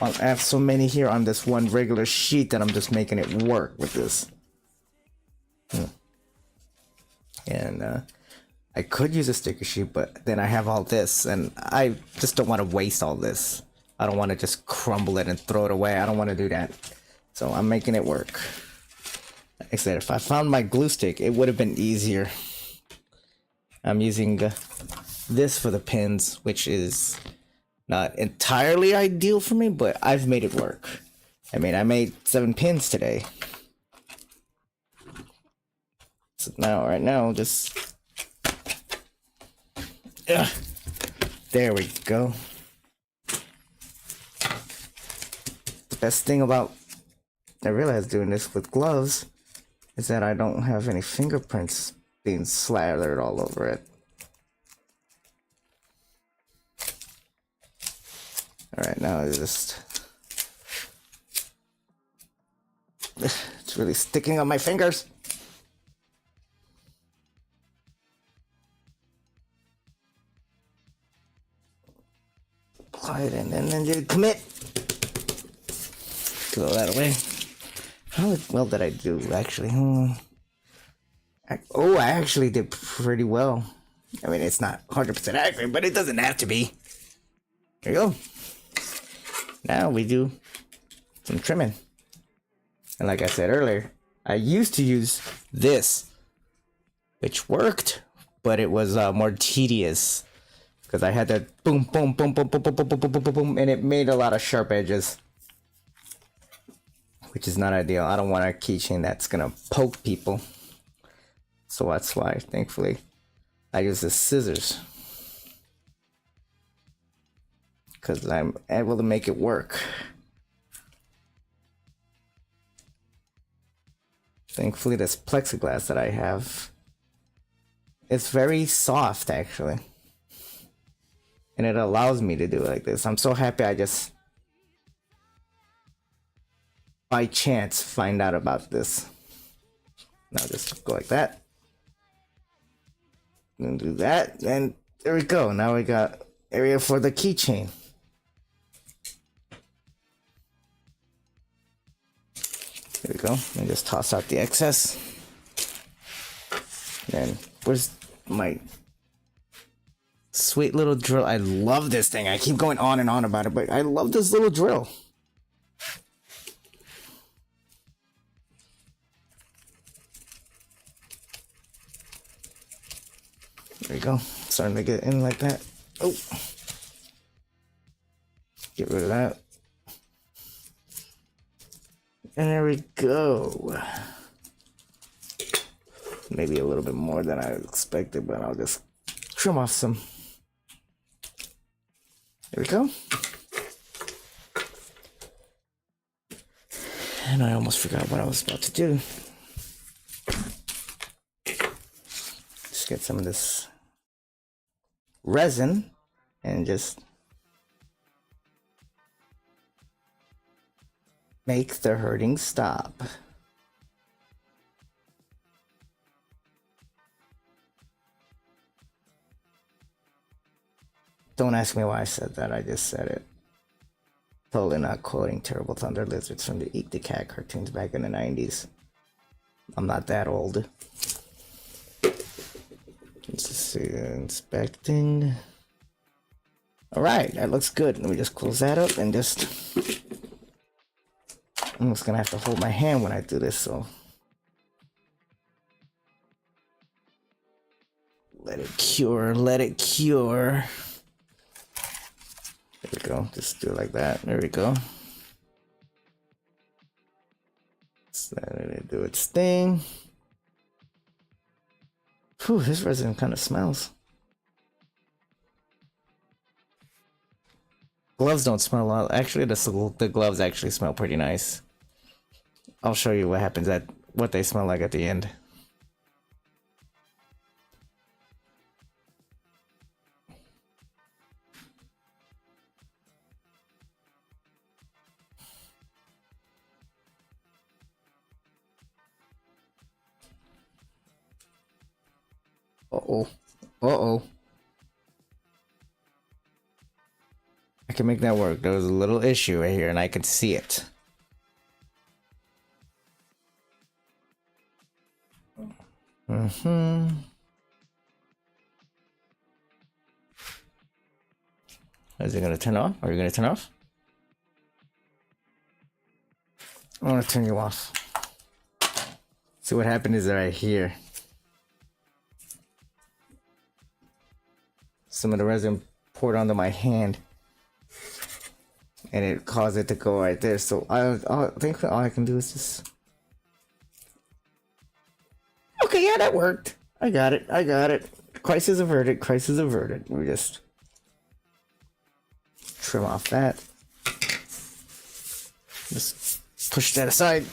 I have so many here on this one regular sheet that I'm just making it work with this. And I could use a sticker sheet, but then I have all this, and I just don't want to waste all this. I don't want to just crumble it and throw it away. I don't want to do that. So I'm making it work. Like I said, if I found my glue stick, it would have been easier. I'm using this for the pins, which is not entirely ideal for me, but I've made it work. I mean, I made 7 pins today. So now, right now, just... there we go. The best thing about... I realized doing this with gloves is that I don't have any fingerprints being slathered all over it. Alright, now I just... it's really sticking on my fingers. Apply it and then you commit. Throw that away. How well did I do, actually? Oh, I actually did pretty well. I mean, it's not 100% accurate, but it doesn't have to be. There you go. Now we do some trimming. And like I said earlier, I used to use this, which worked, but it was more tedious. Because I had to boom, boom, boom, boom, boom, boom, boom, boom, boom, boom, boom, and it made a lot of sharp edges. Which is not ideal. I don't want a keychain that's gonna poke people. So that's why, thankfully, I use the scissors. Because I'm able to make it work. Thankfully, this plexiglass that I have, it's very soft, actually. And it allows me to do it like this. I'm so happy I just, by chance, find out about this. Now just go like that. And do that, and there we go. Now we got area for the keychain. There we go. And just toss out the excess. And where's my sweet little drill? I love this thing. I keep going on and on about it, but I love this little drill. There we go. Starting to get in like that. Oh. Get rid of that. And there we go. Maybe a little bit more than I expected, but I'll just trim off some. There we go. And I almost forgot what I was about to do. Just get some of this resin and just make the hurting stop. Don't ask me why I said that, I just said it. Totally not quoting terrible thunder lizards from the Eat the Cat cartoons back in the 90s. I'm not that old. Let's see, inspecting. Alright, that looks good. Let me just close that up and just... I'm just gonna have to hold my hand when I do this, so... Let it cure, let it cure. There we go, just do it like that. There we go. Just let it do its thing. Whew, this resin kind of smells. Gloves don't smell a lot. Actually, the gloves actually smell pretty nice. I'll show you what happens what they smell like at the end. Uh-oh. Uh-oh. I can make that work. There was a little issue right here, and I can see it. Is it gonna turn off? Are you gonna turn off? I want to turn you off. See what happened is right here. Some of the resin poured onto my hand, and it caused it to go right there. So I think all I can do is just... Okay, yeah, that worked. I got it. I got it. Crisis averted. Crisis averted. We just trim off that. Just push that aside.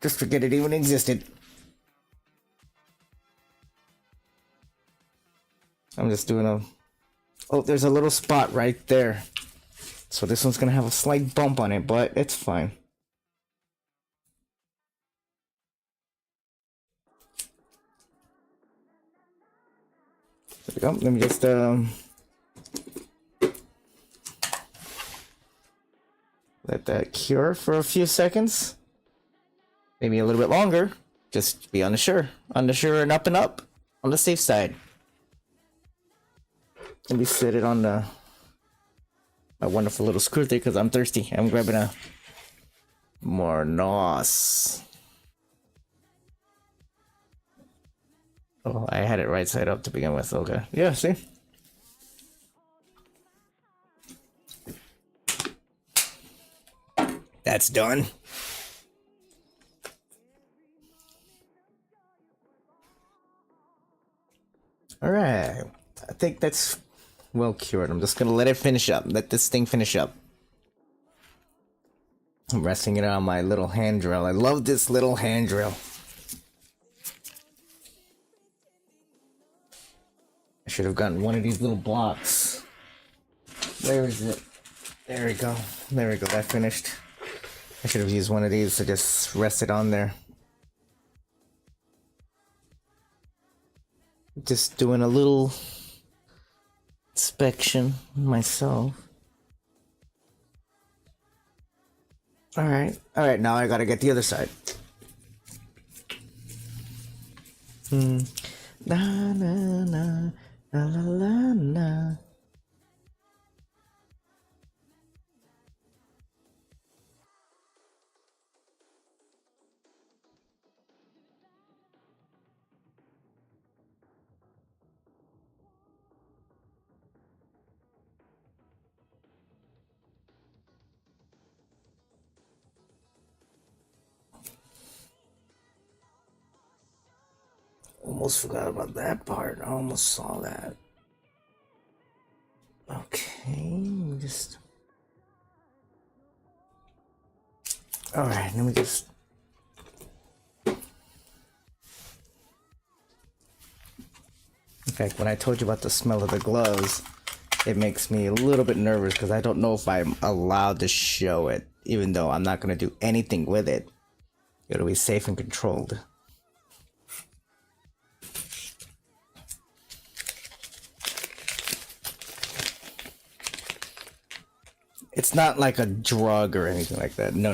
Just forget it even existed. I'm just doing a... Oh, there's a little spot right there. So this one's gonna have a slight bump on it, but it's fine. There we go. Let me just let that cure for a few seconds. Maybe a little bit longer. Just be on the sure and up, on the safe side. Let me set it on my wonderful little screw there because I'm thirsty. I'm grabbing a more nos. Oh, I had it right side up to begin with. Okay. Yeah, see? That's done. Alright. I think that's well cured. I'm just gonna let it finish up. Let this thing finish up. I'm resting it on my little hand drill. I love this little hand drill. I should have gotten one of these little blocks. Where is it? There we go. There we go. That finished. I should have used one of these to just rest it on there. Just doing a little inspection myself. Alright, now I gotta get the other side. Na na na la la la na. Almost forgot about that part. I almost saw that. Okay, just. Alright, let me just. In fact, when I told you about the smell of the gloves, it makes me a little bit nervous because I don't know if I'm allowed to show it, even though I'm not going to do anything with it. It'll be safe and controlled. It's not like a drug or anything like that. No.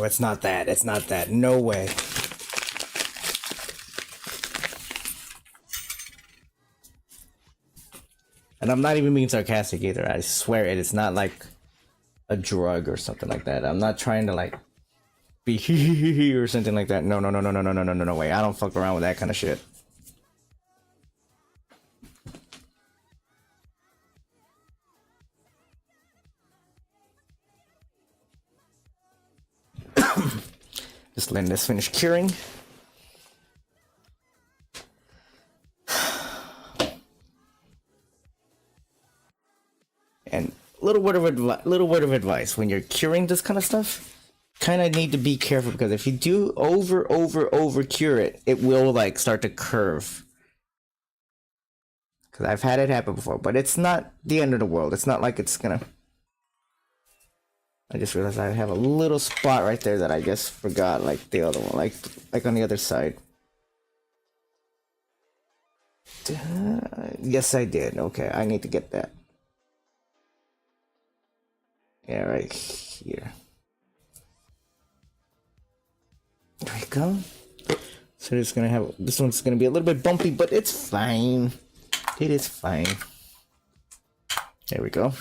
It's not that. It's not that. No way. And I'm not even being sarcastic either. I swear it. It's not like a drug or something like that. I'm not trying to like be or something like that. No way. I don't fuck around with that kind of shit. Just letting this finish curing. And little word of advice: when you're curing this kind of stuff, kind of need to be careful, because if you do over cure it, it will like start to curve. Because I've had it happen before, but it's not the end of the world. It's not like it's gonna. I just realized I have a little spot right there that I just forgot, like the other one, like on the other side. Yes, I did. Okay, I need to get that. Yeah, right here. There we go. So it's gonna have, this one's gonna be a little bit bumpy, but it's fine. It is fine. There we go.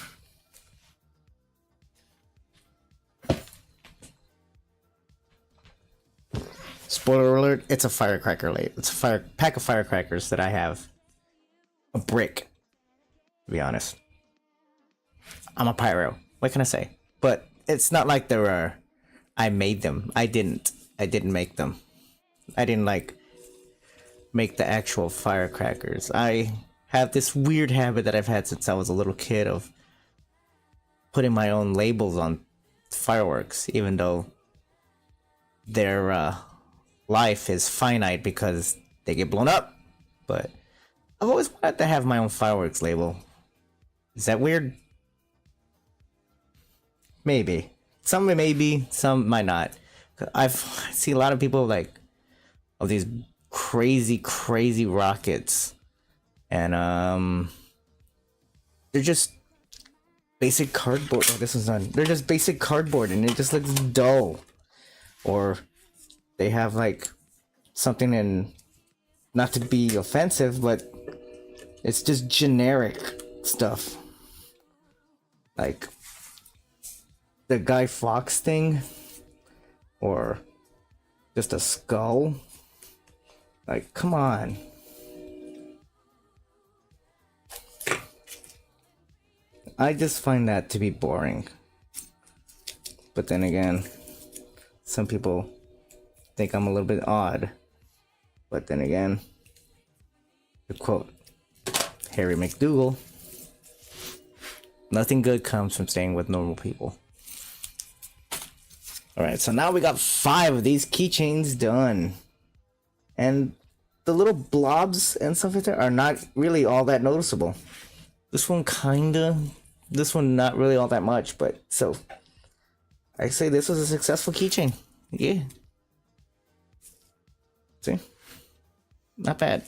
Spoiler alert, it's a firecracker late. It's a pack of firecrackers that I have. A brick, to be honest. I'm a pyro. What can I say? But it's not like there are. I made them. I didn't make them. I didn't like make the actual firecrackers. I have this weird habit that I've had since I was a little kid of putting my own labels on fireworks, even though their life is finite because they get blown up. But I've always wanted to have my own fireworks label. Is that weird? Maybe. Some maybe, some might not. I've seen a lot of people like of these crazy rockets, and they're just basic cardboard. Oh, this one's done. They're just basic cardboard, and it just looks dull. Or they have like something in, not to be offensive, but it's just generic stuff, like the Guy Fawkes thing, or just a skull. Like, come on. I just find that to be boring. But then again, some people think I'm a little bit odd. But then again, to quote Harry McDougal, nothing good comes from staying with normal people. Alright, so now we got 5 of these keychains done. And the little blobs and stuff like that are not really all that noticeable. This one kinda, this one not really all that much, but so I say this was a successful keychain. Yeah. See? Not bad.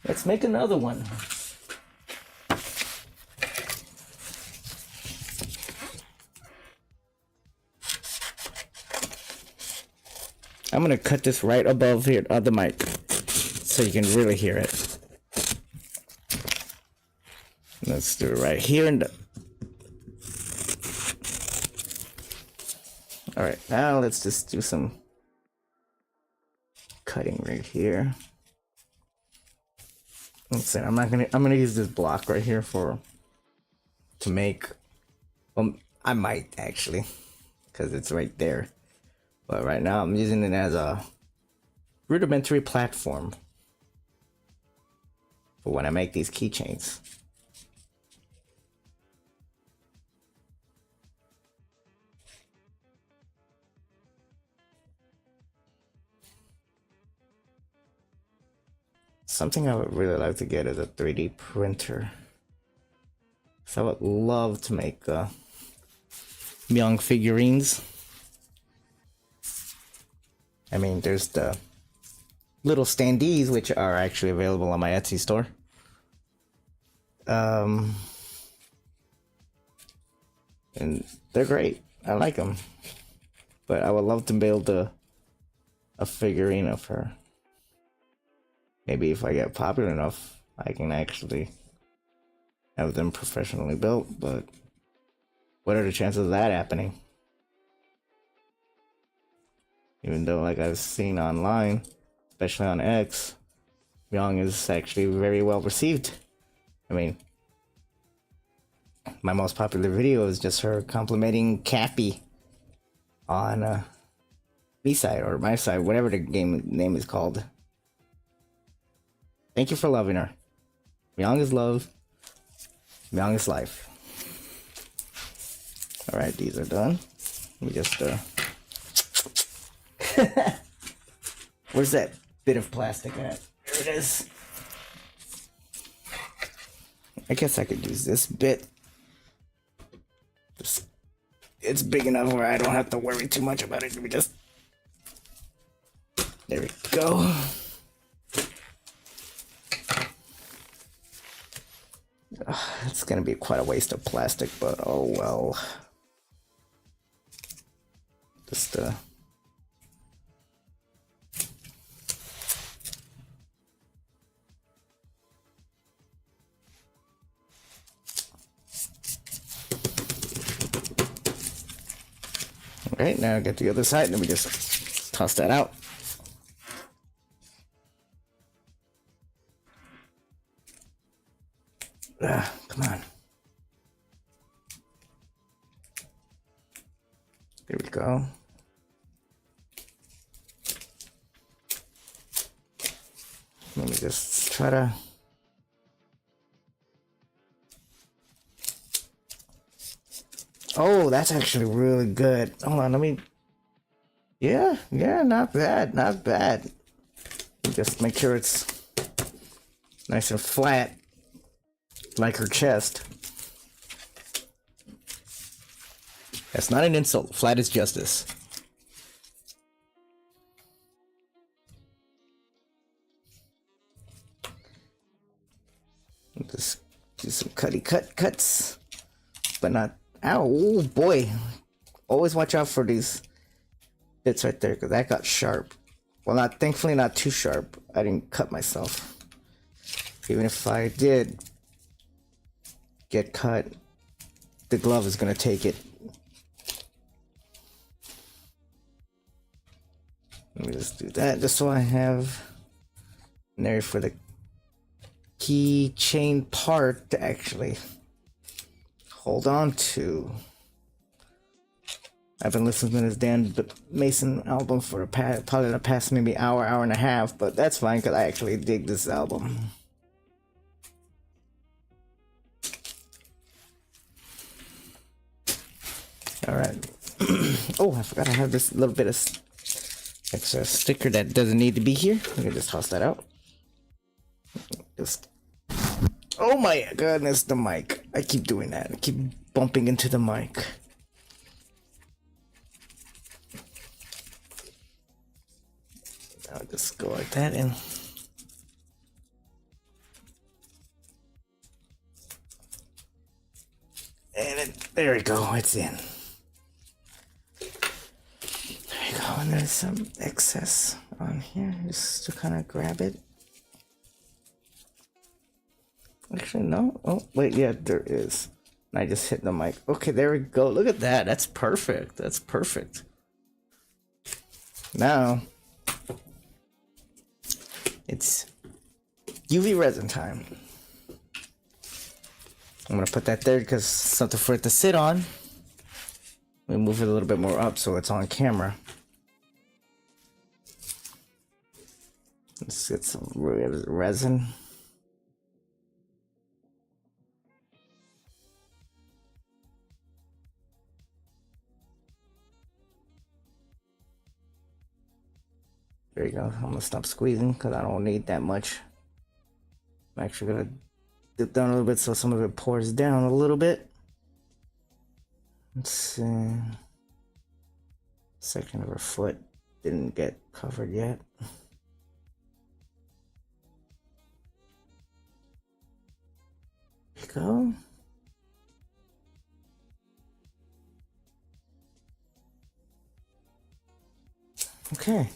Let's make another one. I'm gonna cut this right above here on the mic so you can really hear it. Let's do it right here and all right, now let's just do some cutting right here. Let's see, I'm gonna use this block right here to make, well, I might actually, because it's right there. But right now I'm using it as a rudimentary platform for when I make these keychains. Something I would really like to get is a 3D printer. So I would love to make Meong figurines. I mean, there's the little standees, which are actually available on my Etsy store. And they're great. I like them. But I would love to build a figurine of her. Maybe if I get popular enough, I can actually have them professionally built, but what are the chances of that happening? Even though, like I've seen online, especially on X, Meong is actually very well received. I mean, my most popular video is just her complimenting Cappy on B-side or my side, whatever the game name is called. Thank you for loving her. Meong is love. Meong is life. Alright, these are done. Let me just where's that bit of plastic at? There it is. I guess I could use this bit. It's big enough where I don't have to worry too much about it. Let me just... There we go. It's gonna be quite a waste of plastic, but oh well. Just Alright, now get the other side, and then we just toss that out. Come on. There we go. Let me just try to... Oh, that's actually really good. Hold on, let me... Yeah, not bad, not bad. Just make sure it's nice and flat, like her chest. That's not an insult. Flat is justice. Just do some cuts, but not... Ow, oh boy. Always watch out for these bits right there, because that got sharp. Well, thankfully not too sharp. I didn't cut myself. Even if I did get cut, the glove is gonna take it. Let me just do that, just so I have an area for the keychain part to actually hold on to. I've been listening to this Dan Mason album for probably the past maybe hour and a half, but that's fine because I actually dig this album. Alright. Oh, I forgot I have this little bit of extra sticker that doesn't need to be here. We can just toss that out. Just... Oh my goodness, the mic. I keep doing that. I keep bumping into the mic. I'll just go like that and... There we go, it's in. There you go, and there's some excess on here, just to kind of grab it. Actually, no. Oh, wait, yeah, there is. I just hit the mic. Okay, there we go. Look at that. That's perfect. That's perfect. Now, it's UV resin time. I'm gonna put that there because something for it to sit on. We move it a little bit more up so it's on camera. Let's get some resin. There you go. I'm gonna stop squeezing because I don't need that much. I'm actually gonna dip down a little bit so some of it pours down a little bit. Let's see. Section of her foot didn't get covered yet. There you go. Okay.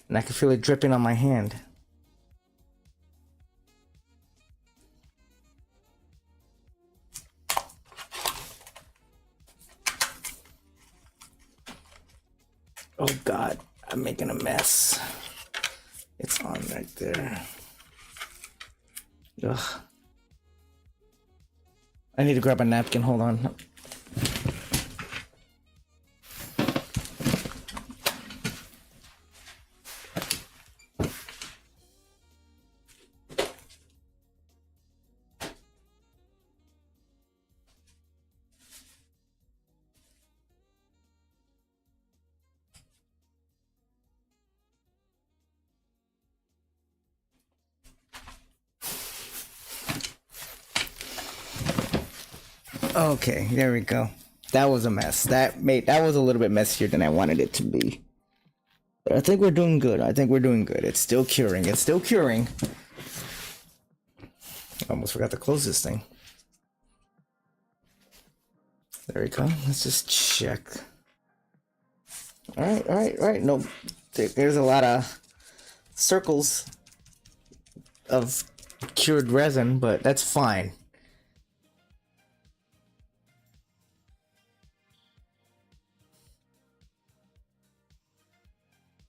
And I can feel it dripping on my hand. Oh God, I'm making a mess. It's on right there. Ugh. I need to grab a napkin, hold on. Okay, there we go. That was a mess. That was a little bit messier than I wanted it to be. But I think we're doing good. I think we're doing good. It's still curing. It's still curing. I almost forgot to close this thing. There we go. Let's just check. All right. No, there's a lot of circles of cured resin, but that's fine.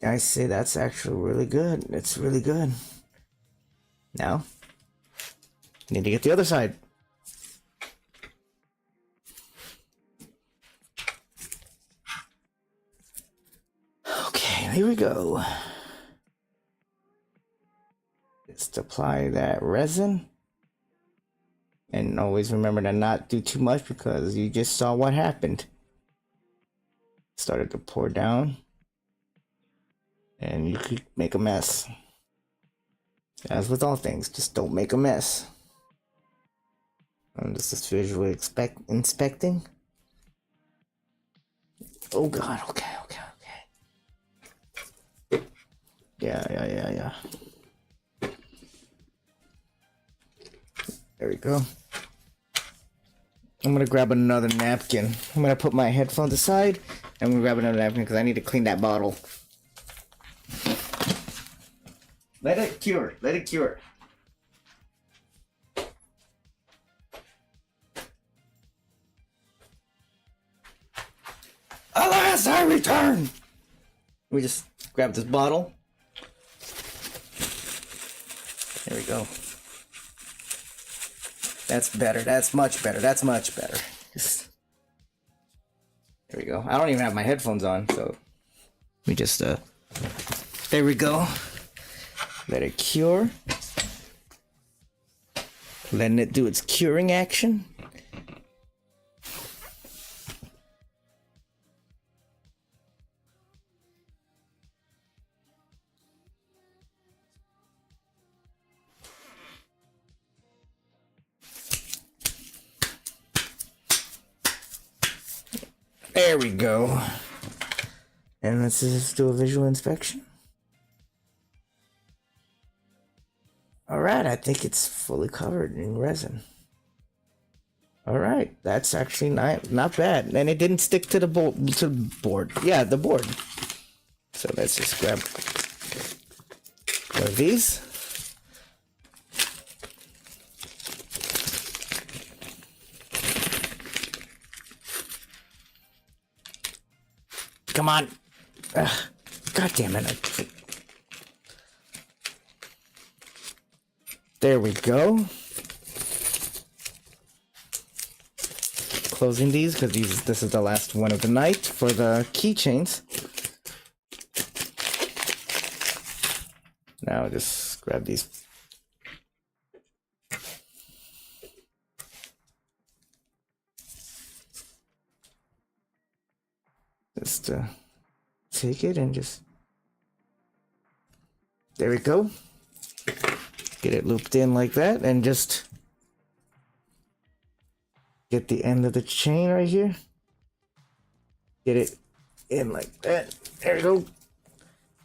I say that's actually really good. It's really good. Now, need to get the other side. Okay, here we go. Just apply that resin. And always remember to not do too much because you just saw what happened. Started to pour down. And you could make a mess. As with all things, just don't make a mess. I'm just visually inspecting. Oh God, okay. Yeah. There we go. I'm gonna grab another napkin. I'm gonna put my headphones aside. I'm gonna grab another napkin because I need to clean that bottle. Let it cure. Let it cure. Alas, I return! Let me just grab this bottle. There we go. That's better. That's much better. That's much better. Just... There we go. I don't even have my headphones on, so... Let me just, There we go. Let it cure. Letting it do its curing action. There we go. And let's just do a visual inspection. Alright, I think it's fully covered in resin. All right, that's actually not bad, and it didn't stick to the board. Yeah, the board. So let's just grab one of these. Come on. Ugh, God damn it. There we go. Closing these because this is the last one of the night for the keychains. Now just grab these. Just take it and just, there we go. Get it looped in like that and just get the end of the chain right here. Get it in like that. There we go.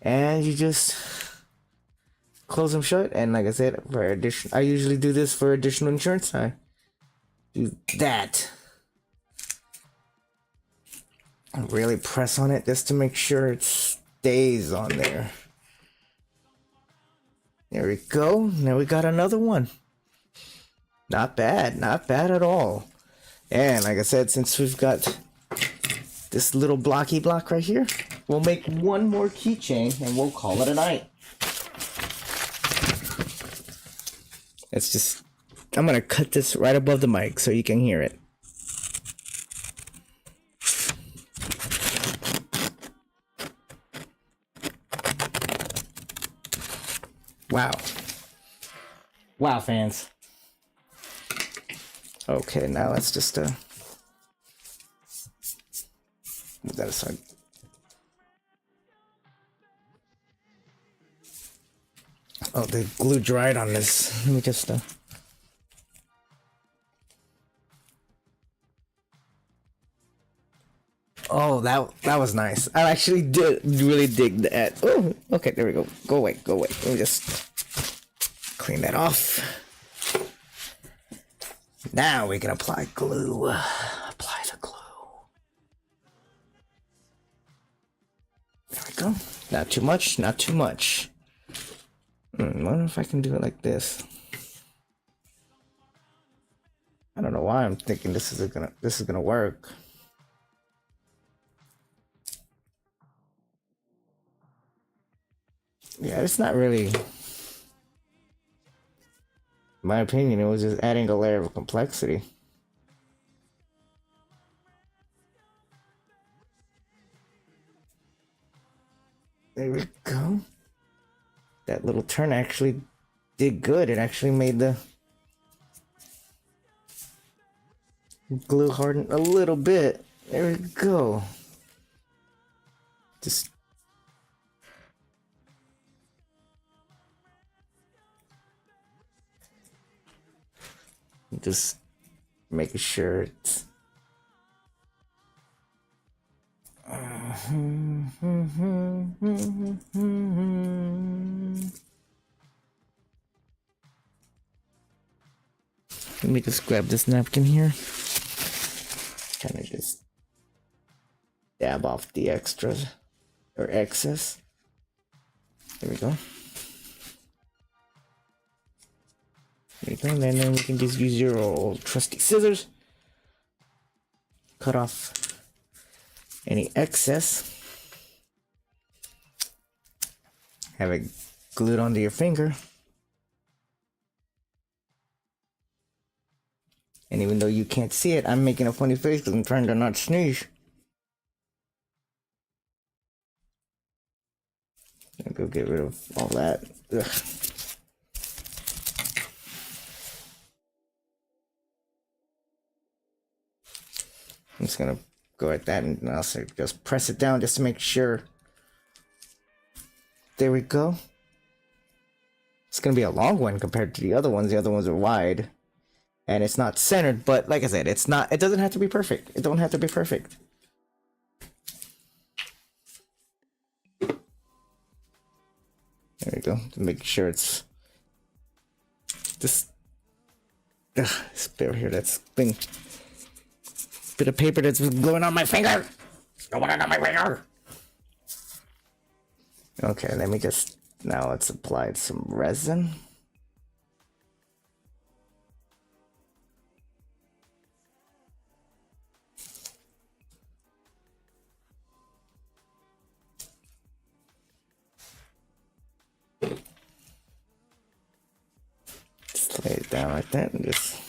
And you just close them shut. And like I said, I usually do this for additional insurance. I do that. And really press on it just to make sure it stays on there. There we go. Now we got another one. Not bad. Not bad at all. And like I said, since we've got this little blocky block right here, we'll make one more keychain and we'll call it a night. It's just, I'm gonna cut this right above the mic so you can hear it. Wow. Wow, fans. Okay, now let's just move that aside. Oh, the glue dried on this. Let me just Oh, that was nice. I actually did really dig that. Oh, okay, there we go. Go away, go away. Let me just clean that off. Now we can apply glue. Apply the glue. There we go. Not too much, not too much. I wonder if I can do it like this. I don't know why I'm thinking this is gonna work. Yeah, it's not really, in my opinion, it was just adding a layer of complexity. There we go. That little turn actually did good. It actually made the glue harden a little bit. There we go. Just making sure it's let me just grab this napkin here. Kind of just dab off the extras or excess. There we go. There you go, and then we can just use your old trusty scissors. Cut off any excess. Have it glued onto your finger. And even though you can't see it, I'm making a funny face because I'm trying to not sneeze. I'll go get rid of all that. Ugh. I'm just gonna go at that and also just press it down just to make sure. There we go. It's gonna be a long one compared to the other ones. The other ones are wide. And it's not centered, but like I said, it doesn't have to be perfect. It don't have to be perfect. There we go. To make sure it's this bit here that's been bit of paper that's going on my finger. Going on my finger. Okay, let me just, now let's apply some resin. Just lay it down like that and just,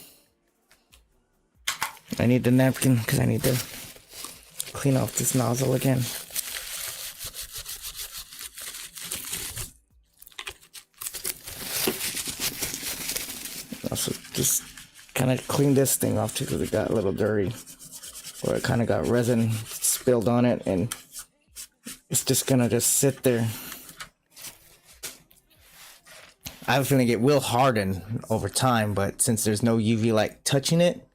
I need the napkin because I need to clean off this nozzle again. Also, just kind of clean this thing off too because it got a little dirty, or it kind of got resin spilled on it, and it's just gonna just sit there. I have a feeling it will harden over time, but since there's no UV light touching it,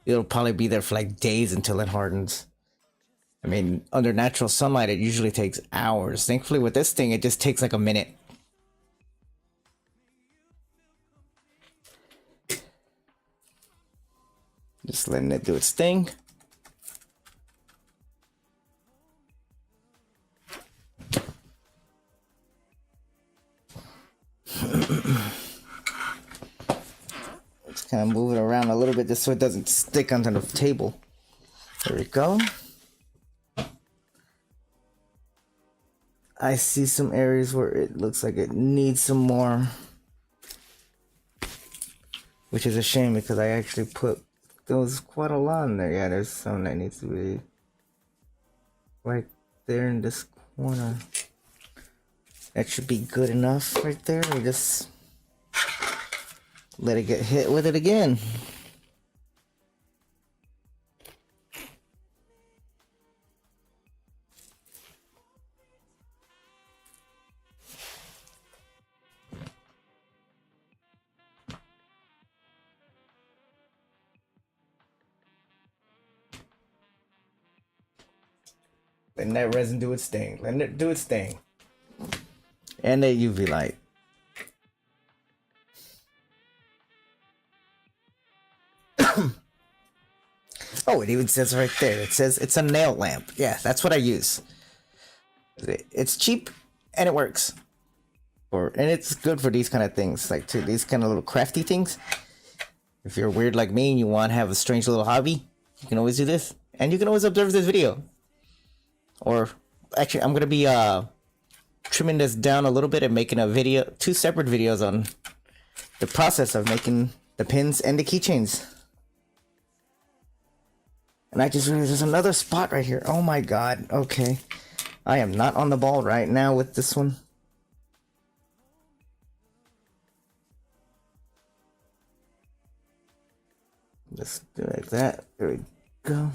it'll probably be there for like days until it hardens. I mean, under natural sunlight, it usually takes hours. Thankfully, with this thing, it just takes like a minute. Just letting it do its thing. Just kind of move it around a little bit just so it doesn't stick onto the table. There we go. I see some areas where it looks like it needs some more, which is a shame because I actually put, there was quite a lot in there. Yeah, there's some that needs to be right there in this corner. That should be good enough right there. We just let it get hit with it again. Letting that resin do its thing. Letting it do its thing. And that UV light. Oh, it even says right there. It says it's a nail lamp. Yeah, that's what I use. It's cheap and it works. And it's good for these kind of things, like to these kind of little crafty things. If you're weird like me and you want to have a strange little hobby, you can always do this. And you can always observe this video. Or actually, I'm gonna be trimming this down a little bit and making a video, 2 separate videos on the process of making the pins and the keychains. And I just realized there's another spot right here. Oh my god. Okay, I am not on the ball right now with this one. Just do it like that. There we go.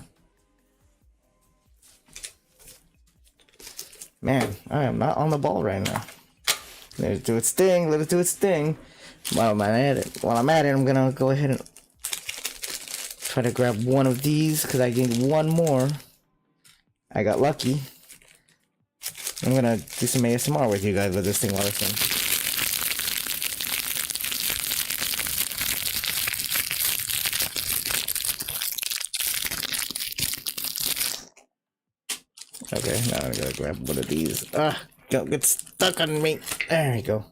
Man, I am not on the ball right now. Let it do its thing. Let it do its thing. While I'm at it, I'm gonna go ahead and try to grab one of these because I need one more. I got lucky. I'm gonna do some ASMR with you guys with this thing while it's in. Okay, now I'm gonna grab one of these. Don't get stuck on me. There you go.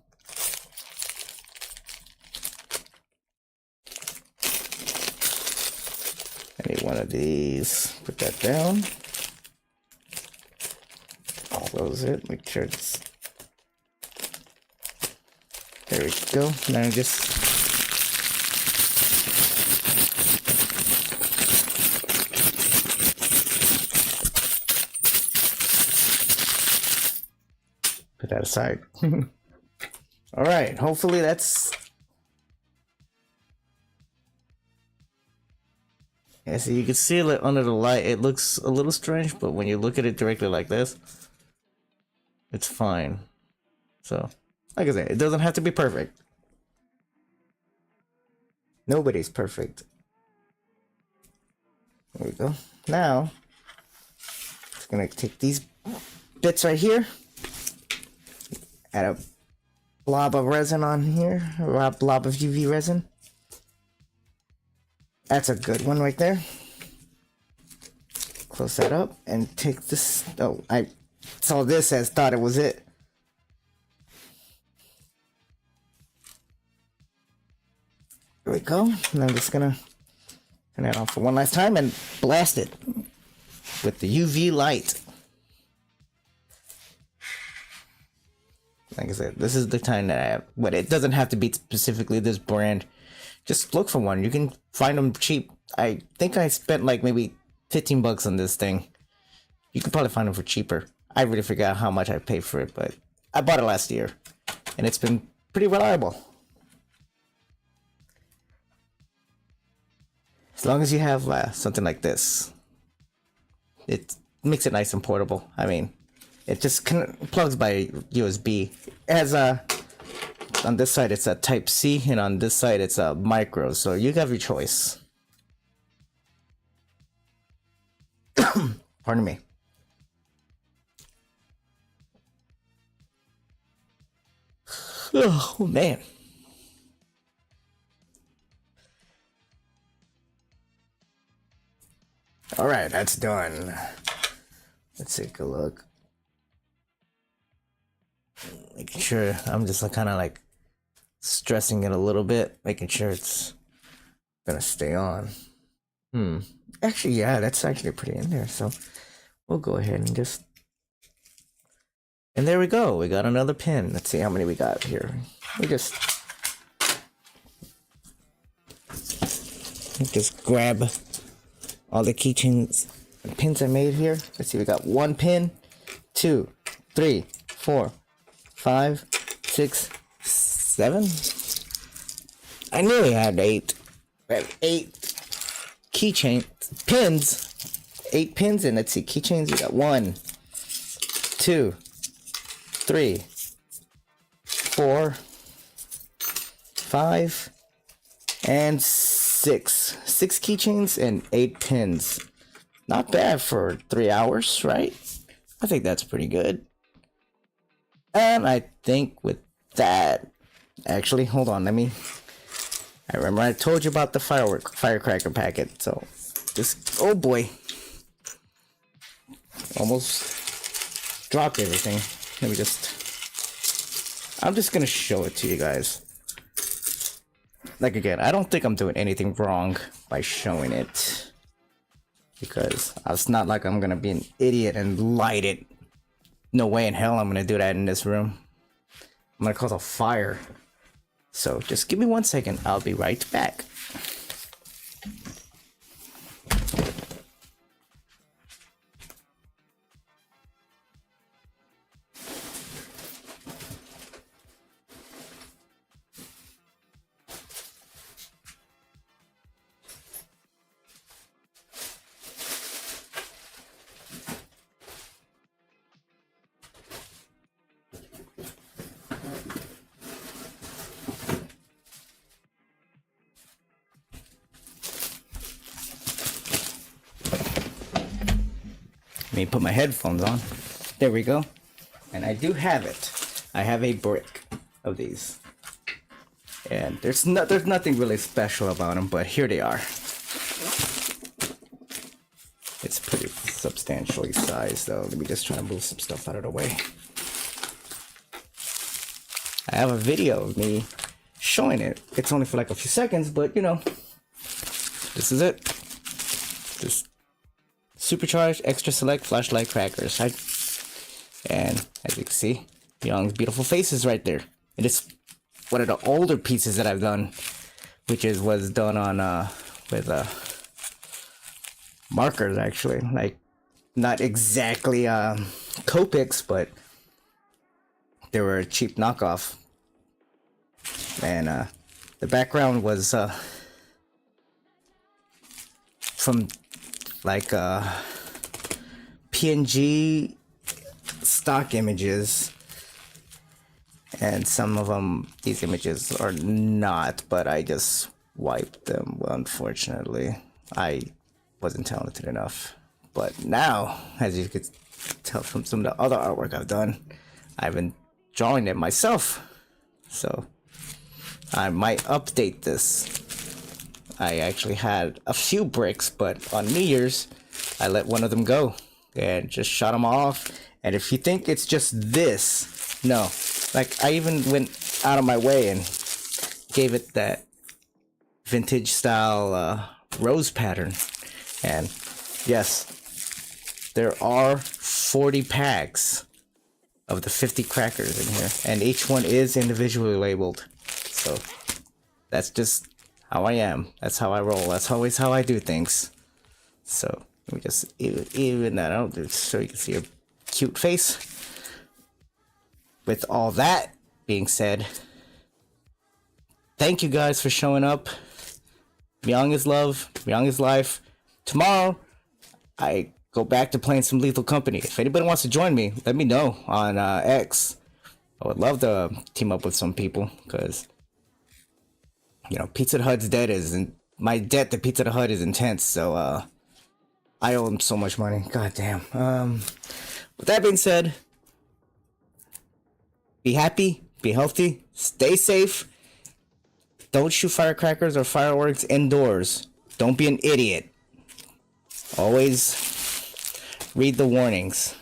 I need one of these. Put that down. Close it. Make sure it's. There we go. Now just. Put that aside. All right. Hopefully that's. Yeah, so you can see it under the light. It looks a little strange, but when you look at it directly like this, it's fine. So, like I said, it doesn't have to be perfect. Nobody's perfect. There we go. Now, just gonna take these bits right here. Add a blob of resin on here, a blob of UV resin. That's a good one right there. close that up and take this. Oh, I saw this as thought it was it. There we go. And I'm just gonna turn that on for one last time and blast it with the UV light. Like I said, this is the time that I have, but it doesn't have to be specifically this brand. Just look for one. You can find them cheap. I think I spent like maybe 15 bucks on this thing. You could probably find them for cheaper. I really forgot how much I paid for it, but I bought it last year and it's been pretty reliable. As long as you have something like this, it makes it nice and portable. I mean, it just plugs by USB. It has on this side it's a Type C, and on this side it's a micro. So you have your choice. Pardon me. Oh man. All right, that's done. Let's take a look. Making sure I'm just kind of like stressing it a little bit, making sure it's gonna stay on. Actually, yeah, that's actually pretty in there. So we'll go ahead and just. And there we go. We got another pin. Let's see how many we got here. We just grab all the keychains and pins I made here. Let's see, we got 1 pin, 2, 3, 4, 5, 6, 7. I knew we had 8. We have 8 keychain pins. 8 pins, and let's see, keychains. We got 1, 2, 3, 4, 5, and 6. 6 keychains and 8 pins. Not bad for 3 hours, right? I think that's pretty good. And I think with that, actually, hold on, I remember I told you about the firecracker packet, so just, oh boy, almost dropped everything. Let me I'm just gonna show it to you guys. Like again, I don't think I'm doing anything wrong by showing it, because it's not like I'm gonna be an idiot and light it. No way in hell I'm gonna do that in this room. I'm gonna cause a fire. So just give me 1 second. I'll be right back. Let me put my headphones on. There we go. And I do have it. I have a brick of these. And there's nothing really special about them, but here they are. It's pretty substantially sized though. Let me just try to move some stuff out of the way. I have a video of me showing it. It's only for like a few seconds, but you know, this is it. Just supercharged extra select flashlight crackers. And as you can see, Meong's beautiful face is right there. It is one of the older pieces that I've done, which was done on with markers actually, like not exactly Copics, but they were a cheap knockoff. And the background was from like PNG stock images, and some of them, these images are not, but I just wiped them, unfortunately. I wasn't talented enough. But now, as you could tell from some of the other artwork I've done, I've been drawing it myself, so I might update this. I actually had a few bricks, but on New Year's, I let one of them go and just shot them off. And if you think it's just this, no. Like, I even went out of my way and gave it that vintage style rose pattern. And yes, there are 40 packs of the 50 crackers in here, and each one is individually labeled. So that's just how I am. That's how I roll. That's always how I do things. So let me just even that out so you can see a cute face. With all that being said, thank you guys for showing up. Meong is love. Meong is life. Tomorrow, I go back to playing some Lethal Company. If anybody wants to join me, let me know on X. I would love to team up with some people, because, you know, Pizza Hut's debt is, and my debt to Pizza Hut is intense. So I owe them so much money. God damn. With that being said, be happy, be healthy, stay safe. Don't shoot firecrackers or fireworks indoors. Don't be an idiot. Always read the warnings.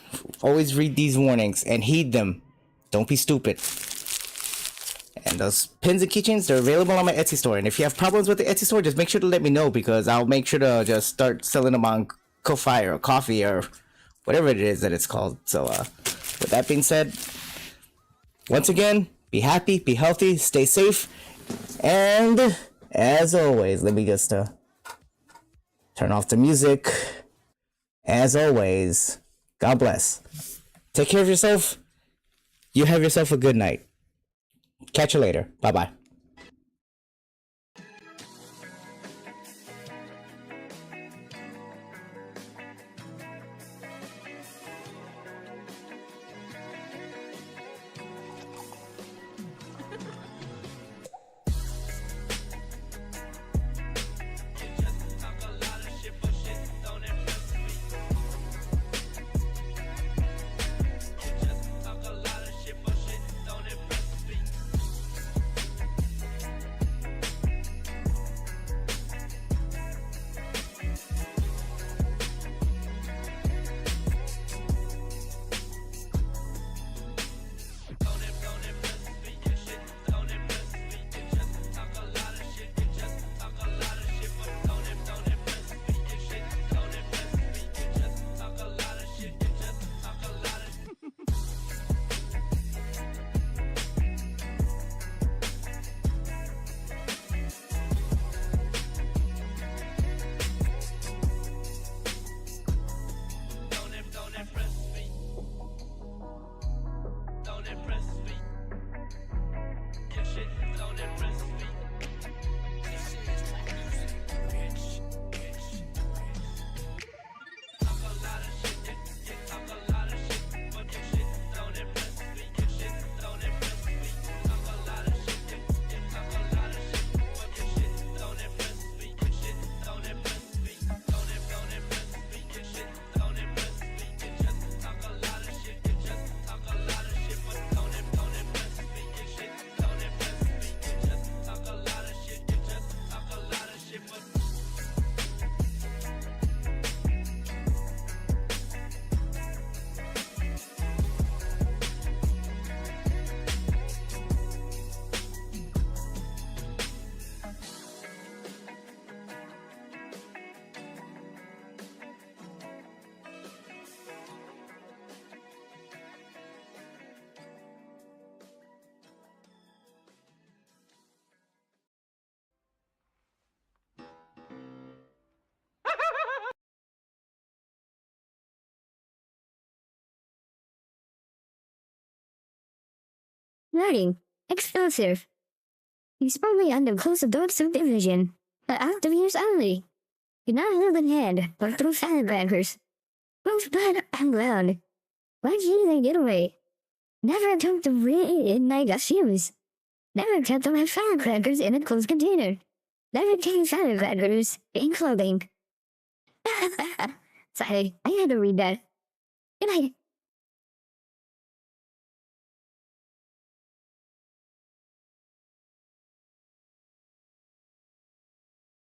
Always read these warnings and heed them. Don't be stupid. And those pins and keychains, they're available on my Etsy store. And if you have problems with the Etsy store, just make sure to let me know, because I'll make sure to just start selling them on Ko-Fi or Coffee or whatever it is that it's called. So with that being said, once again, be happy, be healthy, stay safe. And as always, let me just turn off the music. As always, God bless. Take care of yourself. You have yourself a good night. Catch you later. Bye-bye. Warning. Explosive. Use only under close door supervision. But after use only. Do not hold in hand or through firecrackers. Both blood and ground. Why'd you they get away? Never attempt to reignite a fuse. Never attempt to have firecrackers in a closed container. Never carry firecrackers in clothing. Sorry, I had to read that. Good night.